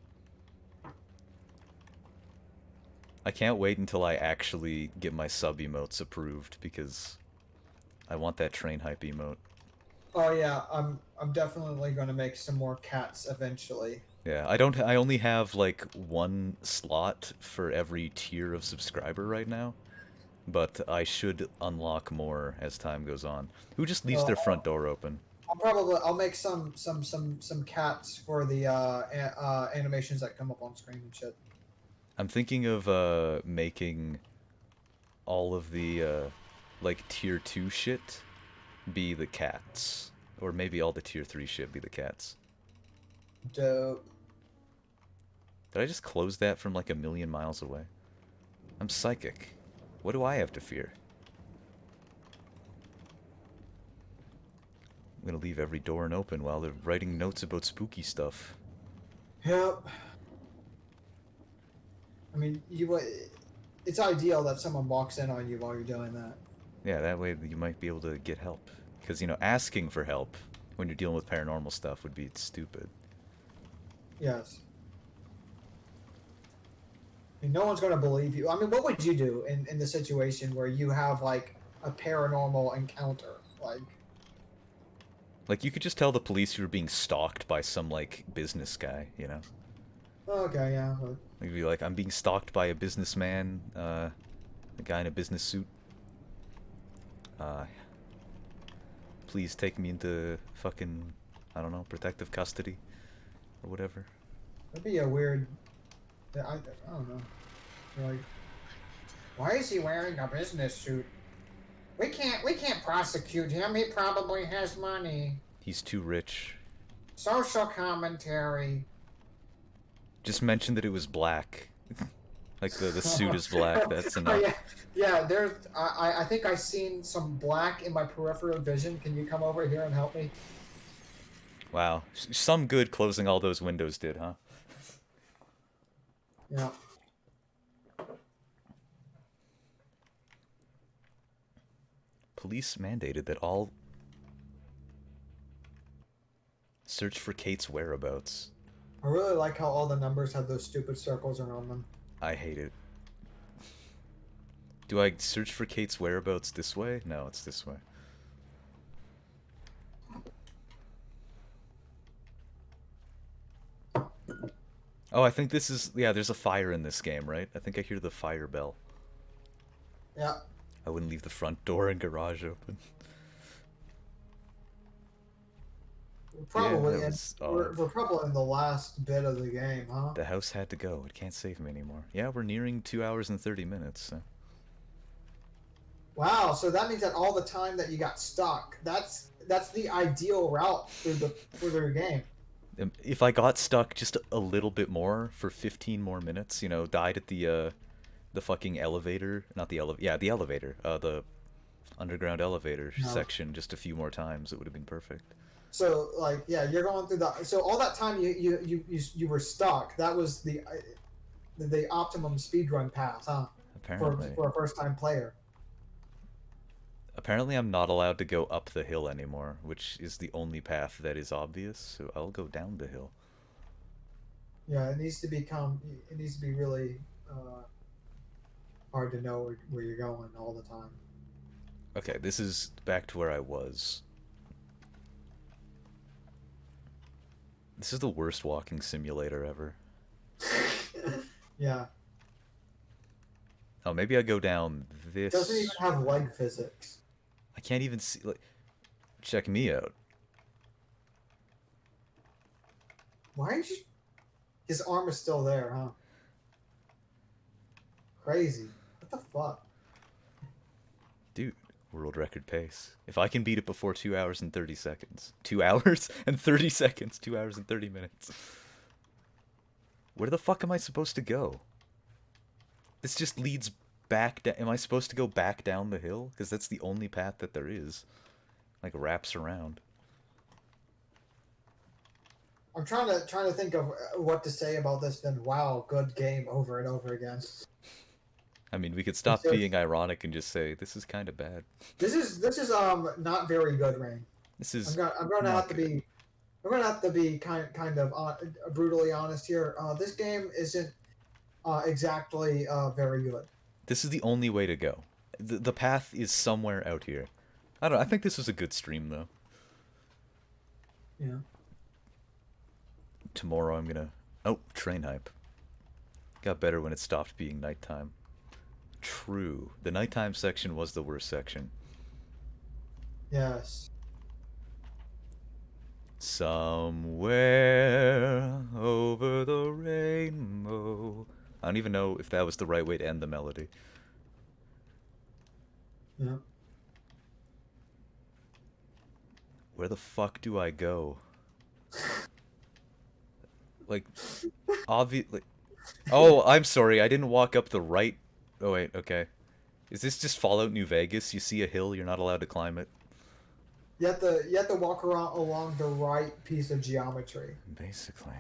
I can't wait until I actually get my sub emotes approved, because I want that train hype emote. Oh yeah, I'm definitely going to make some more cats eventually. Yeah, I only have like one slot for every tier of subscriber right now, but I should unlock more as time goes on. Who just leaves Uh, their front door open? I'll make some cats for the animations that come up on screen and shit. I'm thinking of making all of the like tier 2 shit be the cats, or maybe all the tier 3 shit be the cats. Dope. Did I just close that from like a million miles away? I'm psychic. What do I have to fear? I'm gonna leave every door open while they're writing notes about spooky stuff. Yep. I mean, it's ideal that someone walks in on you while you're doing that. Yeah, that way you might be able to get help. Because, you know, asking for help when you're dealing with paranormal stuff would be stupid. Yes. I mean, no one's going to believe you. I mean, what would you do in the situation where you have like a paranormal encounter? Like, you could just tell the police you were being stalked by some, like, business guy, you know? Okay, yeah. You'd be like, I'm being stalked by a businessman, a guy in a business suit. Please take me into fucking, I don't know, protective custody, or whatever. That'd be a weird. I don't know. You're like, why is he wearing a business suit? We can't prosecute him. He probably has money. He's too rich. Social commentary. Just mention that it was black. Like the suit is black. That's Oh enough. yeah, yeah. There's. I think I seen some black in my peripheral vision. Can you come over here and help me? Wow. Some good closing all those windows did, huh? Yeah. Police mandated that all search for Kate's whereabouts. I really like how all the numbers have those stupid circles around them. I hate it. Do I search for Kate's whereabouts this way? No, it's this way. Oh, I think this is... Yeah, there's a fire in this game, right? I think I hear the fire bell. Yeah. I wouldn't leave the front door and garage open. We're Yeah, probably that in. was We're probably in the last bit of the game, huh? The house had to go. It can't save me anymore. Yeah, we're nearing 2 hours and 30 minutes. So. Wow. So that means that all the time that you got stuck, that's the ideal route through the game. If I got stuck just a little bit more for 15 more minutes, you know, died at the fucking elevator, not the elevator, yeah, the elevator, the underground elevator No. section just a few more times, it would have been perfect. So like yeah, you're going through the so all that time you were stuck. That was the optimum speedrun path, huh? Apparently. For a first time player. Apparently I'm not allowed to go up the hill anymore, which is the only path that is obvious, so I'll go down the hill. Yeah, it needs to become. It needs to be really hard to know where you're going all the time. Okay, this is back to where I was. This is the worst walking simulator ever. Yeah. Oh, maybe I go down this. It doesn't even have leg physics. I can't even see. Like, check me out. Why are you? His arm is still there, huh? Crazy. What the fuck? Dude, world record pace. If I can beat it before 2 hours and 30 seconds. 2 hours and 30 seconds. 2 hours and 30 minutes. Where the fuck am I supposed to go? This just leads back down. Am I supposed to go back down the hill? Because that's the only path that there is. Like, wraps around. I'm trying to think of what to say about this. Then wow, good game over and over again. I mean, we could stop being ironic and just say this is kind of bad. This is not very good, Rain. This is. I'm gonna have to be. I'm gonna have to be kind of brutally honest here. This game isn't exactly very good. This is the only way to go. The path is somewhere out here. I don't know. I think this was a good stream though. Yeah. Tomorrow I'm gonna... Oh, train hype. Got better when it stopped being nighttime. True. The nighttime section was the worst section. Yes. Somewhere over the rainbow. I don't even know if that was the right way to end the melody. Yeah. Where the fuck do I go? Like, obviously... Oh, I'm sorry, I didn't walk up the right... Oh, wait, okay. Is this just Fallout New Vegas? You see a hill, you're not allowed to climb it? You have to walk around along the right piece of geometry. Basically.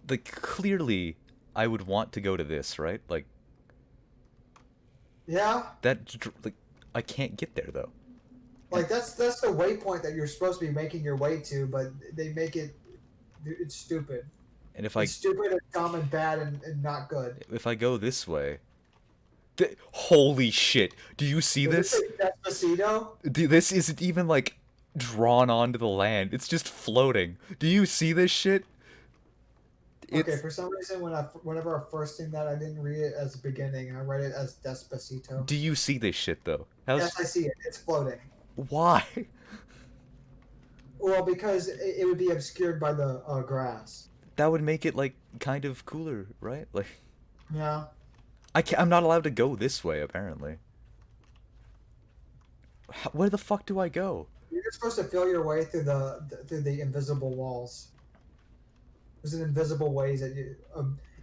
Like, clearly, I would want to go to this, right? Like... Yeah. Like, I can't get there, though. Like that's the waypoint that you're supposed to be making your way to, but they make it. It's stupid. And if It's stupid and dumb and bad and not good. If I go this way... Holy shit. Do you see this? Despacito? This isn't even, like, drawn onto the land. It's just floating. Do you see this shit? Okay, for some reason, whenever I first seen that, I didn't read it as beginning. I read it as Despacito. Do you see this shit, though? Yes, I see it. It's floating. Why? Well, because it would be obscured by the grass. That would make it, like, kind of cooler, right? Like... Yeah. I'm not allowed to go this way, apparently. Where the fuck do I go? You're supposed to feel your way through the invisible walls. There's an invisible ways that you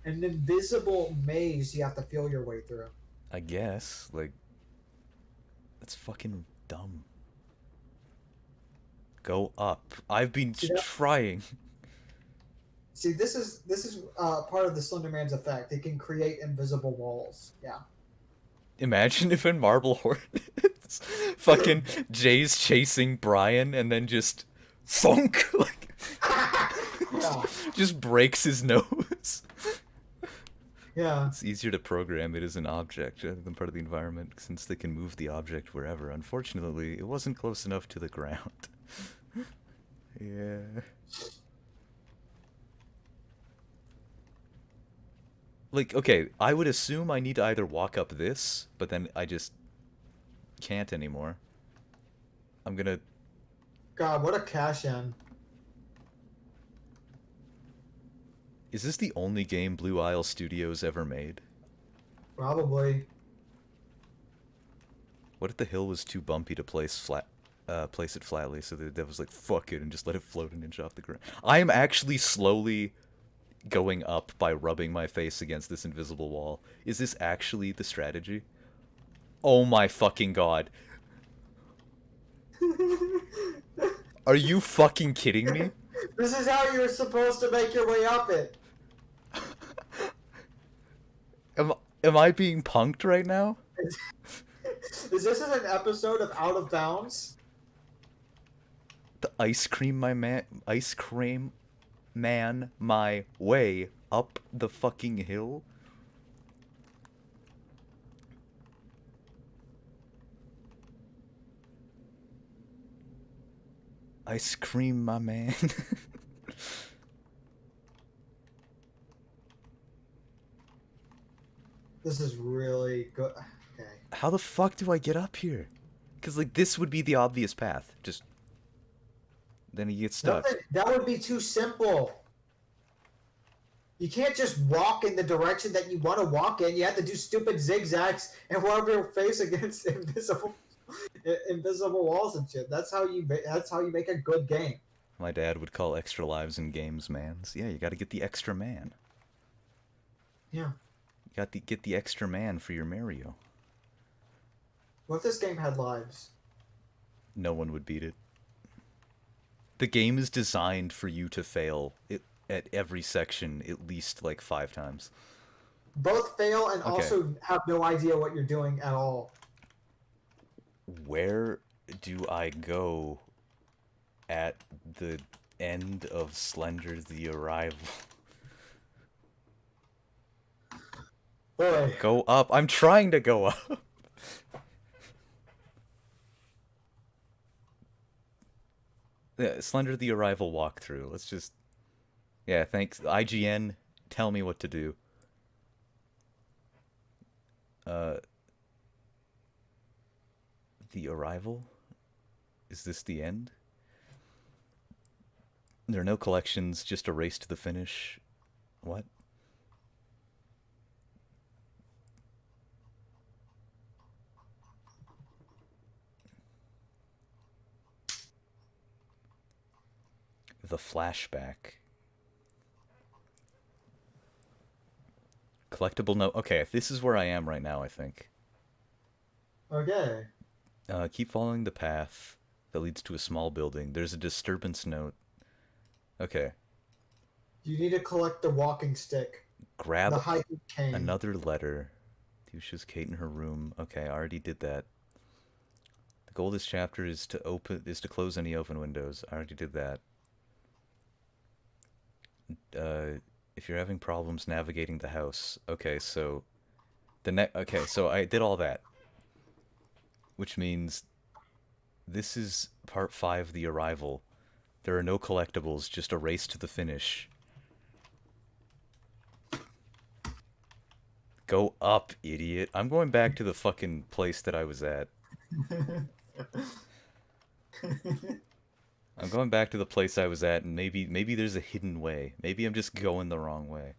an invisible maze you have to feel your way through. I guess. Like, that's fucking dumb. Go up. I've been See that? trying. See, this is part of the Slender Man's effect. It can create invisible walls. Yeah. Imagine if in Marble Hornets, fucking Jay's chasing Brian and then just thunk, like, Yeah. just breaks his nose. Yeah. It's easier to program it as an object rather than part of the environment since they can move the object wherever. Unfortunately, it wasn't close enough to the ground. Yeah. Like, okay, I would assume I need to either walk up this, but then I just can't anymore. I'm gonna. God, what a cash in. Is this the only game Blue Isle Studios ever made? Probably. What if the hill was too bumpy to place it flatly, so the dev was like, fuck it, and just let it float an inch off the ground? I am actually slowly going up by rubbing my face against this invisible wall. Is this actually the strategy? Oh my fucking god. Are you fucking kidding me? This is how you're supposed to make your way up it. Am, am I being punked right now? Is this an episode of Out of Bounds? The ice cream man my way up the fucking hill? Ice cream my man. This is really good. Okay. How the fuck do I get up here? Because, like, this would be the obvious path. Just. Then you get stuck. That would be too simple. You can't just walk in the direction that you want to walk in. You have to do stupid zigzags and rub your face against invisible walls and shit. That's how you make a good game. My dad would call extra lives in games mans. Yeah, you gotta get the extra man. Yeah. You got to get the extra man for your Mario. What if this game had lives? No one would beat it. The game is designed for you to fail at every section at least like 5 times. Both fail and Okay. also have no idea what you're doing at all. Where do I go at the end of Slender the Arrival? Boy. Go up. I'm trying to go up. Yeah, Slender the Arrival walkthrough. Let's just. Yeah, thanks. IGN, tell me what to do. The Arrival? Is this the end? There are no collections, just a race to the finish. What? The flashback. Collectible note. Okay, this is where I am right now, I think. Okay. Keep following the path that leads to a small building. There's a disturbance note. Okay. You need to collect the walking stick. Grab The hiking cane. another letter. Lucia's Kate in her room. Okay, I already did that. The goal of this chapter is to close any open windows. I already did that. If you're having problems navigating the house. Okay, so so I did all that. Which means this is part 5, The Arrival. There are no collectibles, just a race to the finish. Go up, idiot. I'm going back to the fucking place that I was at. I'm going back to the place I was at, and maybe there's a hidden way. Maybe I'm just going the wrong way.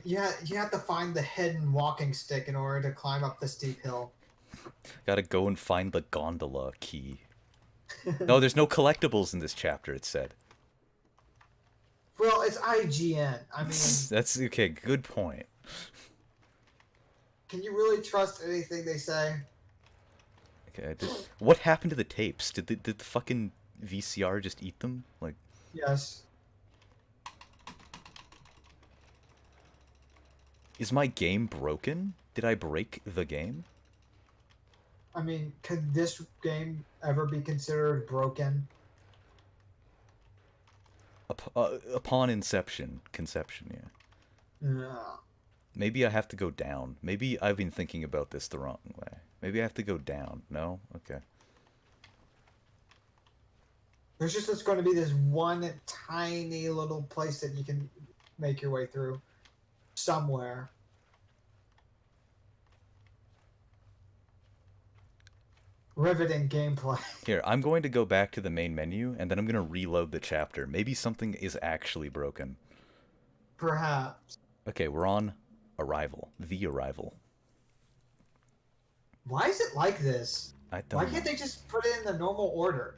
you have to find the hidden walking stick in order to climb up the steep hill. Gotta go and find the gondola key. No, there's no collectibles in this chapter, it said. Well, it's IGN. I mean, That's okay, good point. can you really trust anything they say? Okay, what happened to the tapes? Did the fucking VCR just eat them? Like, Yes. is my game broken? Did I break the game? I mean, could this game ever be considered broken? Upon conception, yeah. Yeah. Maybe I have to go down. Maybe I've been thinking about this the wrong way. Maybe I have to go down. No? Okay. There's going to be this one tiny little place that you can make your way through somewhere. Riveting gameplay. Here, I'm going to go back to the main menu, and then I'm going to reload the chapter. Maybe something is actually broken. Perhaps. Okay, we're on Arrival. The Arrival. Why is it like this? I Why don't can't know. they just put it in the normal order?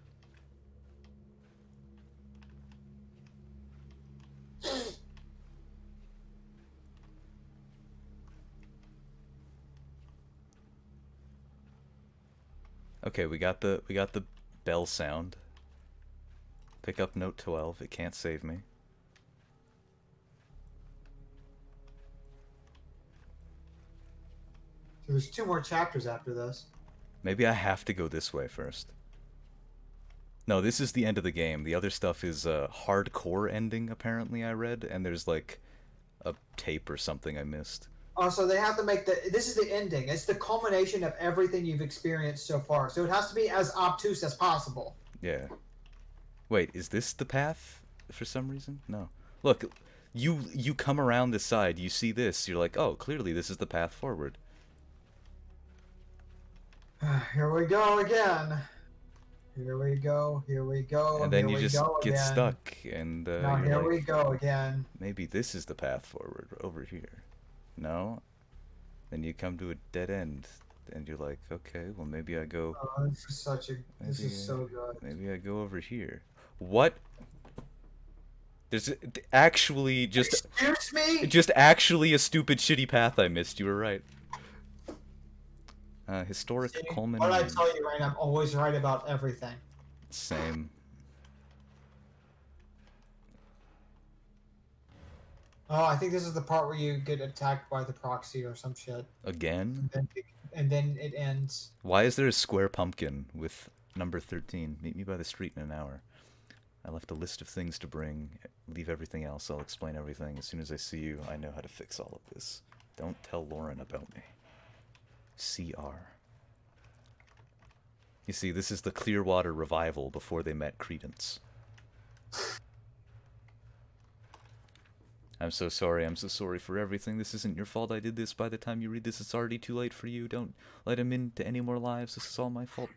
Okay, we got the bell sound. Pick up note 12. It can't save me. So there's 2 more chapters after this. Maybe I have to go this way first. No, this is the end of the game. The other stuff is a hardcore ending, apparently, I read, and there's like a tape or something I missed. Oh, so they have to make this is the ending. It's the culmination of everything you've experienced so far. So it has to be as obtuse as possible. Yeah. Wait, is this the path for some reason? No. Look, you come around this side, you see this, you're like, oh, clearly this is the path forward. Here we go again. Here we go. Here we go. And then Here you we just go get again. stuck, and Now you're here like, we go again. maybe this is the path forward over here. No? Then you come to a dead end, and you're like, okay, well maybe I go. Oh, this is such a. This Maybe, is so good. maybe I go over here. What? There's actually Excuse me. just actually a stupid shitty path I missed. You were right. Historic See, Coleman. what I tell you, right? I'm always right about everything. Same. Oh, I think this is the part where you get attacked by the proxy or some shit, Again? and then it ends. Why is there a square pumpkin with number 13? Meet me by the street in an hour. I left a list of things to bring. Leave everything else. I'll explain everything. As soon as I see you, I know how to fix all of this. Don't tell Lauren about me. CR. You see, this is the Clearwater revival before they met Credence. I'm so sorry. I'm so sorry for everything. This isn't your fault. I did this. By the time you read this, it's already too late for you. Don't let him into any more lives. This is all my fault.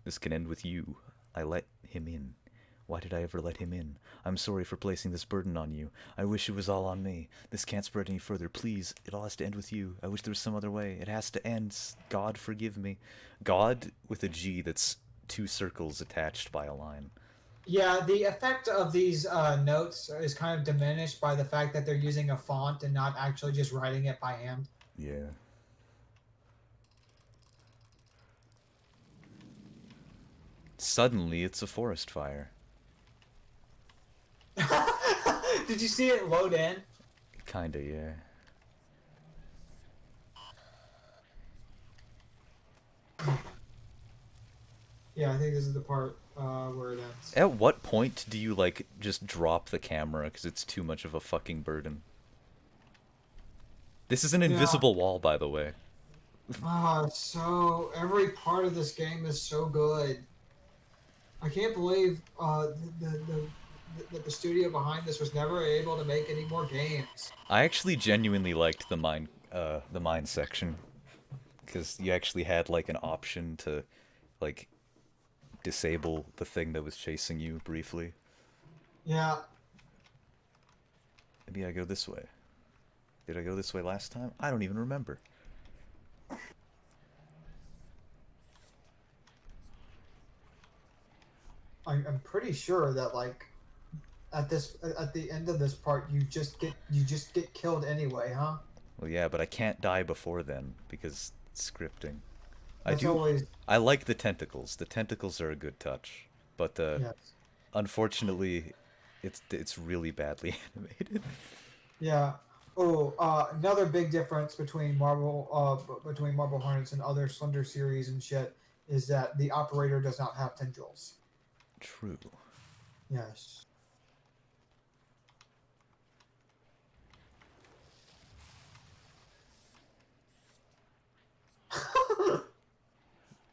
This can end with you. I let him in. Why did I ever let him in? I'm sorry for placing this burden on you. I wish it was all on me. This can't spread any further. Please, it all has to end with you. I wish there was some other way. It has to end. God forgive me. God with a G that's 2 circles attached by a line. Yeah, the effect of these notes is kind of diminished by the fact that they're using a font and not actually just writing it by hand. Yeah. Suddenly, it's a forest fire. Did you see it load in? Kinda, yeah. Yeah, I think this is the part where it ends. At what point do you, like, just drop the camera because it's too much of a fucking burden? This is an invisible wall, by the way. So every part of this game is so good. I can't believe the studio behind this was never able to make any more games. I actually genuinely liked the mine section, because you actually had like an option to, like, disable the thing that was chasing you briefly. Yeah. Maybe I go this way. Did I go this way last time? I don't even remember. I'm pretty sure that like at the end of this part you just get killed anyway, huh? Well, yeah, but I can't die before then because scripting. I That's do. always I like the tentacles. The tentacles are a good touch, but yes. unfortunately, it's really badly animated. Yeah. Oh, another big difference between between Marble Hornets and other Slender series and shit is that the operator does not have tendrils. True. Yes.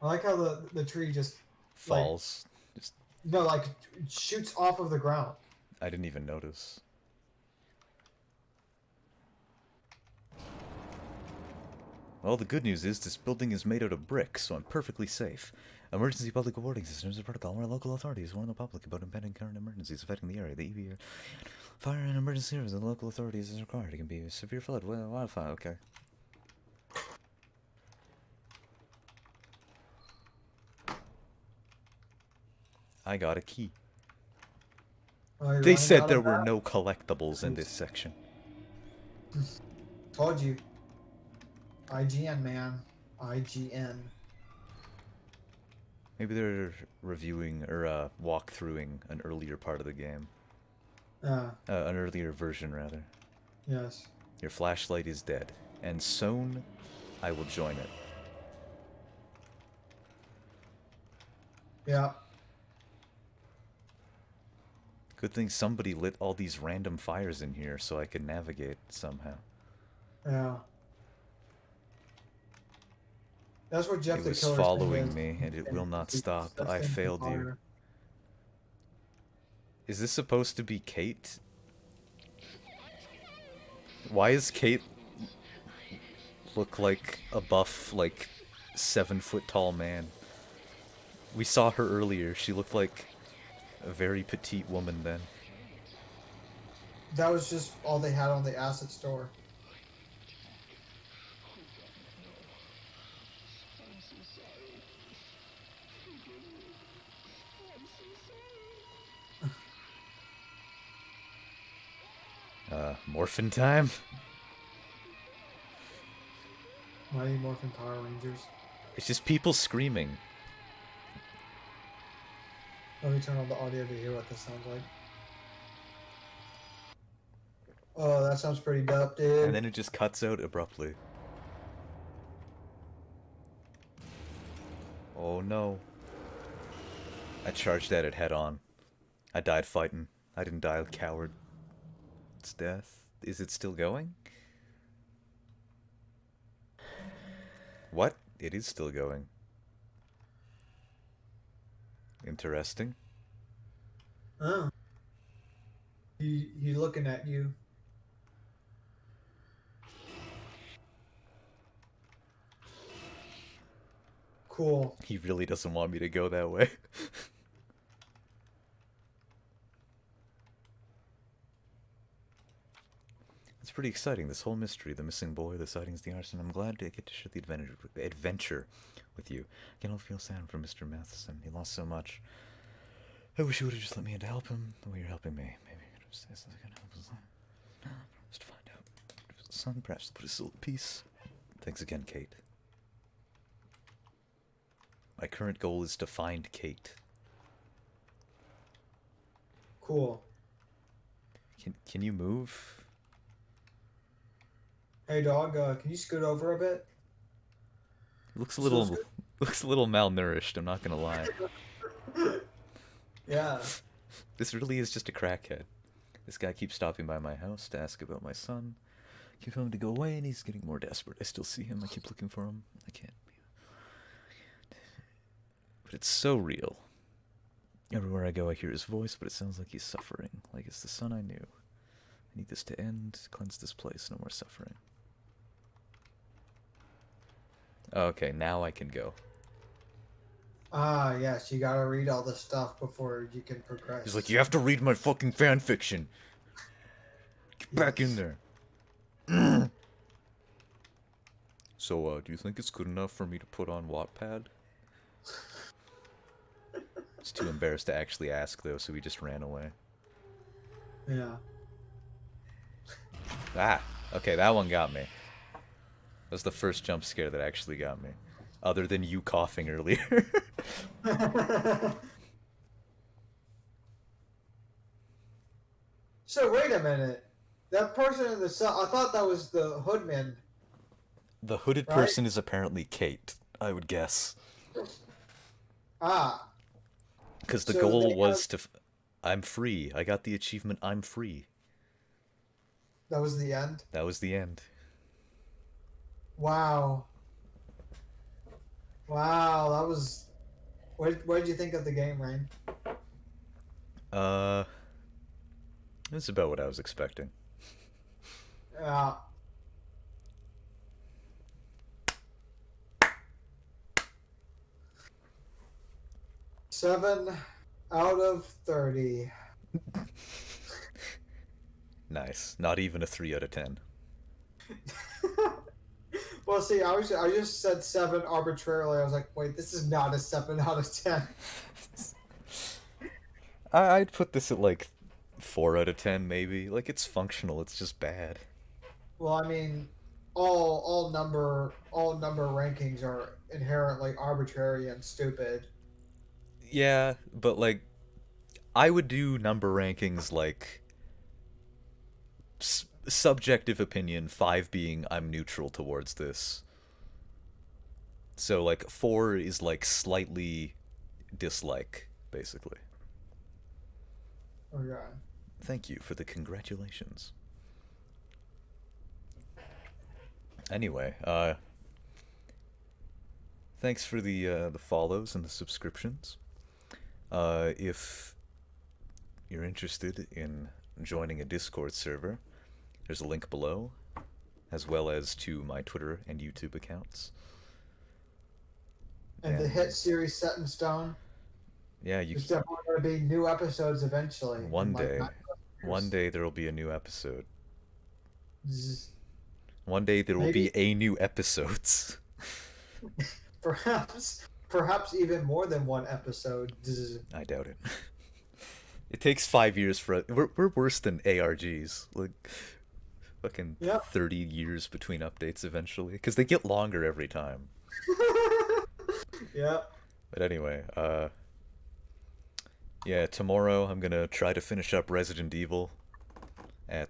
I like how the tree just like Falls. Just no like shoots off of the ground. I didn't even notice. Well, the good news is this building is made out of brick, so I'm perfectly safe. Emergency public warning system is a protocol where local authorities warn the public about impending current emergencies affecting the area. The EV fire and emergency service of the local authorities is required. It can be a severe flood, wildfire. Okay. I got a key. Oh, you're They running said out there of were that. no collectibles in this section. Told you. IGN man. IGN. Maybe they're reviewing or walkthroughing an earlier part of the game. An earlier version, rather. Yes. Your flashlight is dead, and soon I will join it. Yeah. Good thing somebody lit all these random fires in here so I could navigate somehow. Yeah. That's what Jeff It the was Killer's thing following is. me, and it will not He stop. sets I things on failed you. fire. Is this supposed to be Kate? Why is Kate look like a buff, like 7-foot tall man? We saw her earlier. She looked like a very petite woman then. That was just all they had on the asset store. Morphin time? Mighty Morphin Power Rangers. It's just people screaming. Let me turn on the audio to hear what this sounds like. Oh, that sounds pretty dope, And dude. then it just cuts out abruptly. Oh no. I charged at it head on. I died fighting. I didn't die a coward. It's death. Is it still going? What? It is still going. Interesting. Oh. He looking at you. Cool. He really doesn't want me to go that way. It's pretty exciting, this whole mystery, the missing boy, the sightings, the arson. I'm glad to get to share the adventure with you. I can all feel sad for Mr. Matheson. He lost so much. I wish you would have just let me in to help him the way you're helping me. Maybe I could have said something to help his son. Just to find out. If his son, perhaps put his soul at peace. Thanks again, Kate. My current goal is to find Kate. Cool. Can you move? Hey, dog. Can you scoot over a bit? Looks a Still little looks a little malnourished, I'm not gonna lie. Yeah. This really is just a crackhead. This guy keeps stopping by my house to ask about my son. I keep telling him to go away and he's getting more desperate. I still see him, I keep looking for him. I can't. But it's so real. Everywhere I go I hear his voice, but it sounds like he's suffering. Like it's the son I knew. I need this to end, cleanse this place, no more suffering. Okay, now I can go. Ah, yes. You gotta read all this stuff before you can progress. He's like, you have to read my fucking fan fiction. Get back in Yes. there. So, do you think it's good enough for me to put on Wattpad? He's too embarrassed to actually ask, though, so he just ran away. Yeah. Ah, okay, that one got me. That was the first jump scare that actually got me. Other than you coughing earlier. So wait a minute. That person in the cell, I thought that was the hoodman, The hooded right? person is apparently Kate, I would guess. Ah, Because the so goal they have, was to. I'm free. I got the achievement, I'm free. that was the end. That was the end. Wow. Wow, that was. What did you think of the game, Rain? Uh, that's about what I was expecting. Yeah. 7 out of 30. Nice. Not even a 3 out of 10. Well, see, I just said 7 arbitrarily. I was like, wait, this is not a 7 out of 10. I'd put this at like 4 out of 10, maybe. Like, it's functional, it's just bad. Well, I mean, all number rankings are inherently arbitrary and stupid. Yeah, but like, I would do number rankings like subjective opinion, 5 being I'm neutral towards this. So, like, 4 is like slightly dislike, basically. Okay. Thank you for the congratulations. Anyway, thanks for the follows and the subscriptions. If you're interested in joining a Discord server, there's a link below, as well as to my Twitter and YouTube accounts. And the hit series Set in Stone. Yeah, you There's definitely going to be new episodes eventually in one like day, 9 years. one day there will be a new episode. Zzz. One day there will be Maybe, a new episodes. perhaps even more than one episode. Zzz. I doubt it. It takes 5 years for we're worse than ARGs. Like fucking Yep. 30 years between updates eventually, because they get longer every time. Yeah. But anyway, yeah, tomorrow I'm gonna try to finish up Resident Evil at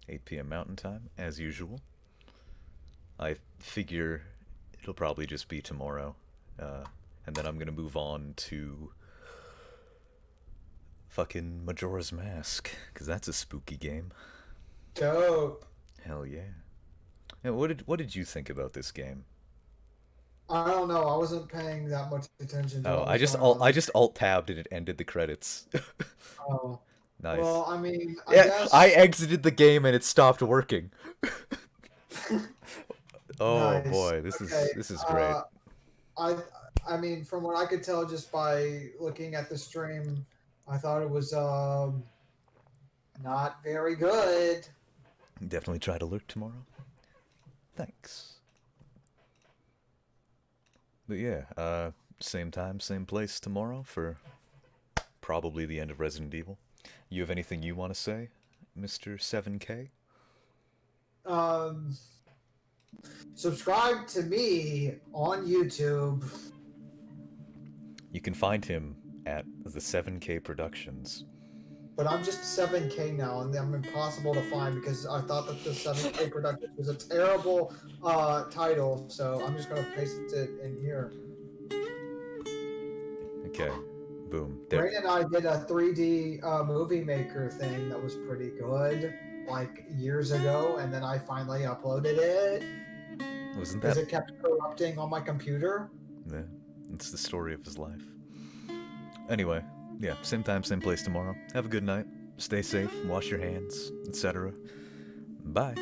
8 p.m. Mountain Time, as usual. I figure it'll probably just be tomorrow, and then I'm gonna move on to fucking Majora's Mask, because that's a spooky game. Dope. Hell yeah. Yeah, what did you think about this game? I don't know. I wasn't paying that much attention to Oh, what was going on. I just alt tabbed and it ended the credits. Oh. Nice. Well, I mean, I Yeah, I guess. exited the game and it stopped working. Oh Nice. boy, Okay. this is great. Uh, I I mean, from what I could tell just by looking at the stream, I thought it was not very good. Definitely try to lurk tomorrow. Thanks. But yeah, same time, same place tomorrow for probably the end of Resident Evil. You have anything you want to say, Mr. 7K? Um, Subscribe to me on YouTube. You can find him at the 7K Productions. But I'm just 7K now, and I'm impossible to find because I thought that the 7K production was a terrible title. So I'm just gonna paste it in here. Okay, boom. There. Rain and I did a 3D movie maker thing that was pretty good, like years ago, and then I finally uploaded it Wasn't because that? it kept corrupting on my computer. Yeah, it's the story of his life. Anyway, yeah, same time, same place tomorrow. Have a good night. Stay safe, wash your hands, etc. Bye.